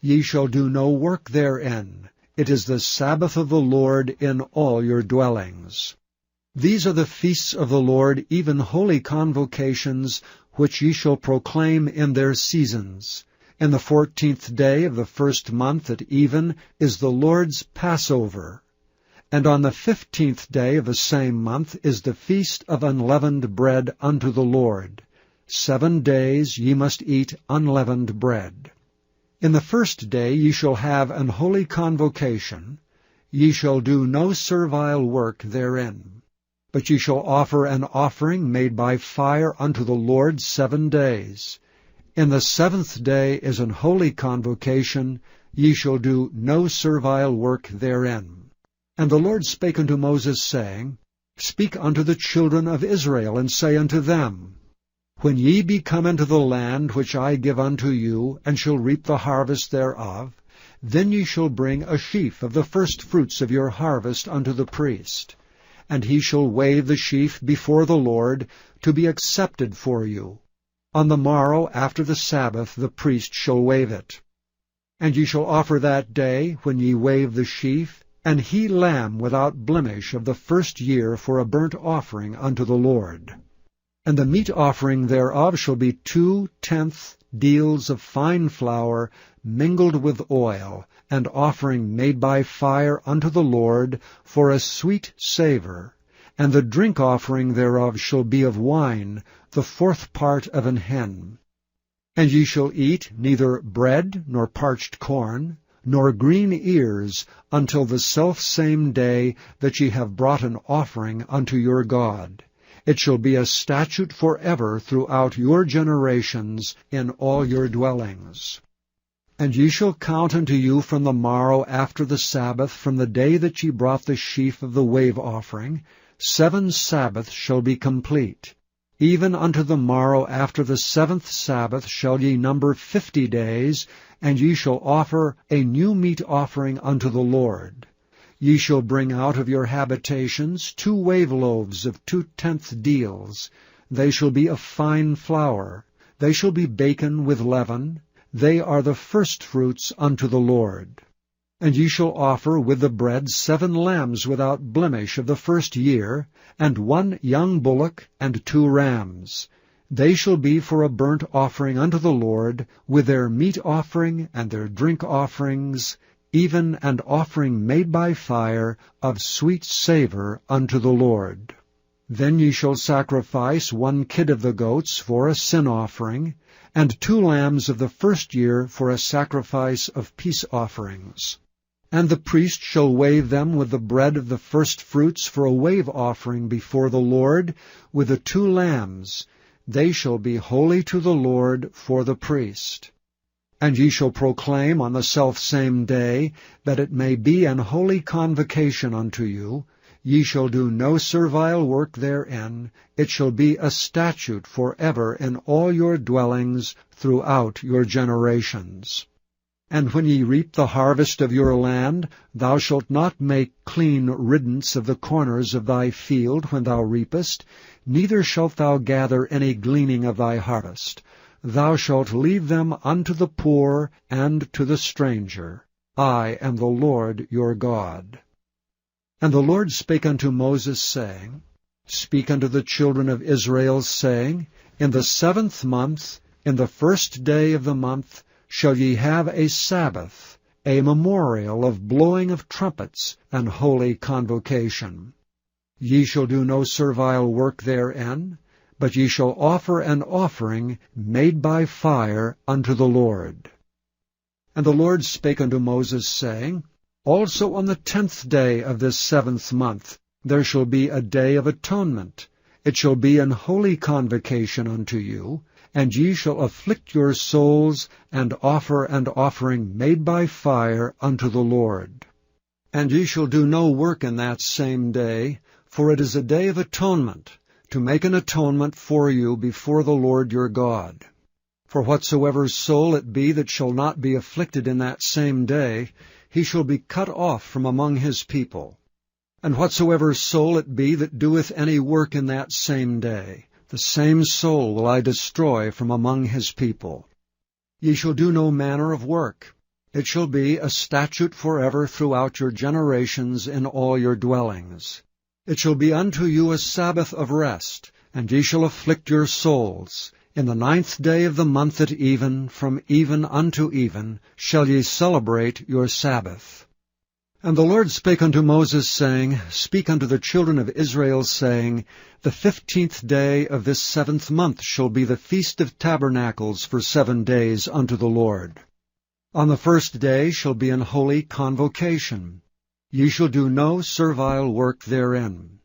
Ye shall do no work therein. It is the Sabbath of the Lord in all your dwellings. These are the feasts of the Lord, even holy convocations, which ye shall proclaim in their seasons. In the 14th day of the 1st month at even is the Lord's Passover. And on the 15th day of the same month is the feast of unleavened bread unto the Lord. 7 days ye must eat unleavened bread. In the 1st day ye shall have an holy convocation. Ye shall do no servile work therein. But ye shall offer an offering made by fire unto the Lord 7 days. In the 7th day is an holy convocation. Ye shall do no servile work therein. And the Lord spake unto Moses, saying, Speak unto the children of Israel, and say unto them, When ye be come into the land which I give unto you, and shall reap the harvest thereof, then ye shall bring a sheaf of the first fruits of your harvest unto the priest. And he shall wave the sheaf before the Lord, to be accepted for you. On the morrow after the Sabbath the priest shall wave it. And ye shall offer that day, when ye wave the sheaf, an he lamb without blemish of the first year for a burnt offering unto the Lord. And the meat offering thereof shall be 2/10 deals of fine flour mingled with oil, and offering made by fire unto the Lord for a sweet savour. And the drink offering thereof shall be of wine, the 4th part of an hin. And ye shall eat neither bread nor parched corn, nor green ears, until the selfsame day that ye have brought an offering unto your God. It shall be a statute forever throughout your generations in all your dwellings. And ye shall count unto you from the morrow after the Sabbath, from the day that ye brought the sheaf of the wave offering, 7 Sabbaths shall be complete. Even unto the morrow after the 7th Sabbath shall ye number 50 days, and ye shall offer a new meat offering unto the Lord. Ye shall bring out of your habitations 2 wave loaves of 2/10 deals. They shall be of fine flour. They shall be baken with leaven. They are the firstfruits unto the Lord. And ye shall offer with the bread 7 lambs without blemish of the first year, and 1 young bullock, and 2 rams. They shall be for a burnt offering unto the Lord, with their meat offering and their drink offerings, even an offering made by fire of sweet savour unto the Lord. Then ye shall sacrifice 1 kid of the goats for a sin offering, and 2 lambs of the first year for a sacrifice of peace offerings. And the priest shall wave them with the bread of the first fruits for a wave offering before the Lord, with the 2 lambs. They shall be holy to the Lord for the priest. And ye shall proclaim on the selfsame day, that it may be an holy convocation unto you. Ye shall do no servile work therein. It shall be a statute forever in all your dwellings throughout your generations. And when ye reap the harvest of your land, thou shalt not make clean riddance of the corners of thy field when thou reapest, neither shalt thou gather any gleaning of thy harvest. Thou shalt leave them unto the poor and to the stranger. I am the Lord your God. And the Lord spake unto Moses, saying, Speak unto the children of Israel, saying, In the 7th month, in the 1st day of the month, shall ye have a Sabbath, a memorial of blowing of trumpets, an holy convocation. Ye shall do no servile work therein, but ye shall offer an offering made by fire unto the Lord. And the Lord spake unto Moses, saying, Also on the 10th day of this 7th month there shall be a day of atonement. It shall be an holy convocation unto you, and ye shall afflict your souls, and offer an offering made by fire unto the Lord. And ye shall do no work in that same day, for it is a day of atonement, to make an atonement for you before the Lord your God. For whatsoever soul it be that shall not be afflicted in that same day, he shall be cut off from among his people. And whatsoever soul it be that doeth any work in that same day, the same soul will I destroy from among his people. Ye shall do no manner of work. It shall be a statute forever throughout your generations in all your dwellings. It shall be unto you a Sabbath of rest, and ye shall afflict your souls. In the 9th day of the month at even, from even unto even, shall ye celebrate your Sabbath. And the Lord spake unto Moses, saying, Speak unto the children of Israel, saying, The 15th day of this 7th month shall be the Feast of Tabernacles for 7 days unto the Lord. On the 1st day shall be an holy convocation. Ye shall do no servile work therein.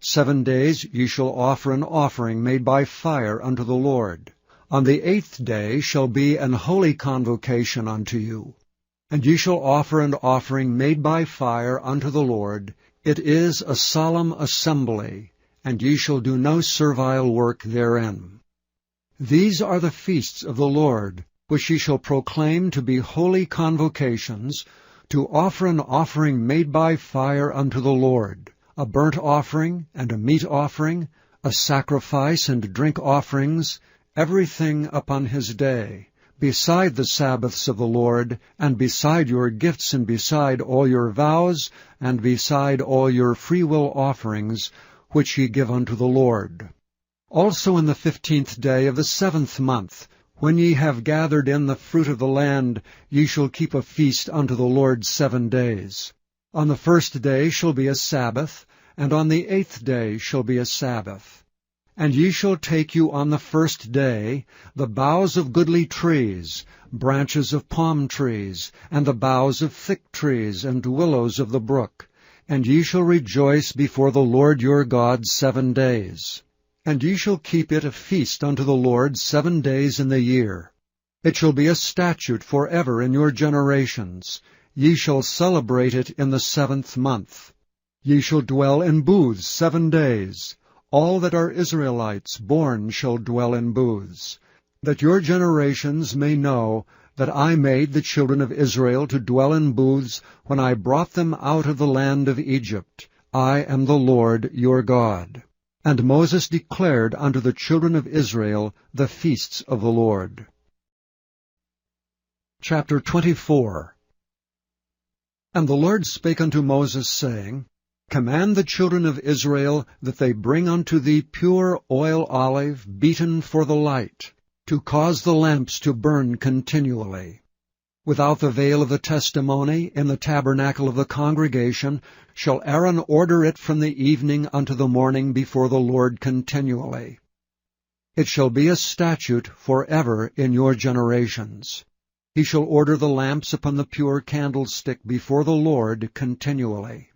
7 days ye shall offer an offering made by fire unto the Lord. On the 8th day shall be an holy convocation unto you. And ye shall offer an offering made by fire unto the Lord. It is a solemn assembly, and ye shall do no servile work therein. These are the feasts of the Lord, which ye shall proclaim to be holy convocations, to offer an offering made by fire unto the Lord, a burnt offering and a meat offering, a sacrifice and drink offerings, everything upon his day, beside the Sabbaths of the Lord, and beside your gifts, and beside all your vows, and beside all your freewill offerings, which ye give unto the Lord. Also in the 15th day of the 7th month, when ye have gathered in the fruit of the land, ye shall keep a feast unto the Lord 7 days. On the 1st day shall be a Sabbath, and on the 8th day shall be a Sabbath. And ye shall take you on the 1st day the boughs of goodly trees, branches of palm trees, and the boughs of thick trees, and willows of the brook. And ye shall rejoice before the Lord your God 7 days. And ye shall keep it a feast unto the Lord 7 days in the year. It shall be a statute forever in your generations. Ye shall celebrate it in the 7th month. Ye shall dwell in booths 7 days. All that are Israelites born shall dwell in booths, that your generations may know that I made the children of Israel to dwell in booths when I brought them out of the land of Egypt. I am the Lord your God. And Moses declared unto the children of Israel the feasts of the Lord. Chapter 24. And the Lord spake unto Moses, saying, Command the children of Israel that they bring unto thee pure oil olive beaten for the light, to cause the lamps to burn continually. Without the veil of the testimony, in the tabernacle of the congregation, shall Aaron order it from the evening unto the morning before the Lord continually. It shall be a statute forever in your generations. He shall order the lamps upon the pure candlestick before the Lord continually.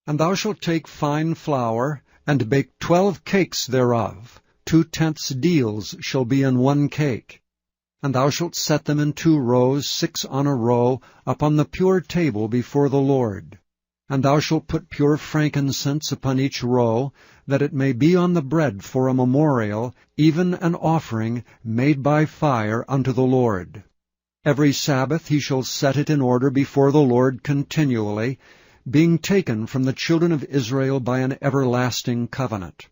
And thou shalt take fine flour, and bake 12 cakes thereof. 2/10 deals shall be in 1 cake. And thou shalt set them in 2 rows, 6 on a row, upon the pure table before the Lord. And thou shalt put pure frankincense upon each row, that it may be on the bread for a memorial, even an offering made by fire unto the Lord. Every Sabbath he shall set it in order before the Lord continually, being taken from the children of Israel by an everlasting covenant.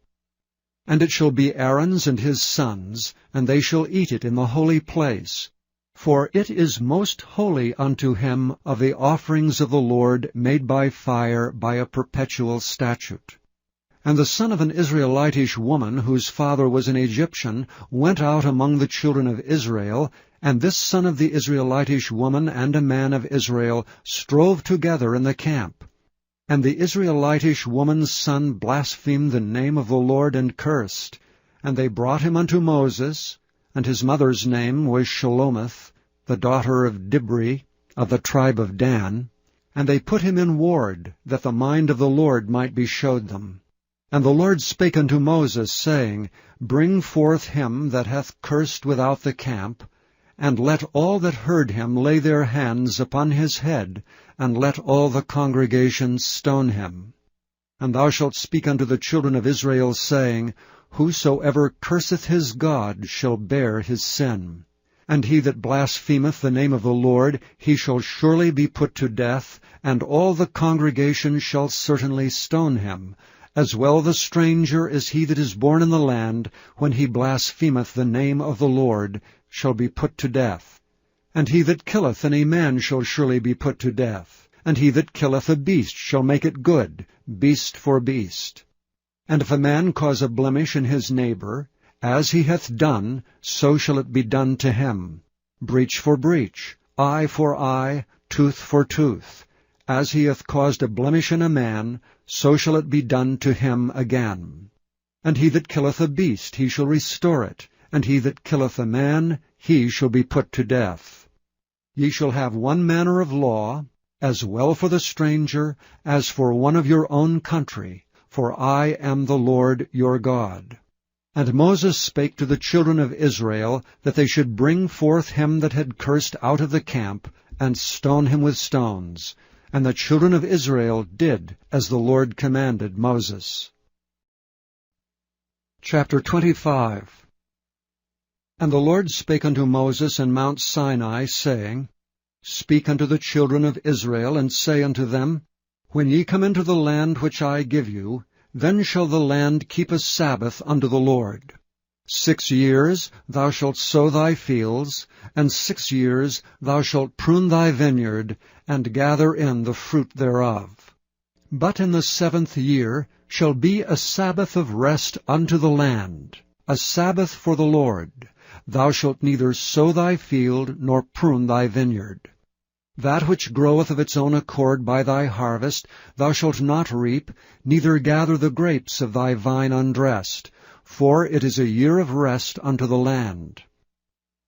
And it shall be Aaron's and his sons, and they shall eat it in the holy place. For it is most holy unto him of the offerings of the Lord made by fire by a perpetual statute. And the son of an Israelitish woman, whose father was an Egyptian, went out among the children of Israel, and this son of the Israelitish woman and a man of Israel strove together in the camp. And the Israelitish woman's son blasphemed the name of the Lord and cursed. And they brought him unto Moses, and his mother's name was Shelomith, the daughter of Dibri, of the tribe of Dan. And they put him in ward, that the mind of the Lord might be showed them. And the Lord spake unto Moses, saying, Bring forth him that hath cursed without the camp, and let all that heard him lay their hands upon his head, and let all the congregation stone him. And thou shalt speak unto the children of Israel, saying, Whosoever curseth his God shall bear his sin. And he that blasphemeth the name of the Lord, he shall surely be put to death, and all the congregation shall certainly stone him, as well the stranger as he that is born in the land, when he blasphemeth the name of the Lord, shall be put to death. And he that killeth any man shall surely be put to death. And he that killeth a beast shall make it good, beast for beast. And if a man cause a blemish in his neighbor, as he hath done, so shall it be done to him. Breach for breach, eye for eye, tooth for tooth. As he hath caused a blemish in a man, so shall it be done to him again. And he that killeth a beast, he shall restore it. And he that killeth a man, he shall be put to death. Ye shall have one manner of law, as well for the stranger as for one of your own country, for I am the Lord your God. And Moses spake to the children of Israel, that they should bring forth him that had cursed out of the camp, and stone him with stones. And the children of Israel did as the Lord commanded Moses. Chapter 25. And the Lord spake unto Moses in Mount Sinai, saying, Speak unto the children of Israel, and say unto them, When ye come into the land which I give you, then shall the land keep a Sabbath unto the Lord. 6 years thou shalt sow thy fields, and 6 years thou shalt prune thy vineyard, and gather in the fruit thereof. But in the 7th year shall be a Sabbath of rest unto the land, a Sabbath for the Lord. Thou shalt neither sow thy field, nor prune thy vineyard. That which groweth of its own accord by thy harvest thou shalt not reap, neither gather the grapes of thy vine undressed, for it is a year of rest unto the land.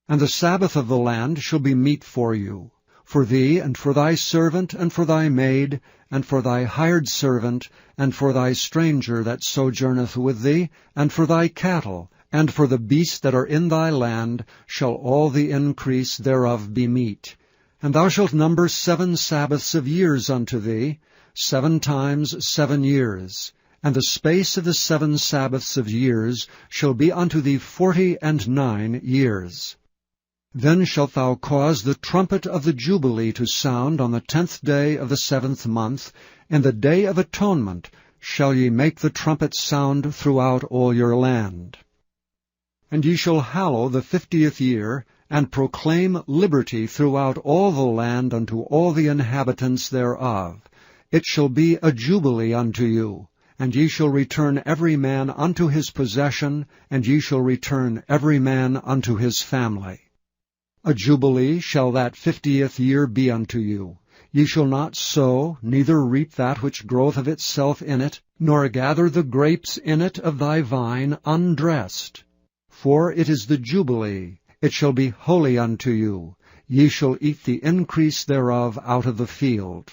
And the Sabbath of the land shall be meat for you, for thee, and for thy servant, and for thy maid, and for thy hired servant, and for thy stranger that sojourneth with thee, and for thy cattle, and for the beasts that are in thy land, shall all the increase thereof be meat. And thou shalt number 7 Sabbaths of years unto thee, 7 times 7 years. And the space of the 7 Sabbaths of years shall be unto thee 49 years. Then shalt thou cause the trumpet of the Jubilee to sound on the 10th day of the 7th month. In the day of atonement shall ye make the trumpet sound throughout all your land. And ye shall hallow the 50th year, and proclaim liberty throughout all the land unto all the inhabitants thereof. It shall be a jubilee unto you, and ye shall return every man unto his possession, and ye shall return every man unto his family. A jubilee shall that 50th year be unto you. Ye shall not sow, neither reap that which groweth of itself in it, nor gather the grapes in it of thy vine undressed. For it is the jubilee, it shall be holy unto you. Ye shall eat the increase thereof out of the field.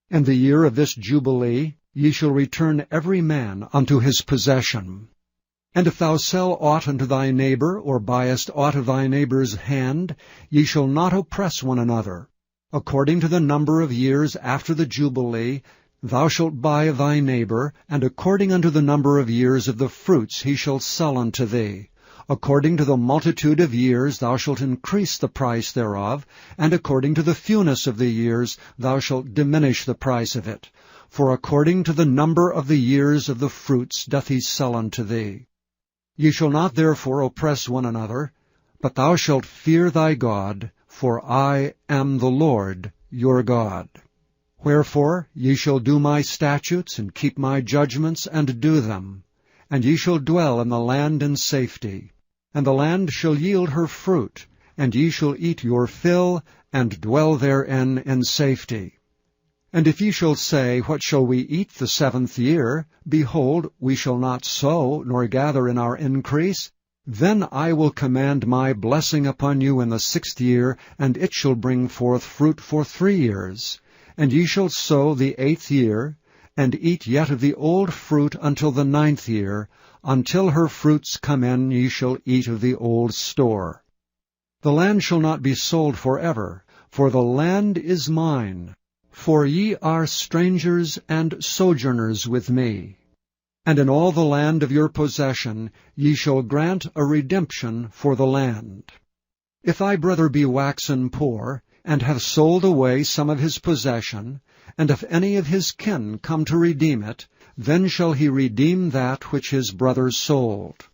In the year of this jubilee ye shall return every man unto his possession. And if thou sell aught unto thy neighbor, or buyest aught of thy neighbor's hand, ye shall not oppress one another. According to the number of years after the jubilee thou shalt buy of thy neighbor, and according unto the number of years of the fruits he shall sell unto thee. According to the multitude of years thou shalt increase the price thereof, and according to the fewness of the years thou shalt diminish the price of it. For according to the number of the years of the fruits doth he sell unto thee. Ye shall not therefore oppress one another, but thou shalt fear thy God, for I am the Lord your God. Wherefore ye shall do my statutes, and keep my judgments, and do them. And ye shall dwell in the land in safety. And the land shall yield her fruit, and ye shall eat your fill, and dwell therein in safety. And if ye shall say, What shall we eat the 7th year? Behold, we shall not sow, nor gather in our increase. Then I will command my blessing upon you in the 6th year, and it shall bring forth fruit for 3 years. And ye shall sow the 8th year, and eat yet of the old fruit until the 9th year. Until her fruits come in ye shall eat of the old store. The land shall not be sold forever, for the land is mine. For ye are strangers and sojourners with me. And in all the land of your possession ye shall grant a redemption for the land. If thy brother be waxen poor, and hath sold away some of his possession, and if any of his kin come to redeem it, then shall he redeem that which his brother sold.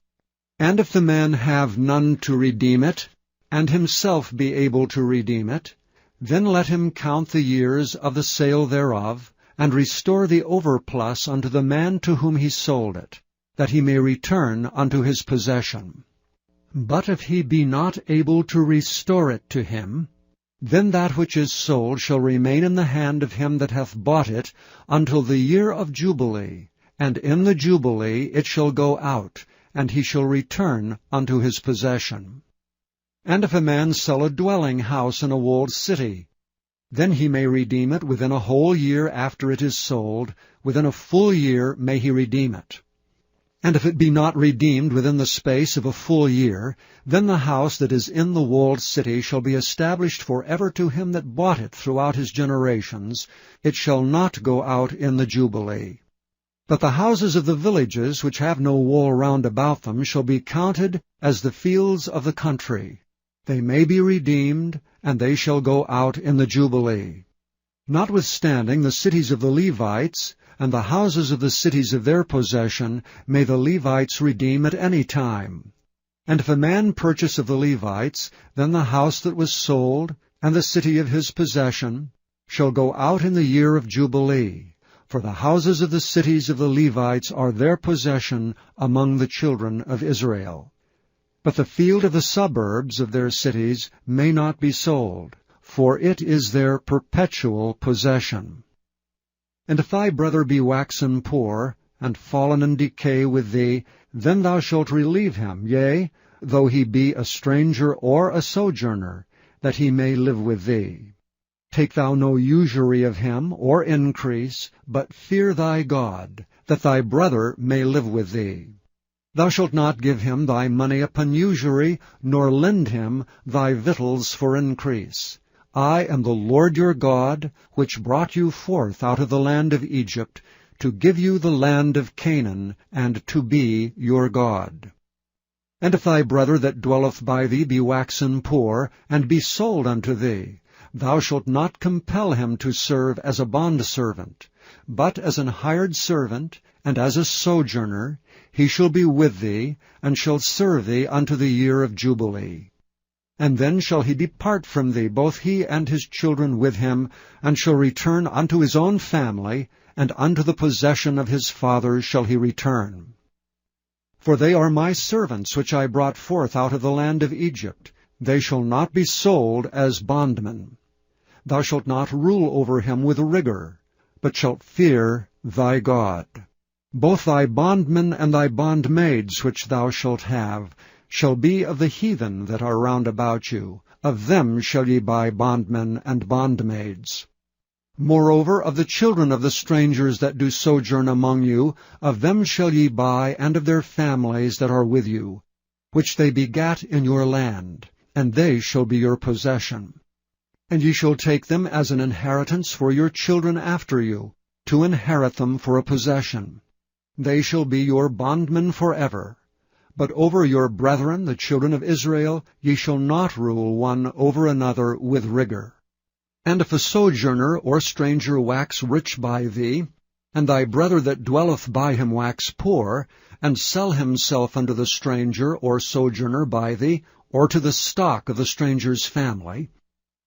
And if the man have none to redeem it, and himself be able to redeem it, then let him count the years of the sale thereof, and restore the overplus unto the man to whom he sold it, that he may return unto his possession. But if he be not able to restore it to him, then that which is sold shall remain in the hand of him that hath bought it until the year of Jubilee, and in the Jubilee it shall go out, and he shall return unto his possession. And if a man sell a dwelling house in a walled city, then he may redeem it within a whole year after it is sold, within a full year may he redeem it. And if it be not redeemed within the space of a full year, then the house that is in the walled city shall be established for ever to him that bought it throughout his generations. It shall not go out in the Jubilee. But the houses of the villages which have no wall round about them shall be counted as the fields of the country. They may be redeemed, and they shall go out in the Jubilee. Notwithstanding, the cities of the Levites, and the houses of the cities of their possession, may the Levites redeem at any time. And if a man purchase of the Levites, then the house that was sold, and the city of his possession, shall go out in the year of Jubilee. For the houses of the cities of the Levites are their possession among the children of Israel. But the field of the suburbs of their cities may not be sold, for it is their perpetual possession. And if thy brother be waxen poor, and fallen in decay with thee, then thou shalt relieve him, yea, though he be a stranger or a sojourner, that he may live with thee. Take thou no usury of him, or increase, but fear thy God, that thy brother may live with thee. Thou shalt not give him thy money upon usury, nor lend him thy victuals for increase. I am the Lord your God, which brought you forth out of the land of Egypt, to give you the land of Canaan, and to be your God. And if thy brother that dwelleth by thee be waxen poor, and be sold unto thee, thou shalt not compel him to serve as a bondservant, but as an hired servant, and as a sojourner, he shall be with thee, and shall serve thee unto the year of Jubilee. And then shall he depart from thee, both he and his children with him, and shall return unto his own family, and unto the possession of his fathers shall he return. For they are my servants which I brought forth out of the land of Egypt. They shall not be sold as bondmen. Thou shalt not rule over him with rigor, but shalt fear thy God. Both thy bondmen and thy bondmaids which thou shalt have shall be of the heathen that are round about you. Of them shall ye buy bondmen and bondmaids. Moreover, of the children of the strangers that do sojourn among you, of them shall ye buy, and of their families that are with you, which they begat in your land, and they shall be your possession. And ye shall take them as an inheritance for your children after you, to inherit them for a possession. They shall be your bondmen forever. But over your brethren, the children of Israel, ye shall not rule one over another with rigor. And if a sojourner or stranger wax rich by thee, and thy brother that dwelleth by him wax poor, and sell himself unto the stranger or sojourner by thee, or to the stock of the stranger's family,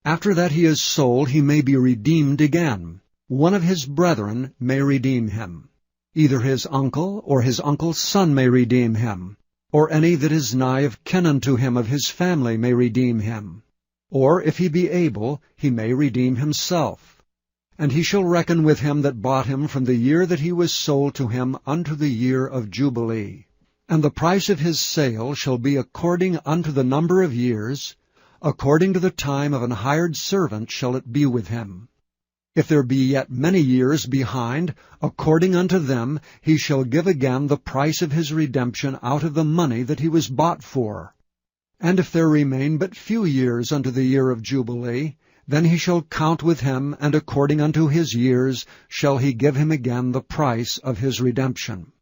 after that he is sold he may be redeemed again. One of his brethren may redeem him. Either his uncle or his uncle's son may redeem him, or any that is nigh of kin unto him of his family may redeem him. Or, if he be able, he may redeem himself. And he shall reckon with him that bought him from the year that he was sold to him unto the year of Jubilee. And the price of his sale shall be according unto the number of years, according to the time of an hired servant shall it be with him. If there be yet many years behind, according unto them he shall give again the price of his redemption out of the money that he was bought for. And if there remain but few years unto the year of Jubilee, then he shall count with him, and according unto his years shall he give him again the price of his redemption.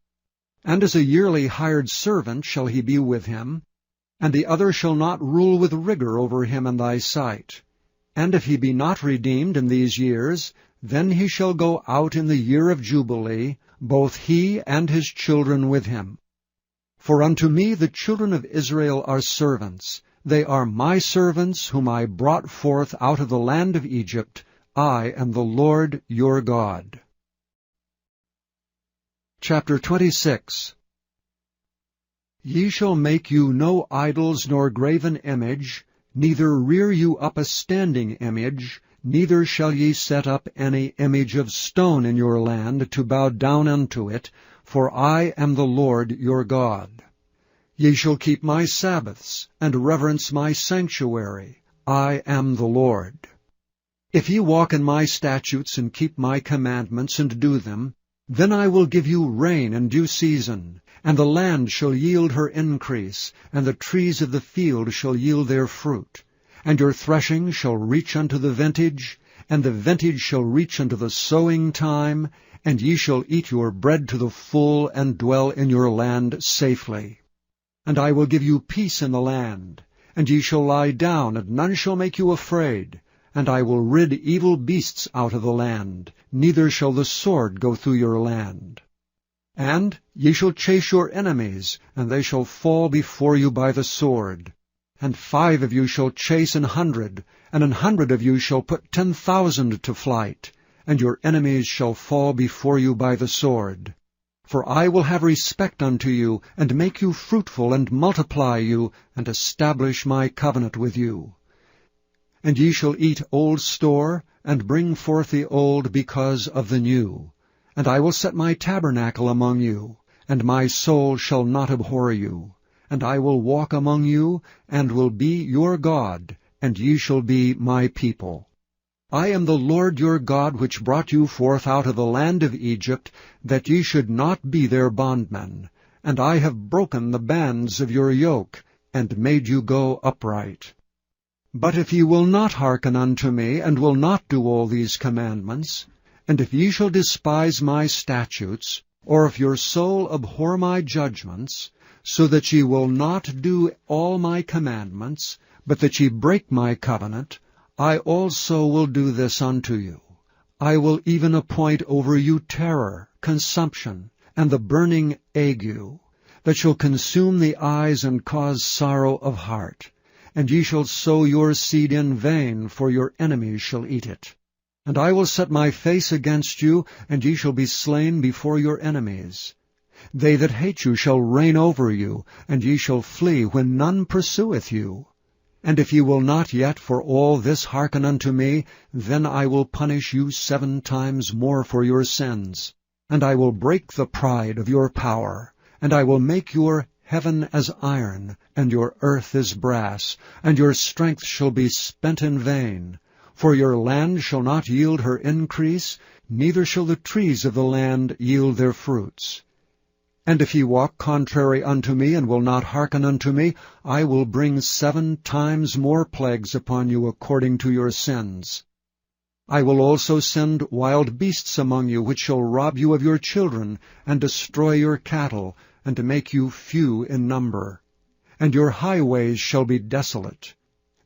And as a yearly hired servant shall he be with him, and the other shall not rule with rigor over him in thy sight. And if he be not redeemed in these years, then he shall go out in the year of Jubilee, both he and his children with him. For unto me the children of Israel are servants. They are my servants, whom I brought forth out of the land of Egypt. I am the Lord your God. Chapter 26. Ye shall make you no idols nor graven image, neither rear you up a standing image, neither shall ye set up any image of stone in your land to bow down unto it, for I am the Lord your God. Ye shall keep my Sabbaths, and reverence my sanctuary. I am the Lord. If ye walk in my statutes, and keep my commandments, and do them, Then I will give you rain in due season, and the land shall yield her increase, and the trees of the field shall yield their fruit. And your threshing shall reach unto the vintage, and the vintage shall reach unto the sowing time, and ye shall eat your bread to the full, and dwell in your land safely. And I will give you peace in the land, and ye shall lie down, and none shall make you afraid. And I will rid evil beasts out of the land, neither shall the sword go through your land. And ye shall chase your enemies, and they shall fall before you by the sword. And 5 of you shall chase 100, and 100 of you shall put 10,000 to flight, and your enemies shall fall before you by the sword. For I will have respect unto you, and make you fruitful, and multiply you, and establish my covenant with you. And ye shall eat old store, and bring forth the old because of the new. And I will set my tabernacle among you, and my soul shall not abhor you. And I will walk among you, and will be your God, and ye shall be my people. I am the Lord your God, which brought you forth out of the land of Egypt, that ye should not be their bondmen. And I have broken the bands of your yoke, and made you go upright. But if ye will not hearken unto me, and will not do all these commandments, and if ye shall despise my statutes, or if your soul abhor my judgments, so that ye will not do all my commandments, but that ye break my covenant, I also will do this unto you. I will even appoint over you terror, consumption, and the burning ague, that shall consume the eyes and cause sorrow of heart. And ye shall sow your seed in vain, for your enemies shall eat it. And I will set my face against you, and ye shall be slain before your enemies. They that hate you shall reign over you, and ye shall flee when none pursueth you. And if ye will not yet for all this hearken unto me, then I will punish you 7 times more for your sins. And I will break the pride of your power, and I will make your heaven as iron, and your earth as brass, and your strength shall be spent in vain. For your land shall not yield her increase, neither shall the trees of the land yield their fruits. And if ye walk contrary unto me, and will not hearken unto me, I will bring 7 times more plagues upon you according to your sins. I will also send wild beasts among you, which shall rob you of your children, and destroy your cattle, and to make you few in number. And your highways shall be desolate.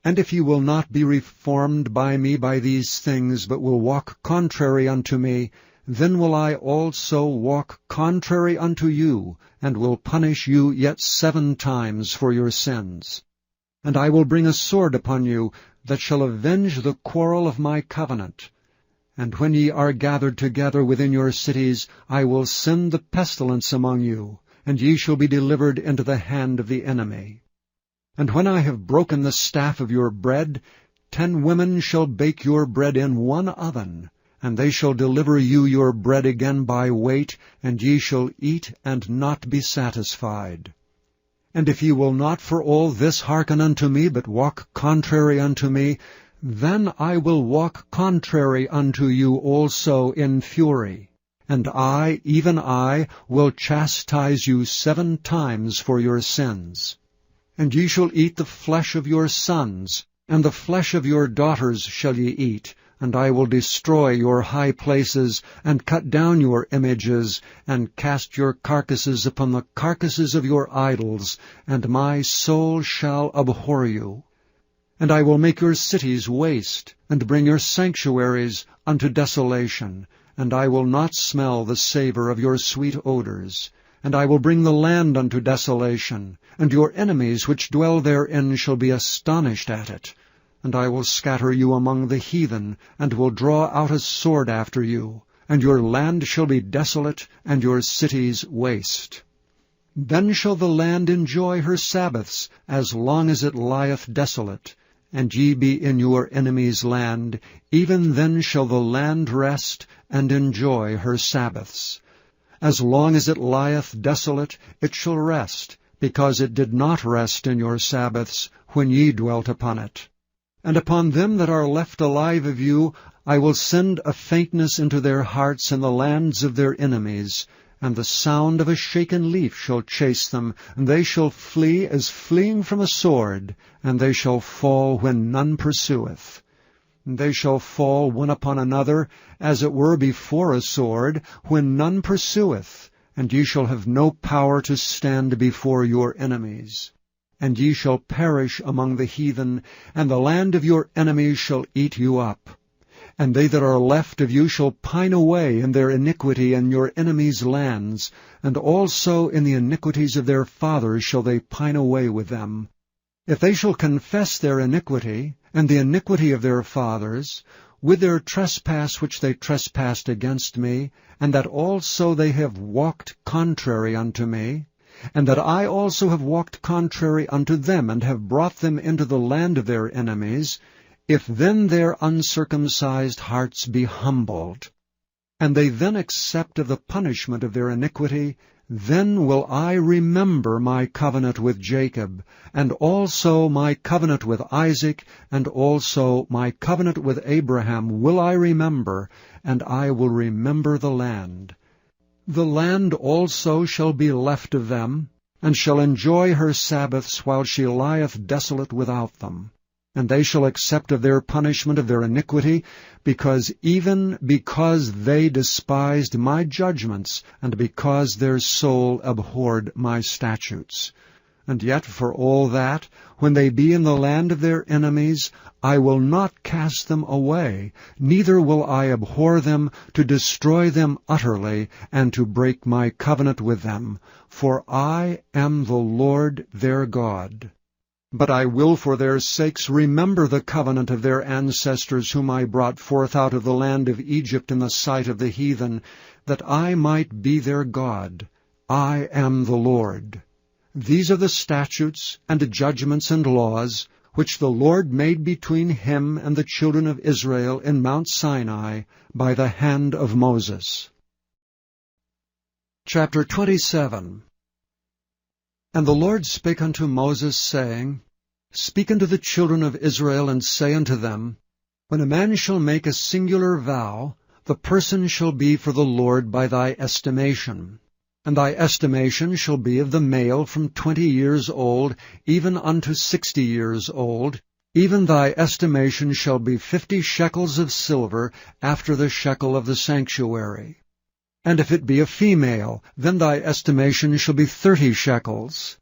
And if ye will not be reformed by me by these things, but will walk contrary unto me, then will I also walk contrary unto you, and will punish you yet 7 times for your sins. And I will bring a sword upon you, that shall avenge the quarrel of my covenant. And when ye are gathered together within your cities, I will send the pestilence among you, and ye shall be delivered into the hand of the enemy. And when I have broken the staff of your bread, 10 women shall bake your bread in 1 oven, and they shall deliver you your bread again by weight, and ye shall eat and not be satisfied. And if ye will not for all this hearken unto me, but walk contrary unto me, then I will walk contrary unto you also in fury. And I, even I, will chastise you 7 times for your sins. And ye shall eat the flesh of your sons, and the flesh of your daughters shall ye eat, and I will destroy your high places, and cut down your images, and cast your carcasses upon the carcasses of your idols, and my soul shall abhor you. And I will make your cities waste, and bring your sanctuaries unto desolation, and I will not smell the savour of your sweet odours. And I will bring the land unto desolation, and your enemies which dwell therein shall be astonished at it. And I will scatter you among the heathen, and will draw out a sword after you, and your land shall be desolate, and your cities waste. Then shall the land enjoy her Sabbaths, as long as it lieth desolate, and ye be in your enemy's land, even then shall the land rest, and enjoy her Sabbaths. As long as it lieth desolate, it shall rest, because it did not rest in your Sabbaths, when ye dwelt upon it. And upon them that are left alive of you I will send a faintness into their hearts in the lands of their enemies, and the sound of a shaken leaf shall chase them, and they shall flee as fleeing from a sword, and they shall fall when none pursueth. And they shall fall one upon another, as it were before a sword, when none pursueth, and ye shall have no power to stand before your enemies. And ye shall perish among the heathen, and the land of your enemies shall eat you up. And they that are left of you shall pine away in their iniquity in your enemies' lands, and also in the iniquities of their fathers shall they pine away with them. If they shall confess their iniquity, and the iniquity of their fathers, with their trespass which they trespassed against me, and that also they have walked contrary unto me, and that I also have walked contrary unto them, and have brought them into the land of their enemies, if then their uncircumcised hearts be humbled, and they then accept of the punishment of their iniquity, then will I remember my covenant with Jacob, and also my covenant with Isaac, and also my covenant with Abraham will I remember, and I will remember the land. The land also shall be left of them, and shall enjoy her Sabbaths while she lieth desolate without them. And they shall accept of their punishment of their iniquity, because they despised my judgments, and because their soul abhorred my statutes. And yet for all that, when they be in the land of their enemies, I will not cast them away, neither will I abhor them, to destroy them utterly, and to break my covenant with them. For I am the Lord their God. But I will for their sakes remember the covenant of their ancestors, whom I brought forth out of the land of Egypt in the sight of the heathen, that I might be their God. I am the Lord. These are the statutes and judgments and laws, which the Lord made between him and the children of Israel in Mount Sinai by the hand of Moses. Chapter 27. And the Lord spake unto Moses, saying, Speak unto the children of Israel, and say unto them, When a man shall make a singular vow, the person shall be for the Lord by thy estimation. And thy estimation shall be of the male from 20 years old, even unto 60 years old. Even thy estimation shall be 50 shekels of silver, after the shekel of the sanctuary. And if it be a female, then thy estimation shall be 30 shekels.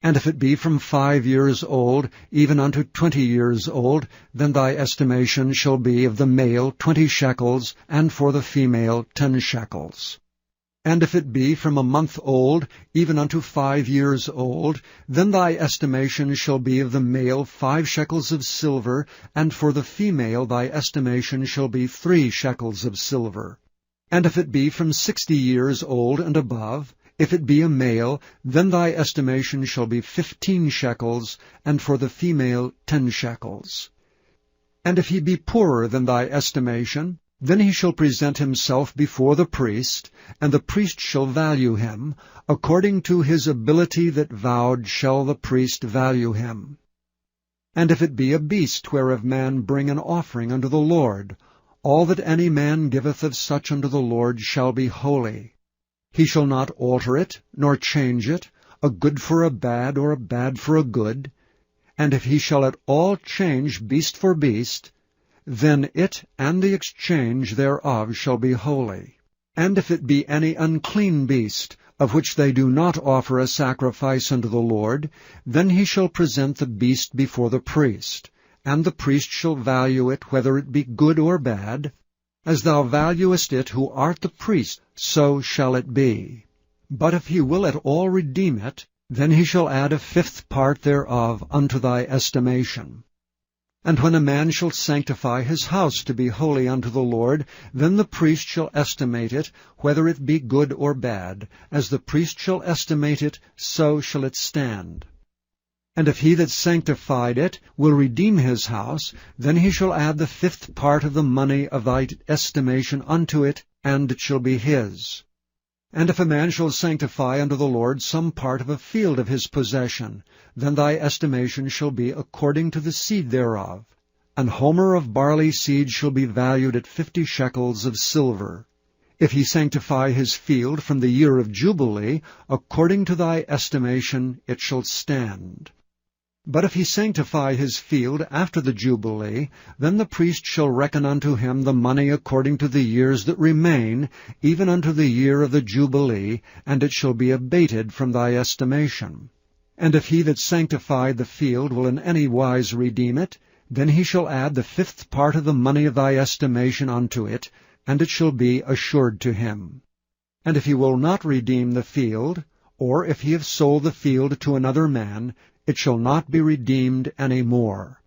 And if it be from 5 years old, even unto 20 years old, then thy estimation shall be of the male 20 shekels, and for the female 10 shekels. And if it be from a month old, even unto 5 years old, then thy estimation shall be of the male 5 shekels of silver, and for the female thy estimation shall be 3 shekels of silver. And if it be from 60 years old and above, if it be a male, then thy estimation shall be 15 shekels, and for the female 10 shekels. And if he be poorer than thy estimation, then he shall present himself before the priest, and the priest shall value him. According to his ability that vowed shall the priest value him. And if it be a beast whereof man bring an offering unto the Lord, all that any man giveth of such unto the Lord shall be holy. He shall not alter it, nor change it, a good for a bad, or a bad for a good. And if he shall at all change beast for beast, then it and the exchange thereof shall be holy. And if it be any unclean beast, of which they do not offer a sacrifice unto the Lord, then he shall present the beast before the priest, and the priest shall value it, whether it be good or bad. As thou valuest it who art the priest, so shall it be. But if he will at all redeem it, then he shall add a 5th part thereof unto thy estimation. And when a man shall sanctify his house to be holy unto the Lord, then the priest shall estimate it, whether it be good or bad. As the priest shall estimate it, so shall it stand. And if he that sanctified it will redeem his house, then he shall add the 5th part of the money of thy estimation unto it, and it shall be his. And if a man shall sanctify unto the Lord some part of a field of his possession, then thy estimation shall be according to the seed thereof. An homer of barley seed shall be valued at 50 shekels of silver. If he sanctify his field from the year of Jubilee, according to thy estimation it shall stand. But if he sanctify his field after the Jubilee, then the priest shall reckon unto him the money according to the years that remain, even unto the year of the Jubilee, and it shall be abated from thy estimation. And if he that sanctified the field will in any wise redeem it, then he shall add the 5th part of the money of thy estimation unto it, and it shall be assured to him. And if he will not redeem the field, or if he have sold the field to another man, it shall not be redeemed any more.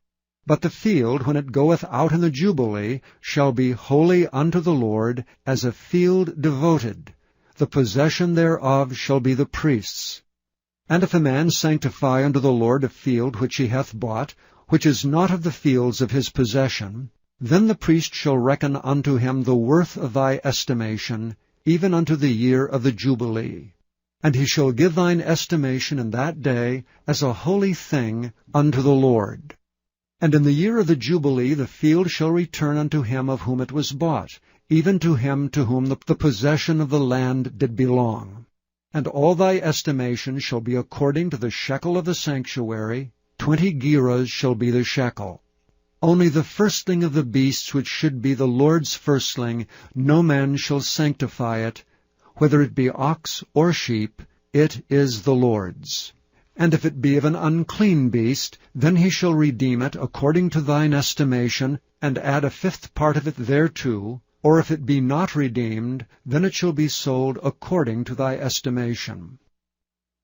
But the field, when it goeth out in the Jubilee, shall be holy unto the Lord, as a field devoted. The possession thereof shall be the priest's. And if a man sanctify unto the Lord a field which he hath bought, which is not of the fields of his possession, then the priest shall reckon unto him the worth of thy estimation, even unto the year of the Jubilee. And he shall give thine estimation in that day as a holy thing unto the Lord. And in the year of the Jubilee the field shall return unto him of whom it was bought, even to him to whom the possession of the land did belong. And all thy estimation shall be according to the shekel of the sanctuary, 20 gerahs shall be the shekel. Only the firstling of the beasts which should be the Lord's firstling, no man shall sanctify it, whether it be ox or sheep, it is the Lord's. And if it be of an unclean beast, then he shall redeem it according to thine estimation, and add a 5th part of it thereto, or if it be not redeemed, then it shall be sold according to thy estimation.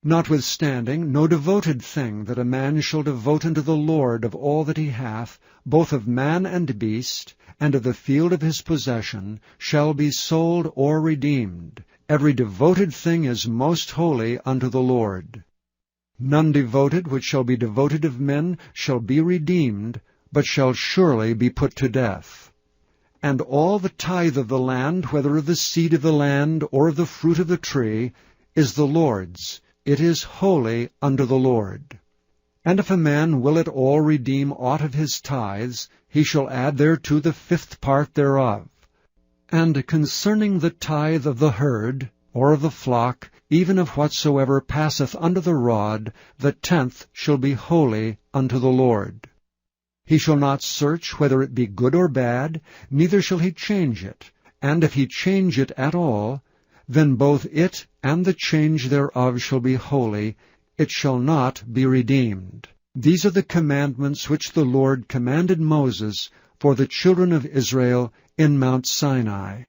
Notwithstanding, no devoted thing that a man shall devote unto the Lord of all that he hath, both of man and beast, and of the field of his possession, shall be sold or redeemed. Every devoted thing is most holy unto the Lord. None devoted which shall be devoted of men shall be redeemed, but shall surely be put to death. And all the tithe of the land, whether of the seed of the land or of the fruit of the tree, is the Lord's. It is holy unto the Lord. And if a man will at all redeem aught of his tithes, he shall add thereto the 5th part thereof. And concerning the tithe of the herd, or of the flock, even of whatsoever passeth under the rod, the 10th shall be holy unto the Lord. He shall not search whether it be good or bad, neither shall he change it. And if he change it at all, then both it and the change thereof shall be holy, it shall not be redeemed. These are the commandments which the Lord commanded Moses for the children of Israel in Mount Sinai.